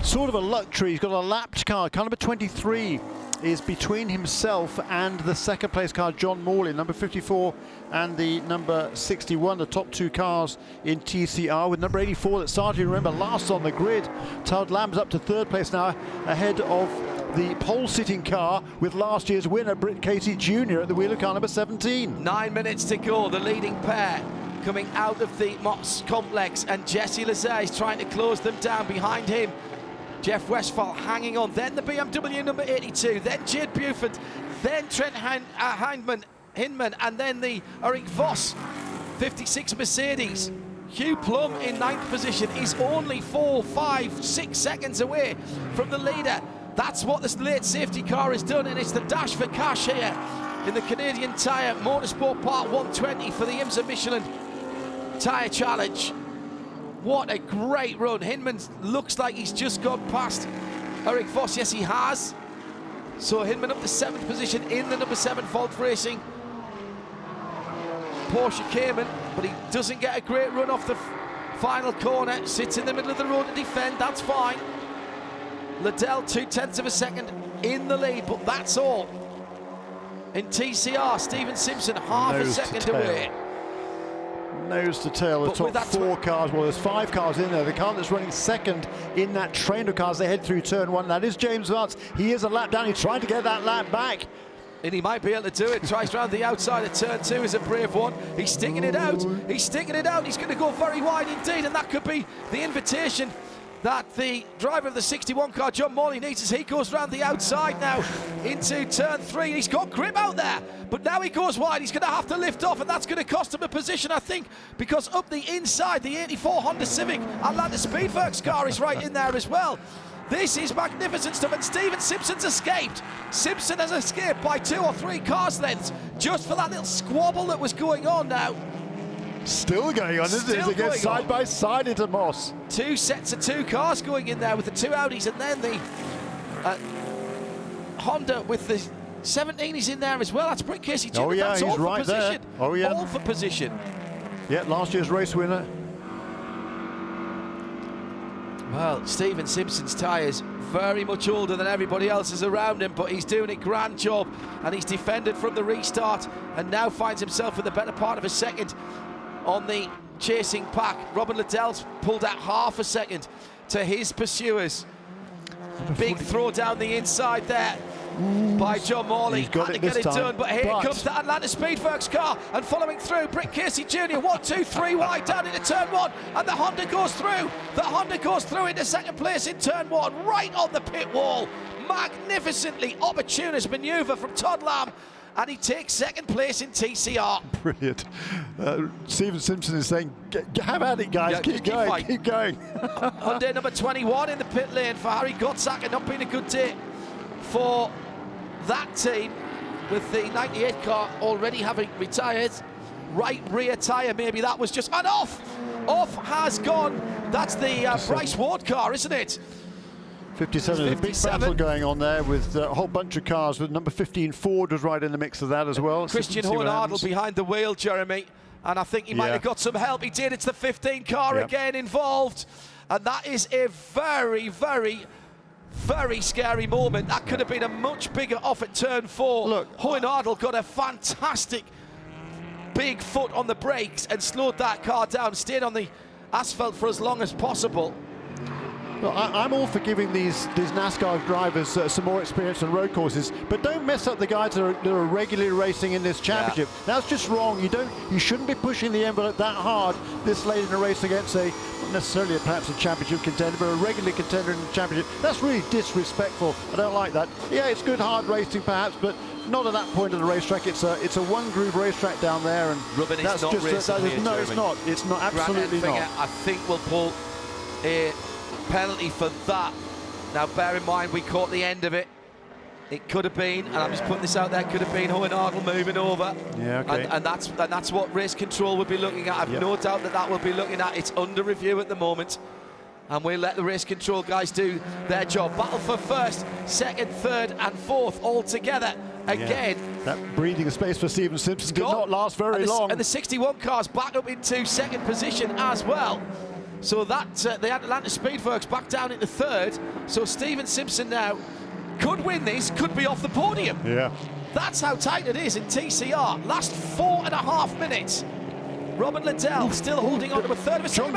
sort of a luxury. He's got a lapped car. Car number 23 is between himself and the second place car, John Morley, number 54 and the number 61, the top two cars in TCR, with number 84 that started, remember, last on the grid. Todd Lamb's up to third place now, ahead of the pole-sitting car with last year's winner, Britt Casey Jr. at the wheel of car number 17. 9 minutes to go, the leading pair coming out of the Moss complex, and Jesse Lazare is trying to close them down. Behind him, Jeff Westphal hanging on, then the BMW number 82, then Jade Buford, then Trent Hinman, and then the Eric Voss 56 Mercedes. Hugh Plum in 9th position is only 4, 5, 6 seconds away from the leader. That's what this late safety car has done, and it's the dash for cash here in the Canadian Tire Motorsport Park 120 for the IMSA Michelin Tire Challenge. What a great run. Hinman looks like he's just gone past Eric Voss. Yes, he has. So Hinman up to 7th position in the number 7 Volt Racing Porsche Cayman, but he doesn't get a great run off the final corner. Sits in the middle of the road to defend. That's fine. Liddell 0.2 of a second in the lead, but that's all. In TCR, Stephen Simpson half a second away. Nose to tail, the top 4 cars. Well, there's 5 cars in there. The car that's running second in that train of cars, they head through turn 1. That is James Vance. He is a lap down. He's trying to get that lap back. And he might be able to do it. Tries round the outside of turn 2 is a brave one. He's sticking it out. He's sticking it out. He's going to go very wide indeed, and that could be the invitation that the driver of the 61 car, John Morley, needs as he goes round the outside now into turn 3. He's got grip out there, but now he goes wide. He's going to have to lift off, and that's going to cost him a position, I think, because up the inside, the 84 Honda Civic Atlanta Speedworks car is right in there as well. This is magnificent stuff, and Stephen Simpson's escaped. Simpson has escaped by 2 or 3 cars lengths just for that little squabble that was going on now. Still going on, isn't it? It gets side by side into Moss. 2 sets of 2 cars going in there with the 2 Audis, and then the Honda with the 17 is in there as well. That's Britt Casey Jr. Oh yeah, that's he's all for right there. position. Oh yeah, all for position. Yeah, last year's race winner. Well, Stephen Simpson's tyres very much older than everybody else's around him, but he's doing a grand job, and he's defended from the restart and now finds himself with the better part of a second on the chasing pack. Robin Liddell's pulled out half a second to his pursuers. Big throw down the inside there by John Morley. He's got Had it to get this it time, done, but here comes the Atlanta Speedworks car, and following through, Britt Casey Jr. 1, 2, 3 wide down into turn 1, and the Honda goes through. The Honda goes through into second place in turn 1, right on the pit wall. Magnificently opportunist manoeuvre from Todd Lamb, and he takes second place in TCR. Brilliant. Steven Simpson is saying, have at it, guys. Yeah, keep going, fighting. keep going. Hyundai number 21 in the pit lane for Harry Gottsacker. Not been a good day for that team, with the 98 car already having retired. Right rear tyre, maybe that was just... And off! Off has gone. That's the Bryce Ward car, isn't it? 57, there's a big battle going on there with a whole bunch of cars. With number 15 Ford was right in the mix of that as well. Christian See what Hornadel happens. behind the wheel, Jeremy, and I think he might have got some help. He did. It's the 15 car again involved, and that is a very, very, very scary moment. That could have been a much bigger off at turn 4. Look, Hornadel got a fantastic big foot on the brakes and slowed that car down, stayed on the asphalt for as long as possible. Well, I'm all for giving these NASCAR drivers some more experience on road courses, but don't mess up the guys that are regularly racing in this championship. That's just wrong. You shouldn't be pushing the envelope that hard this late in a race against not necessarily perhaps a championship contender, but a regular contender in the championship. That's really disrespectful. I don't like that. Yeah, it's good hard racing perhaps, but not at that point of the racetrack. It's a one groove racetrack down there, and Ruben, that's not just racing here, no, it's not. It's not. Absolutely Grant not. Enfinger, I think we'll pull a penalty for that. Now bear in mind we caught the end of it. It could have been, and I'm just putting this out there, could have been Hornadel moving over. Yeah, okay. And that's what race control will be looking at. I've no doubt that will be looking at. It's under review at the moment, and we'll let the race control guys do their job. Battle for first, second, third and fourth all together again. That breathing space for Steven Simpson did not last very long. And the 61 car's back up into second position as well. So that the Atlanta Speedworks back down into third. So Steven Simpson now could win this, could be off the podium. Yeah. That's how tight it is in TCR. Last 4.5 minutes. Robin Liddell still holding on to a third of a second.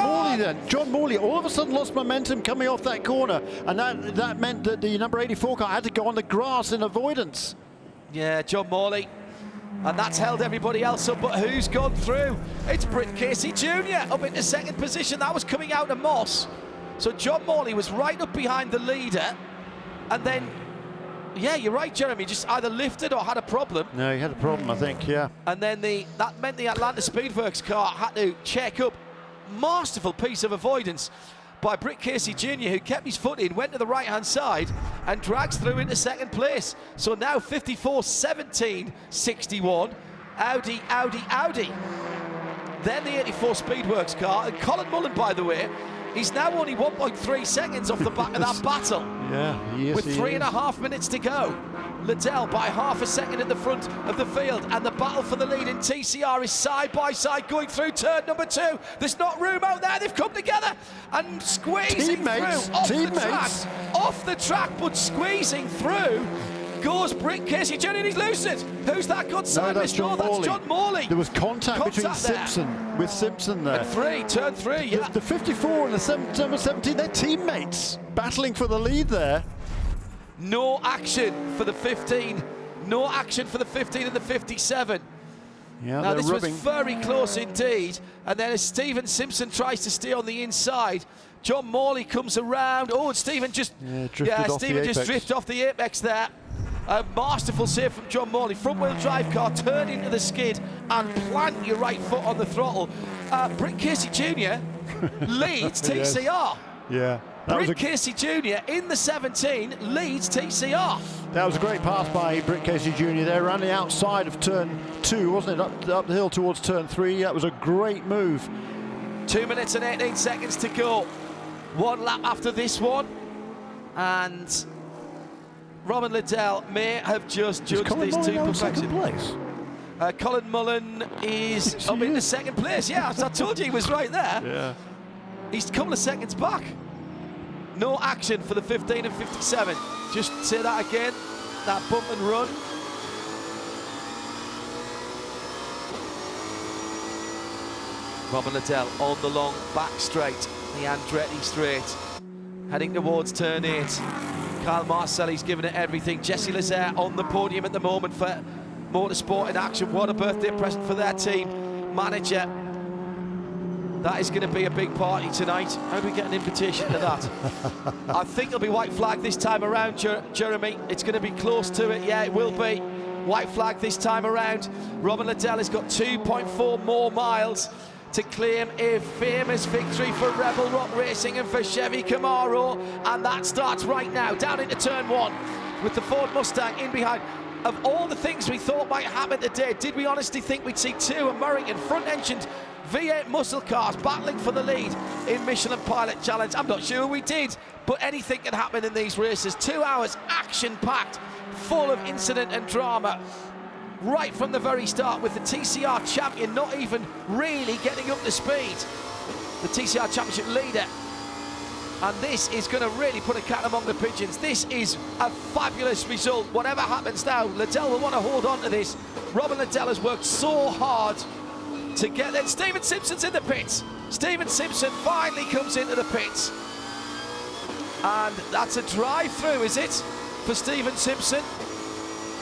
John Morley all of a sudden lost momentum coming off that corner, and that meant that the number 84 car had to go on the grass in avoidance. Yeah, John Morley. And that's held everybody else up, but who's gone through? It's Britt Casey Jr. up into second position. That was coming out of Moss. So John Morley was right up behind the leader. And then, yeah, you're right, Jeremy, just either lifted or had a problem. No, he had a problem, I think, yeah. And then that meant the Atlanta Speedworks car had to check up. Masterful piece of avoidance by Britt Casey Jr., who kept his foot in, went to the right-hand side and drags through into second place. So now 54-17-61, Audi. Then the 84 Speedworks car, and Colin Mullen, by the way, he's now only 1.3 seconds off the back of that battle. Yeah, he is. With 3.5 minutes to go. Liddell by half a second at the front of the field, and the battle for the lead in TCR is side by side going through turn number 2. There's not room out there. They've come together and squeezing through off the track, but squeezing through goes Britt Casey Jr. and he's loosed it. Who's that got sideways? No, that's John Morley. There was contact between Simpson there. And turn 3, yeah. The 54 and the number 17, they're teammates battling for the lead there. No action for the 15. No action for the 15 and the 57. Yeah, now this was very close indeed. And then as Steven Simpson tries to stay on the inside, John Morley comes around. Oh, and Steven just drifted off the apex there. A masterful save from John Morley. Front wheel drive car, turn into the skid and plant your right foot on the throttle. Britt Casey Jr. leads TCR. Yeah. Britt Casey Jr. in the 17 leads TCR. That was a great pass by Britt Casey Jr. there, around the outside of turn 2, wasn't it? Up the hill towards turn 3. That was a great move. 2 minutes and 18 seconds to go. One lap after this one. And Robin Liddell may have just judged these two perfection. Colin Mullen is up into second place. Yeah, I told you he was right there. Yeah. He's a couple of seconds back. No action for the 15 and 57. Just say that again. That bump and run. Robin Liddell on the long back straight, the Andretti straight, heading towards turn 8. Kyle Marcelli's giving it everything. Jesse Lazaire on the podium at the moment for Motorsport in Action. What a birthday present for their team manager. That is going to be a big party tonight. How do we get an invitation to that? I think it'll be white flag this time around, Jeremy. It's going to be close to it. Yeah, it will be. White flag this time around. Robin Liddell has got 2.4 more miles to claim a famous victory for Rebel Rock Racing and for Chevy Camaro. And that starts right now, down into turn 1 with the Ford Mustang in behind. Of all the things we thought might happen today, did we honestly think we'd see 2 American front-engined V8 muscle cars battling for the lead in Michelin Pilot Challenge? I'm not sure we did, but anything can happen in these races. 2 hours action-packed, full of incident and drama, right from the very start, with the TCR champion not even really getting up to speed. The TCR championship leader. And this is going to really put a cat among the pigeons. This is a fabulous result. Whatever happens now, Liddell will want to hold on to this. Robin Liddell has worked so hard to get there. Stephen Simpson's in the pits. Stephen Simpson finally comes into the pits. And that's a drive-through, is it, for Stephen Simpson?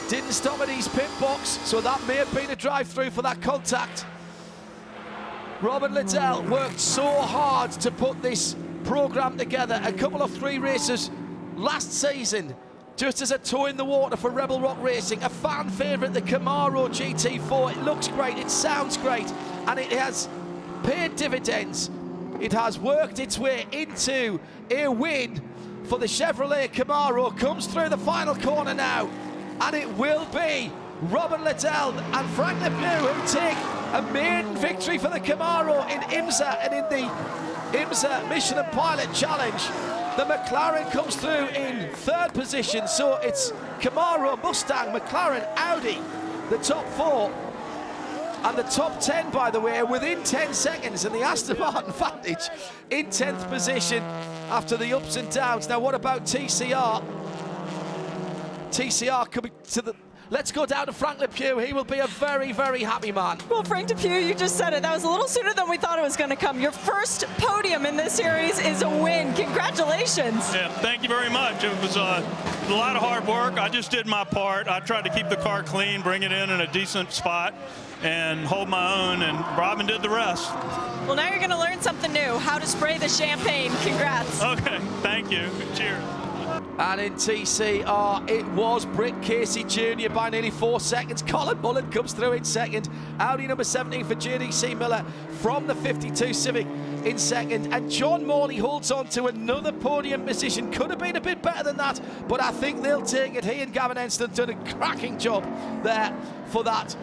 Didn't stop at his pit box, so that may have been a drive-through for that contact. Robin Liddell worked so hard to put this program together. A couple of 3 races last season, just as a toe in the water for Rebel Rock Racing. A fan favourite, the Camaro GT4. It looks great, it sounds great, and it has paid dividends. It has worked its way into a win for the Chevrolet Camaro. Comes through the final corner now, and it will be Robin Liddell and Frank Lepew who take a maiden victory for the Camaro in IMSA and in the IMSA Michelin Pilot Challenge. The McLaren comes through in 3rd position, so it's Camaro, Mustang, McLaren, Audi, the top 4. And the top 10, by the way, are within 10 seconds, and the Aston Martin Vantage in 10th position after the ups and downs. Now, what about TCR? TCR coming to the... Let's go down to Frank Lepew. He will be a very, very happy man. Well, Frank Lepew, you just said it. That was a little sooner than we thought it was going to come. Your first podium in this series is a win. Congratulations. Yeah, thank you very much. It was a lot of hard work. I just did my part. I tried to keep the car clean, bring it in a decent spot, and hold my own, and Robin did the rest. Well, now you're going to learn something new, how to spray the champagne. Congrats. Okay, thank you. Cheers. And in TCR, it was Britt Casey Jr. by nearly 4 seconds. Colin Mullen comes through in second. Audi number 17 for JDC Miller from the 52 Civic in second. And John Morley holds on to another podium position. Could have been a bit better than that, but I think they'll take it. He and Gavin Enston done a cracking job there for that.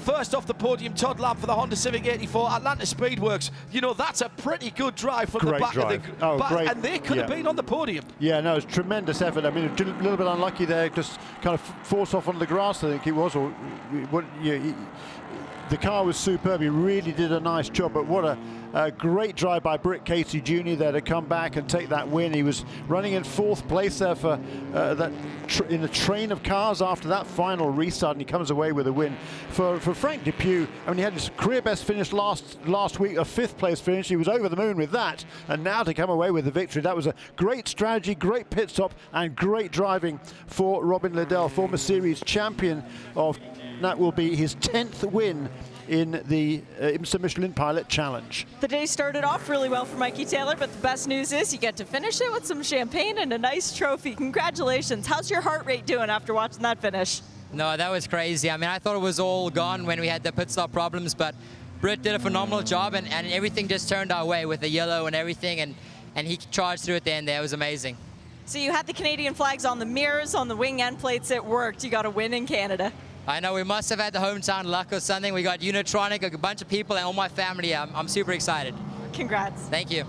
First off the podium, Todd Lamb for the Honda Civic 84, Atlanta Speedworks. You know, that's a pretty good drive from the back of the... Great. And they could have been on the podium. Yeah, no, it's tremendous effort. I mean, a little bit unlucky there, just kind of forced off onto the grass, I think it was. Or the car was superb. He really did a nice job, but what a great drive by Britt Casey Jr. there to come back and take that win. He was running in 4th place there for in a train of cars after that final restart, and he comes away with a win. For Frank Lepew, I mean, he had his career best finish last week, a 5th place finish. He was over the moon with that, and now to come away with the victory. That was a great strategy, great pit stop, and great driving for Robin Liddell, former series champion of... That will be his 10th win in the IMSA Michelin Pilot Challenge. The day started off really well for Mikey Taylor, but the best news is you get to finish it with some champagne and a nice trophy. Congratulations. How's your heart rate doing after watching that finish? No, that was crazy. I mean, I thought it was all gone when we had the pit stop problems, but Britt did a phenomenal job, and everything just turned our way with the yellow and everything, and he charged through at the end there. It was amazing. So you had the Canadian flags on the mirrors, on the wing end plates. It worked. You got a win in Canada. I know we must have had the hometown luck or something. We got Unitronic, a bunch of people, and all my family. I'm super excited. Congrats. Thank you.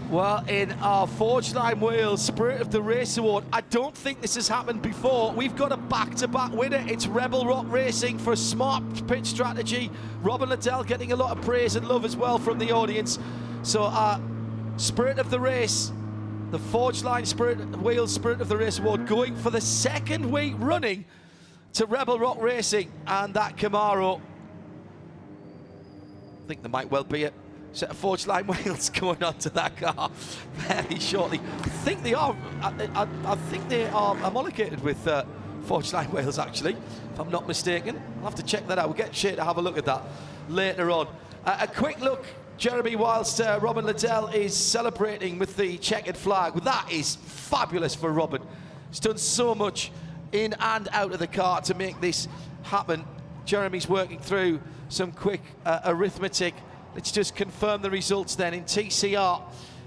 Well, in our Forge Line Wales Spirit of the Race Award, I don't think this has happened before. We've got a back-to-back winner. It's Rebel Rock Racing for a smart pitch strategy. Robin Liddell getting a lot of praise and love as well from the audience. So our Spirit of the Race, the Forge Line Wales Spirit of the Race Award, going for the 2nd week running to Rebel Rock Racing and that Camaro. I think there might well be a set of Forge Line wheels going onto that car very shortly. I think they are homologated with Forge Line wheels, actually, if I'm not mistaken. I'll have to check that out. We'll get Shea to have a look at that later on. A quick look, Jeremy, whilst Robin Liddell is celebrating with the checkered flag. Well, that is fabulous for Robin. He's done so much in and out of the car to make this happen. Jeremy's working through some quick arithmetic. Let's just confirm the results then. In TCR,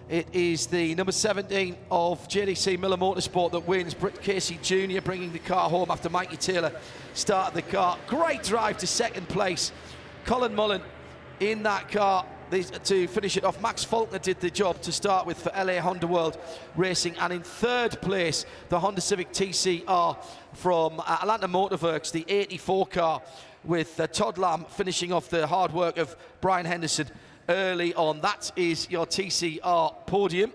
it is the number 17 of JDC Miller Motorsport that wins. Britt Casey Jr. bringing the car home after Mikey Taylor started the car. Great drive to second place. Colin Mullen in that car to finish it off. Max Faulkner did the job to start with for LA Honda World Racing. And in third place, the Honda Civic TCR from Atlanta Motorworks, the 84 car, with Todd Lamb finishing off the hard work of Brian Henderson early on. That is your TCR podium.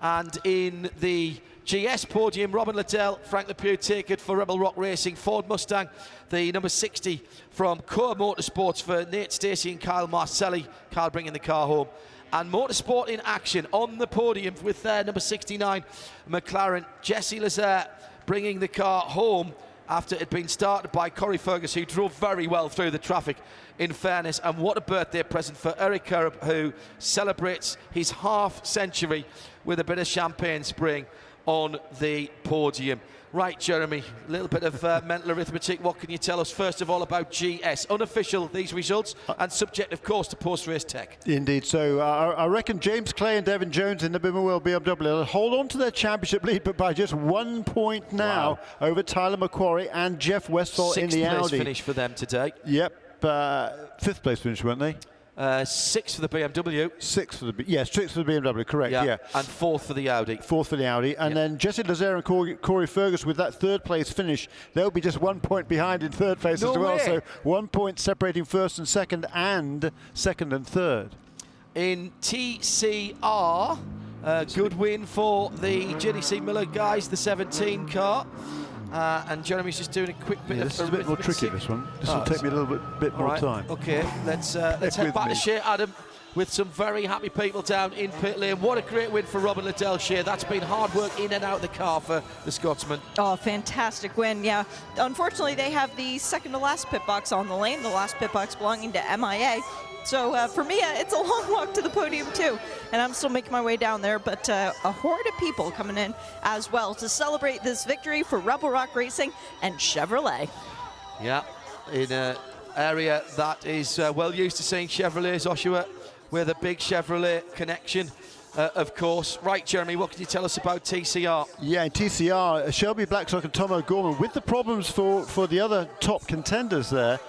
And in the GS podium, Robin Liddell, Frank Lepew take it for Rebel Rock Racing. Ford Mustang, the number 60 from Core Motorsports for Nate Stacey and Kyle Marcelli. Kyle bringing the car home. And Motorsport in action on the podium with their number 69 McLaren. Jesse Lazare bringing the car home after it had been started by Corey Fergus, who drove very well through the traffic, in fairness. And what a birthday present for Eric Curb, who celebrates his half century with a bit of champagne spraying on the podium. Right, Jeremy, a little bit of mental arithmetic. What can you tell us, first of all, about GS? Unofficial, these results, and subject, of course, to post-race tech. Indeed. So I reckon James Clay and Devin Jones in the Bimmerwell BMW will hold on to their championship lead, but by just 1 point now over Tyler McQuarrie and Jeff Westphal in the Audi. Sixth place finish for them today. Yep. Fifth place finish, weren't they? Sixth for the BMW. Sixth for the BMW, correct, yeah. And fourth for the Audi. Fourth for the Audi. And then Jesse Lazare and Corey Fergus with that third place finish. They'll be just 1 point behind in third place as well. So 1 point separating first and second and third. In TCR, good win for the JDC Miller guys, the 17 car. And Jeremy's just doing a quick bit of this is a bit more tricky, this one. This will take me a little bit more time. Okay, let's head back to Shea Adam with some very happy people down in pit lane. What a great win for Robin Liddell, Shea. That's been hard work in and out of the car for the Scotsman. Oh, fantastic win, yeah. Unfortunately, they have the second to last pit box on the lane, the last pit box belonging to MIA. So for me, it's a long walk to the podium too, and I'm still making my way down there, but a horde of people coming in as well to celebrate this victory for Rebel Rock Racing and Chevrolet. Yeah, in an area that is well used to seeing Chevrolets, Oshawa, with a big Chevrolet connection. Of course. Right, Jeremy, what can you tell us about TCR? Yeah, in TCR, Shelby Blackstock and Tom O'Gorman, with the problems for the other top contenders there,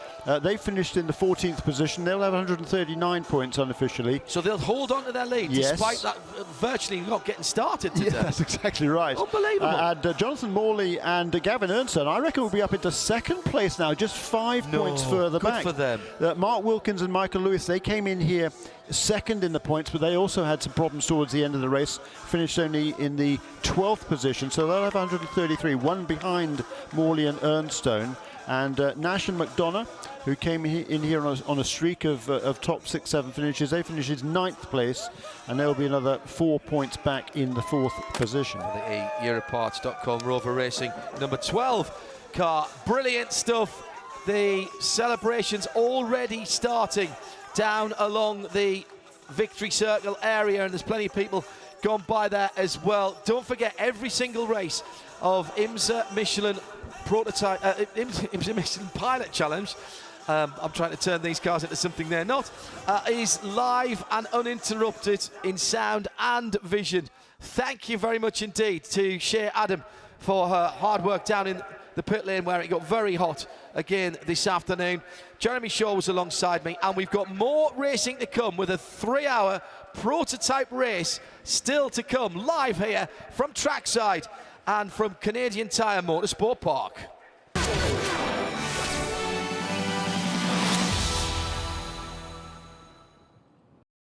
they finished in the 14th position. They'll have 139 points unofficially. So they'll hold on to their lead, despite that virtually not getting started today. Yeah, that's exactly right. Unbelievable. And Jonathan Morley and Gavin Ernstone, I reckon, will be up into second place now, just 5 points further back. Good for them. Mark Wilkins and Michael Lewis, they came in here second in the points, but they also had some problems towards the end of the race, finished only in the 12th position, so they'll have 133, one behind Morley and Ernstone. And Nash and McDonough, who came in here on a streak of top 6-7 finishes, they finished in 9th place, and there will be another 4 points back in the 4th position. The Europarts.com Rover Racing number 12 car. Brilliant stuff. The celebrations already starting down along the Victory Circle area, and there's plenty of people gone by there as well. Don't forget, every single race of IMSA Michelin prototype, IMSA Michelin Pilot Challenge, I'm trying to turn these cars into something they're not, is live and uninterrupted in sound and vision. Thank you very much indeed to Shea Adam for her hard work down in the pit lane where it got very hot again this afternoon. Jeremy Shaw was alongside me, and we've got more racing to come with a 3-hour prototype race still to come live here from trackside and from Canadian Tire Motorsport Park.